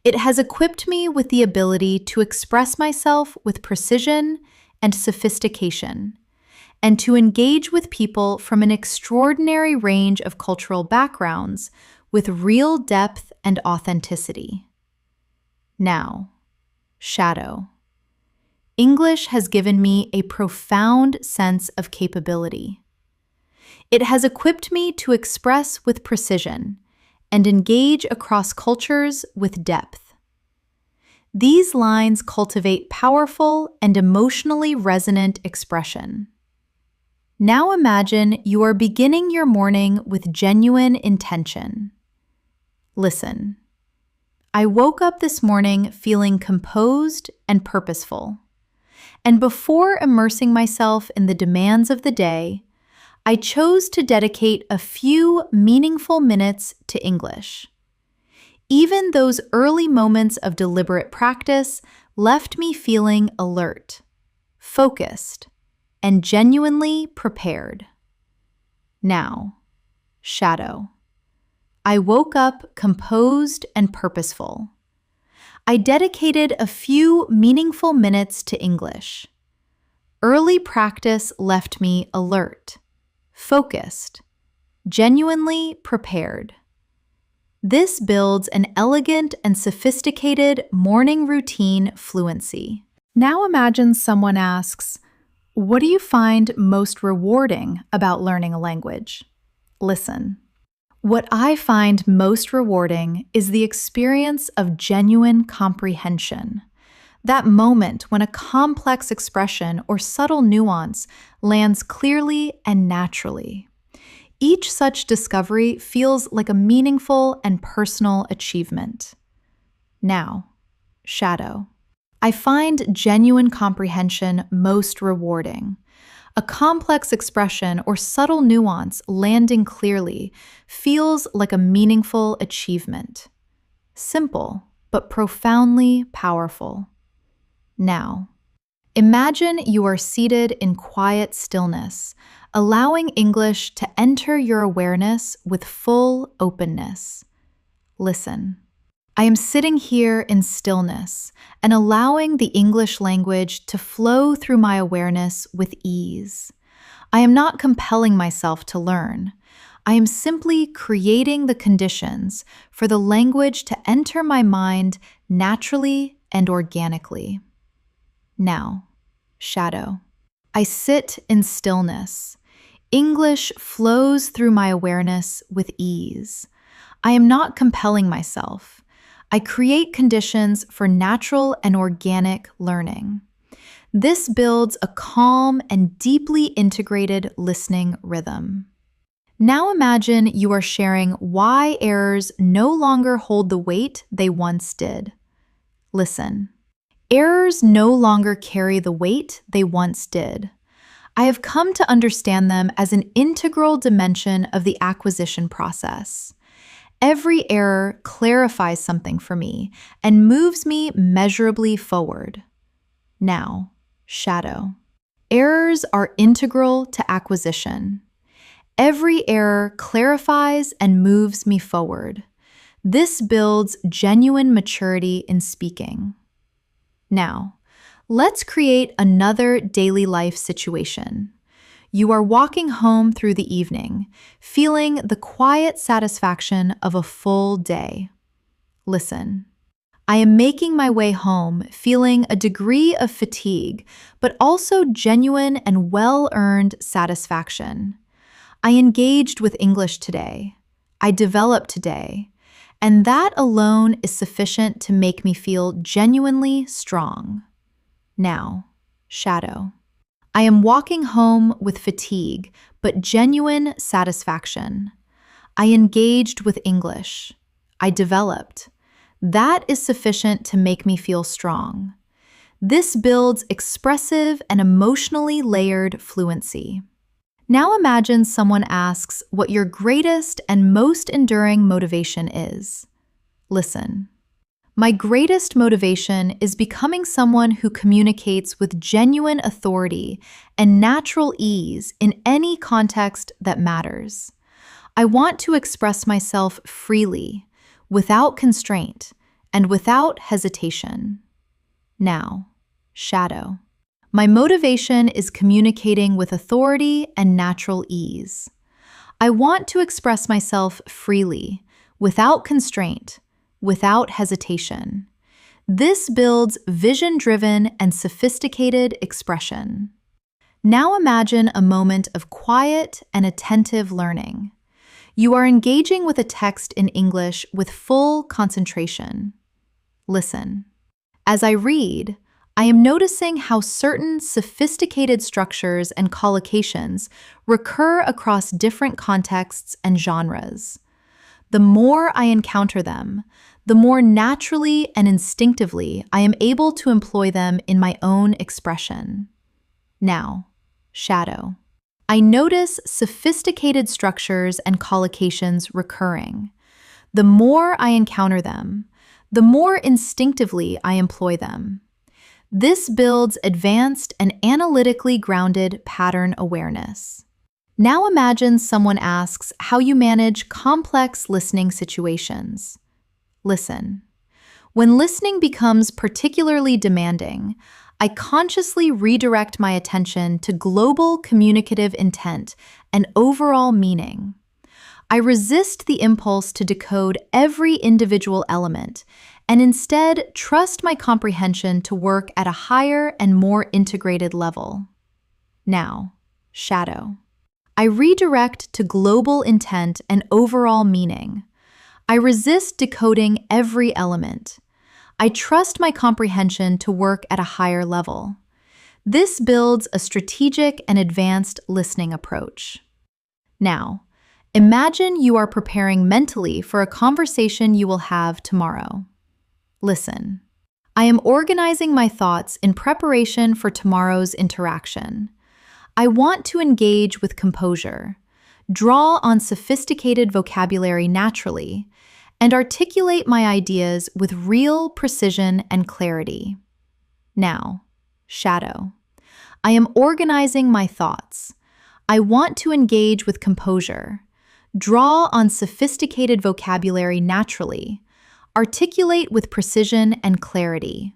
Speaker 1: It has equipped me with the ability to express myself with precision and sophistication, and to engage with people from an extraordinary range of cultural backgrounds with real depth and authenticity. Now, shadow. English has given me a profound sense of capability. It has equipped me to express with precision and engage across cultures with depth. These lines cultivate powerful and emotionally resonant expression. Now imagine you are beginning your morning with genuine intention. Listen. I woke up this morning feeling composed and purposeful. And before immersing myself in the demands of the day, I chose to dedicate a few meaningful minutes to English. Even those early moments of deliberate practice left me feeling alert, focused, and genuinely prepared. Now, shadow. I woke up composed and purposeful. I dedicated a few meaningful minutes to English. Early practice left me alert, focused, genuinely prepared. This builds an elegant and sophisticated morning routine fluency. Now imagine someone asks, "What do you find most rewarding about learning a language?" Listen. What I find most rewarding is the experience of genuine comprehension. That moment when a complex expression or subtle nuance lands clearly and naturally. Each such discovery feels like a meaningful and personal achievement. Now, shadow. I find genuine comprehension most rewarding. A complex expression or subtle nuance landing clearly feels like a meaningful achievement. Simple, but profoundly powerful. Now, imagine you are seated in quiet stillness, allowing English to enter your awareness with full openness. Listen. I am sitting here in stillness and allowing the English language to flow through my awareness with ease. I am not compelling myself to learn. I am simply creating the conditions for the language to enter my mind naturally and organically. Now, shadow. I sit in stillness. English flows through my awareness with ease. I am not compelling myself. I create conditions for natural and organic learning. This builds a calm and deeply integrated listening rhythm. Now imagine you are sharing why errors no longer hold the weight they once did. Listen. Errors no longer carry the weight they once did. I have come to understand them as an integral dimension of the acquisition process. Every error clarifies something for me and moves me measurably forward. Now, shadow. Errors are integral to acquisition. Every error clarifies and moves me forward. This builds genuine maturity in speaking. Now, let's create another daily life situation. You are walking home through the evening, feeling the quiet satisfaction of a full day. Listen. I am making my way home, feeling a degree of fatigue, but also genuine and well-earned satisfaction. I engaged with English today. I developed today. And that alone is sufficient to make me feel genuinely strong. Now, shadow. I am walking home with fatigue, but genuine satisfaction. I engaged with English. I developed. That is sufficient to make me feel strong. This builds expressive and emotionally layered fluency. Now imagine someone asks what your greatest and most enduring motivation is. Listen. My greatest motivation is becoming someone who communicates with genuine authority and natural ease in any context that matters. I want to express myself freely, without constraint, and without hesitation. Now, shadow. My motivation is communicating with authority and natural ease. I want to express myself freely, without constraint, without hesitation. This builds vision-driven and sophisticated expression. Now imagine a moment of quiet and attentive learning. You are engaging with a text in English with full concentration. Listen. As I read, I am noticing how certain sophisticated structures and collocations recur across different contexts and genres. The more I encounter them, the more naturally and instinctively I am able to employ them in my own expression. Now, shadow. I notice sophisticated structures and collocations recurring. The more I encounter them, the more instinctively I employ them. This builds advanced and analytically grounded pattern awareness. Now imagine someone asks how you manage complex listening situations. Listen. When listening becomes particularly demanding, I consciously redirect my attention to global communicative intent and overall meaning. I resist the impulse to decode every individual element and instead trust my comprehension to work at a higher and more integrated level. Now, shadow. I redirect to global intent and overall meaning. I resist decoding every element. I trust my comprehension to work at a higher level. This builds a strategic and advanced listening approach. Now, imagine you are preparing mentally for a conversation you will have tomorrow. Listen. I am organizing my thoughts in preparation for tomorrow's interaction. I want to engage with composure, draw on sophisticated vocabulary naturally, and articulate my ideas with real precision and clarity. Now, shadow. I am organizing my thoughts. I want to engage with composure, draw on sophisticated vocabulary naturally, articulate with precision and clarity.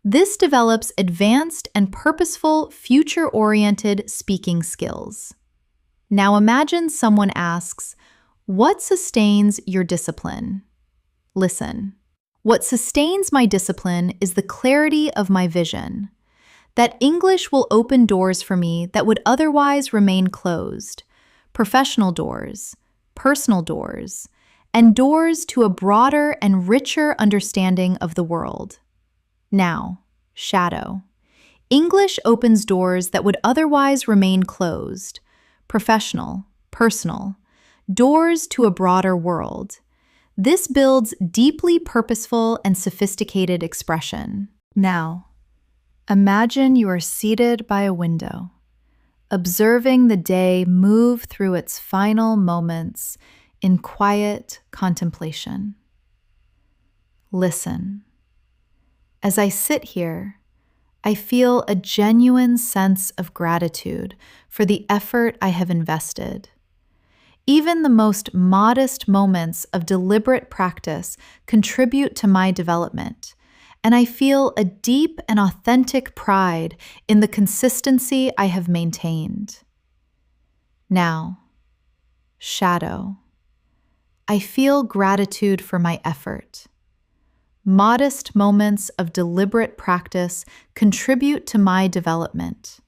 Speaker 1: This develops advanced and purposeful, future-oriented speaking skills. Now imagine someone asks, "What sustains your discipline?" Listen. What sustains my discipline is the clarity of my vision. That English will open doors for me that would otherwise remain closed. Professional doors, personal doors, and doors to a broader and richer understanding of the world. Now, shadow. English opens doors that would otherwise remain closed. Professional, personal, doors to a broader world. This builds deeply purposeful and sophisticated expression. Now, imagine you are seated by a window, observing the day move through its final moments in quiet contemplation. Listen. As I sit here, I feel a genuine sense of gratitude for the effort I have invested. Even the most modest moments of deliberate practice contribute to my development, and I feel a deep and authentic pride in the consistency I have maintained. Now, shadow. I feel gratitude for my effort. Modest moments of deliberate practice contribute to my development.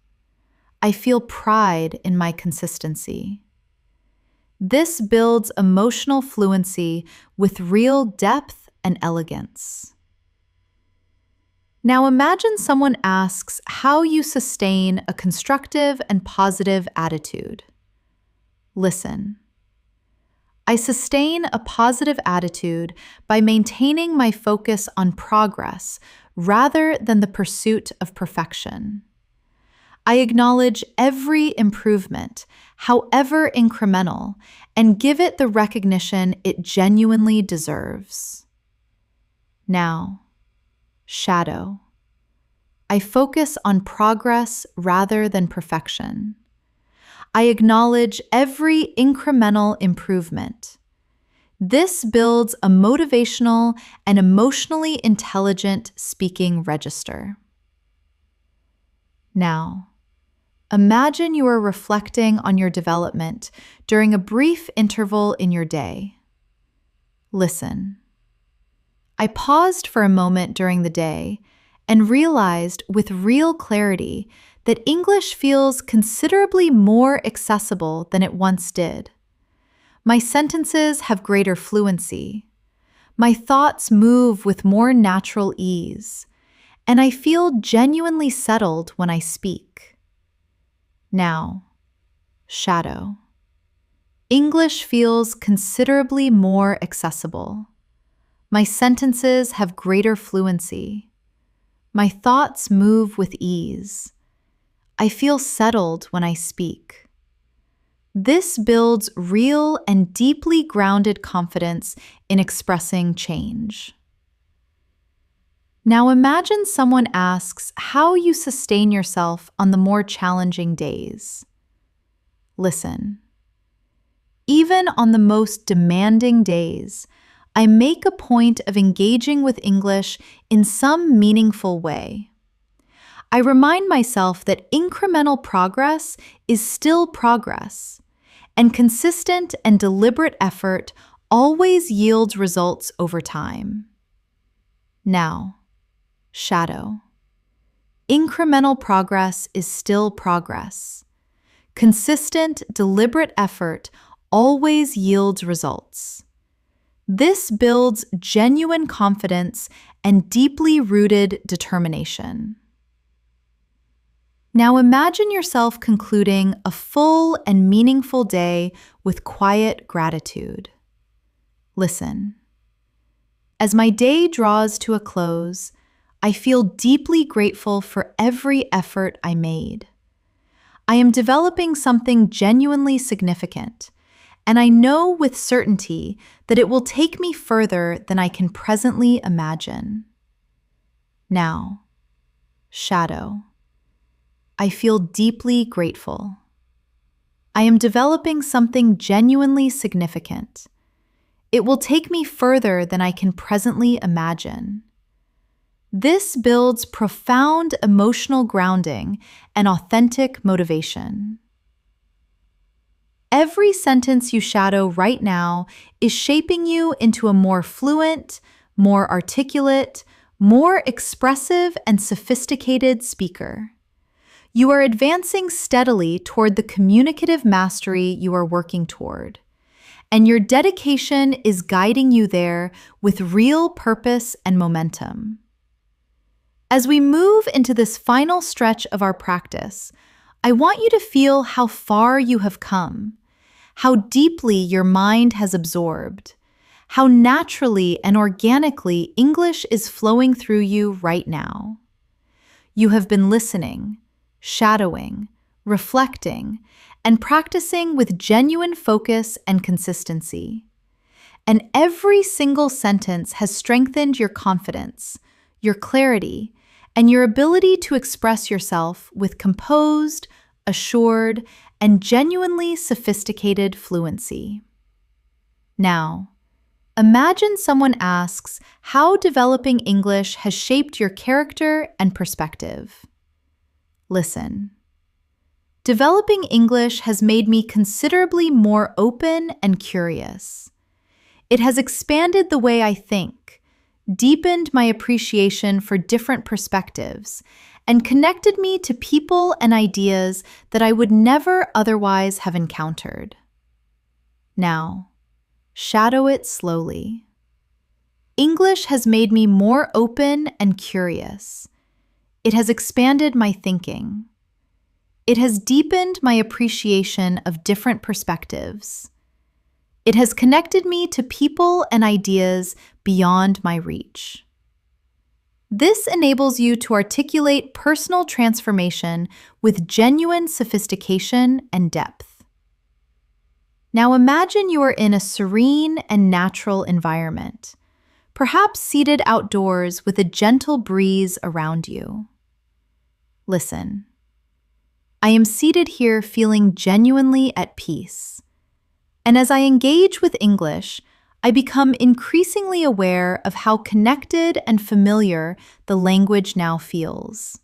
Speaker 1: I feel pride in my consistency. This builds emotional fluency with real depth and elegance. Now imagine someone asks how you sustain a constructive and positive attitude. Listen. I sustain a positive attitude by maintaining my focus on progress rather than the pursuit of perfection. I acknowledge every improvement, however incremental, and give it the recognition it genuinely deserves. Now, shadow. I focus on progress rather than perfection. I acknowledge every incremental improvement. This builds a motivational and emotionally intelligent speaking register. Now, imagine you are reflecting on your development during a brief interval in your day. Listen. I paused for a moment during the day and realized with real clarity that English feels considerably more accessible than it once did. My sentences have greater fluency. My thoughts move with more natural ease, and I feel genuinely settled when I speak. Now, shadow. English feels considerably more accessible. My sentences have greater fluency. My thoughts move with ease. I feel settled when I speak. This builds real and deeply grounded confidence in expressing change. Now imagine someone asks how you sustain yourself on the more challenging days. Listen. Even on the most demanding days, I make a point of engaging with English in some meaningful way. I remind myself that incremental progress is still progress, and consistent and deliberate effort always yields results over time. Now, shadow. Incremental progress is still progress. Consistent, deliberate effort always yields results. This builds genuine confidence and deeply rooted determination. Now imagine yourself concluding a full and meaningful day with quiet gratitude. Listen. As my day draws to a close, I feel deeply grateful for every effort I made. I am developing something genuinely significant, and I know with certainty that it will take me further than I can presently imagine. Now, shadow. I feel deeply grateful. I am developing something genuinely significant. It will take me further than I can presently imagine. This builds profound emotional grounding and authentic motivation. Every sentence you shadow right now is shaping you into a more fluent, more articulate, more expressive, and sophisticated speaker. You are advancing steadily toward the communicative mastery you are working toward, and your dedication is guiding you there with real purpose and momentum. As we move into this final stretch of our practice, I want you to feel how far you have come, how deeply your mind has absorbed, how naturally and organically English is flowing through you right now. You have been listening, shadowing, reflecting, and practicing with genuine focus and consistency. And every single sentence has strengthened your confidence, your clarity, and your ability to express yourself with composed, assured, and genuinely sophisticated fluency. Now, imagine someone asks how developing English has shaped your character and perspective. Listen. Developing English has made me considerably more open and curious. It has expanded the way I think, deepened my appreciation for different perspectives, and connected me to people and ideas that I would never otherwise have encountered. Now, shadow it slowly. English has made me more open and curious. It has expanded my thinking. It has deepened my appreciation of different perspectives. It has connected me to people and ideas beyond my reach. This enables you to articulate personal transformation with genuine sophistication and depth. Now imagine you are in a serene and natural environment, perhaps seated outdoors with a gentle breeze around you. Listen. I am seated here feeling genuinely at peace. And as I engage with English, I become increasingly aware of how connected and familiar the language now feels.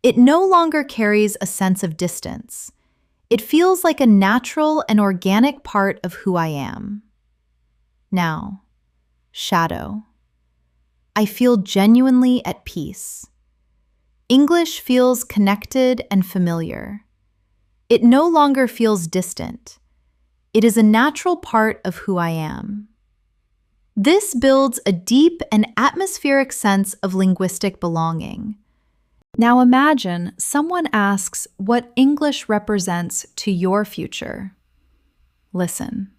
Speaker 1: It no longer carries a sense of distance. It feels like a natural and organic part of who I am. Now, shadow. I feel genuinely at peace. English feels connected and familiar. It no longer feels distant. It is a natural part of who I am. This builds a deep and atmospheric sense of linguistic belonging. Now imagine someone asks what English represents to your future. Listen.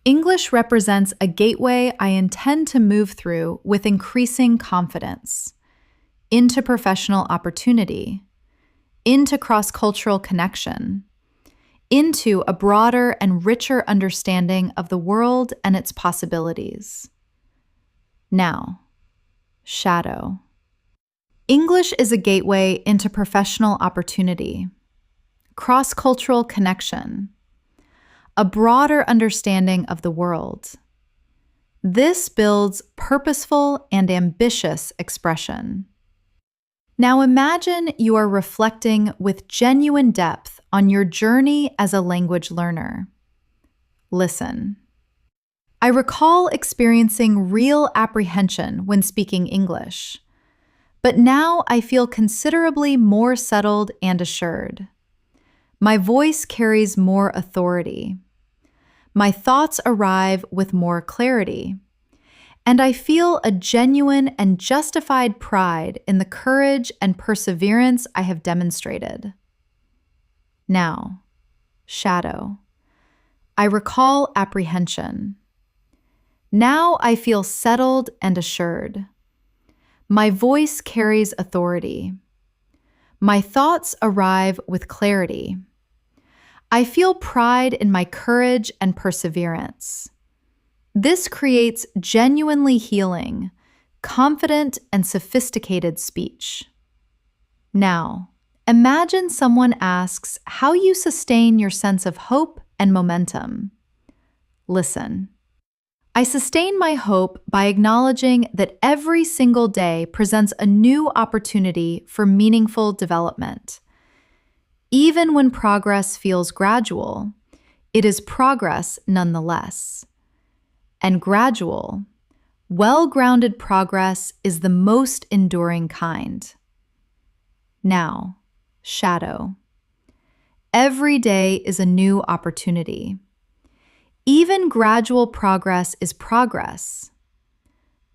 Speaker 1: English represents a gateway I intend to move through with increasing confidence into professional opportunity, into cross-cultural connection, into a broader and richer understanding of the world and its possibilities. Now, shadow. English is a gateway into professional opportunity, cross-cultural connection, a broader understanding of the world. This builds purposeful and ambitious expression. Now imagine you are reflecting with genuine depth on your journey as a language learner. Listen. I recall experiencing real apprehension when speaking English, but now I feel considerably more settled and assured. My voice carries more authority. My thoughts arrive with more clarity. And I feel a genuine and justified pride in the courage and perseverance I have demonstrated. Now, shadow. I recall apprehension. Now I feel settled and assured. My voice carries authority. My thoughts arrive with clarity. I feel pride in my courage and perseverance. This creates genuinely healing, confident, and sophisticated speech. Now, imagine someone asks how you sustain your sense of hope and momentum. Listen. I sustain my hope by acknowledging that every single day presents a new opportunity for meaningful development. Even when progress feels gradual, it is progress nonetheless. And gradual, well-grounded progress is the most enduring kind. Now, shadow. Every day is a new opportunity. Even gradual progress is progress.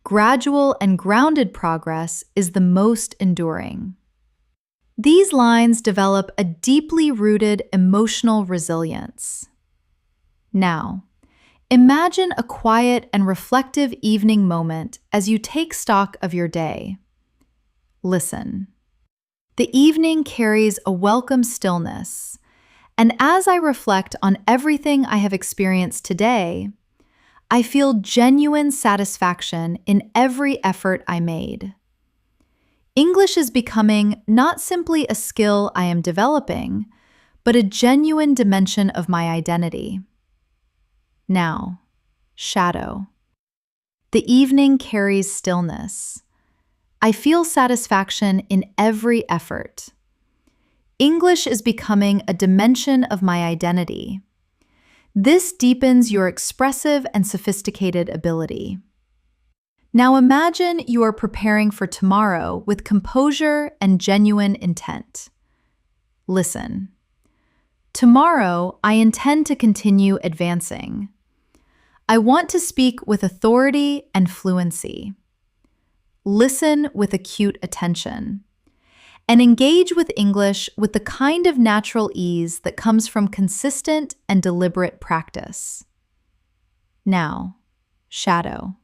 Speaker 1: Gradual and grounded progress is the most enduring. These lines develop a deeply rooted emotional resilience. Now, imagine a quiet and reflective evening moment as you take stock of your day. Listen. The evening carries a welcome stillness, and as I reflect on everything I have experienced today, I feel genuine satisfaction in every effort I made. English is becoming not simply a skill I am developing, but a genuine dimension of my identity. Now, shadow. The evening carries stillness. I feel satisfaction in every effort. English is becoming a dimension of my identity. This deepens your expressive and sophisticated ability. Now imagine you are preparing for tomorrow with composure and genuine intent. Listen. Tomorrow, I intend to continue advancing. I want to speak with authority and fluency. Listen with acute attention. And engage with English with the kind of natural ease that comes from consistent and deliberate practice. Now, shadow.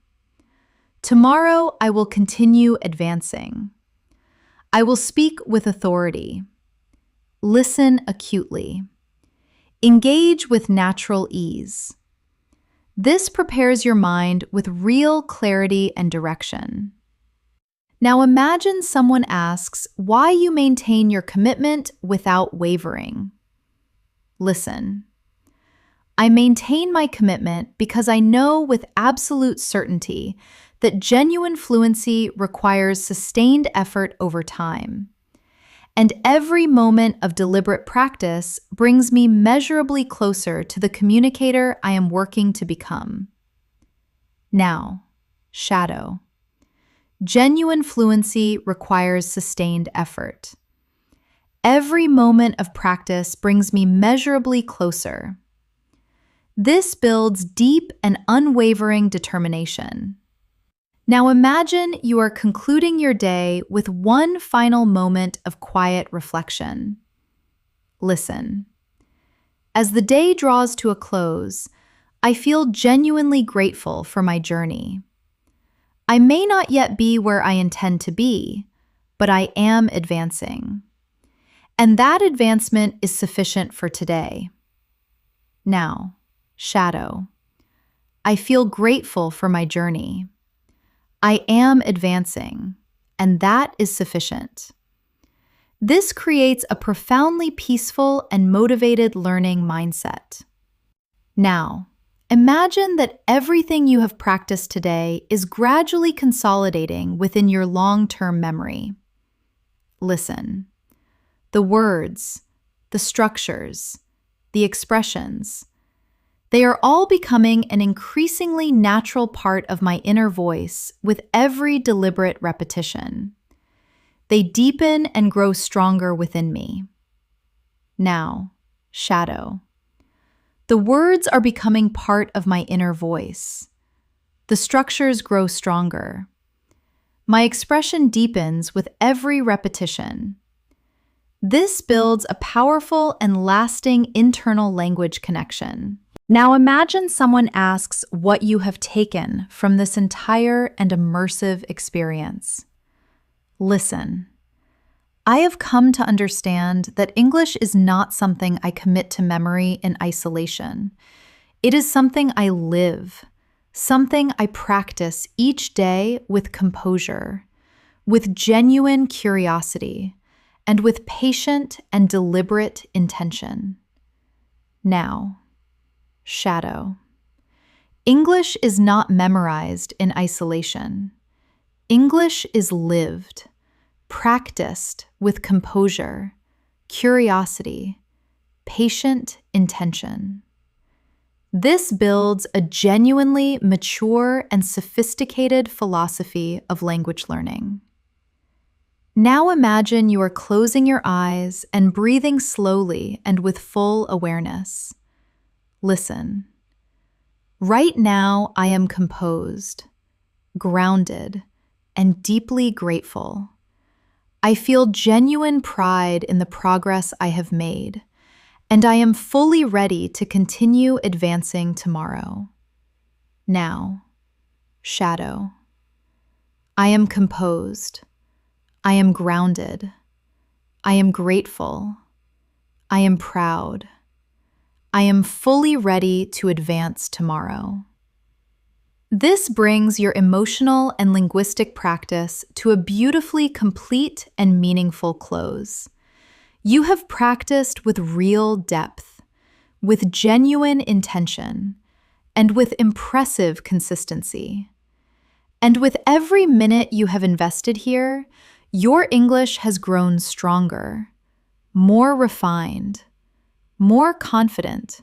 Speaker 1: Tomorrow, I will continue advancing. I will speak with authority. Listen acutely. Engage with natural ease. This prepares your mind with real clarity and direction. Now imagine someone asks why you maintain your commitment without wavering. Listen. I maintain my commitment because I know with absolute certainty that genuine fluency requires sustained effort over time. and every moment of deliberate practice brings me measurably closer to the communicator I am working to become. Now, shadow. Genuine fluency requires sustained effort. Every moment of practice brings me measurably closer. This builds deep and unwavering determination. Now imagine you are concluding your day with one final moment of quiet reflection. Listen. As the day draws to a close, I feel genuinely grateful for my journey. I may not yet be where I intend to be, but I am advancing. And that advancement is sufficient for today. Now, shadow. I feel grateful for my journey. I am advancing, and that is sufficient. This creates a profoundly peaceful and motivated learning mindset. Now, imagine that everything you have practiced today is gradually consolidating within your long-term memory. Listen. The words, the structures, the expressions, they are all becoming an increasingly natural part of my inner voice with every deliberate repetition. They deepen and grow stronger within me. Now, shadow. The words are becoming part of my inner voice. The structures grow stronger. My expression deepens with every repetition. This builds a powerful and lasting internal language connection. Now imagine someone asks what you have taken from this entire and immersive experience. Listen. I have come to understand that English is not something I commit to memory in isolation. It is something I live, something I practice each day with composure, with genuine curiosity, and with patient and deliberate intention. Now, shadow. English is not memorized in isolation. English is lived, practiced with composure, curiosity, patient intention. This builds a genuinely mature and sophisticated philosophy of language learning. Now imagine you are closing your eyes and breathing slowly and with full awareness. Listen. Right now, I am composed, grounded, and deeply grateful. I feel genuine pride in the progress I have made, and I am fully ready to continue advancing tomorrow. Now, shadow. I am composed. I am grounded. I am grateful. I am proud. I am fully ready to advance tomorrow. This brings your emotional and linguistic practice to a beautifully complete and meaningful close. You have practiced with real depth, with genuine intention, and with impressive consistency. And with every minute you have invested here, your English has grown stronger, more refined, more confident,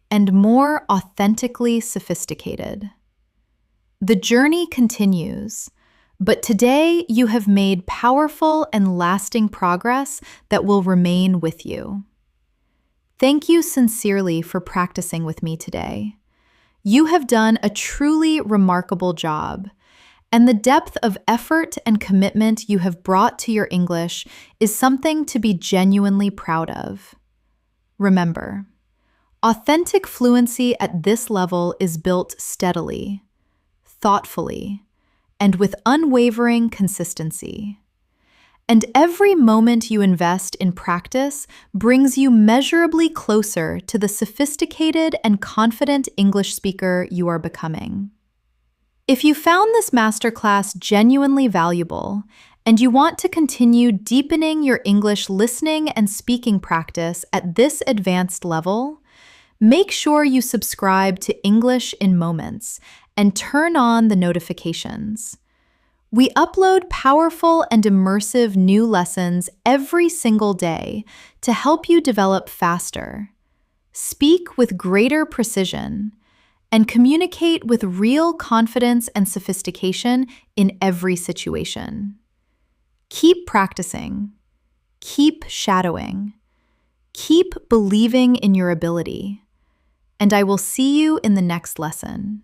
Speaker 1: and more authentically sophisticated. The journey continues, but today you have made powerful and lasting progress that will remain with you. Thank you sincerely for practicing with me today. You have done a truly remarkable job, and the depth of effort and commitment you have brought to your English is something to be genuinely proud of. Remember, authentic fluency at this level is built steadily, thoughtfully, and with unwavering consistency. And every moment you invest in practice brings you measurably closer to the sophisticated and confident English speaker you are becoming. If you found this masterclass genuinely valuable, and you want to continue deepening your English listening and speaking practice at this advanced level, make sure you subscribe to English in Moments and turn on the notifications. We upload powerful and immersive new lessons every single day to help you develop faster, speak with greater precision, and communicate with real confidence and sophistication in every situation. Keep practicing, keep shadowing, keep believing in your ability, and I will see you in the next lesson.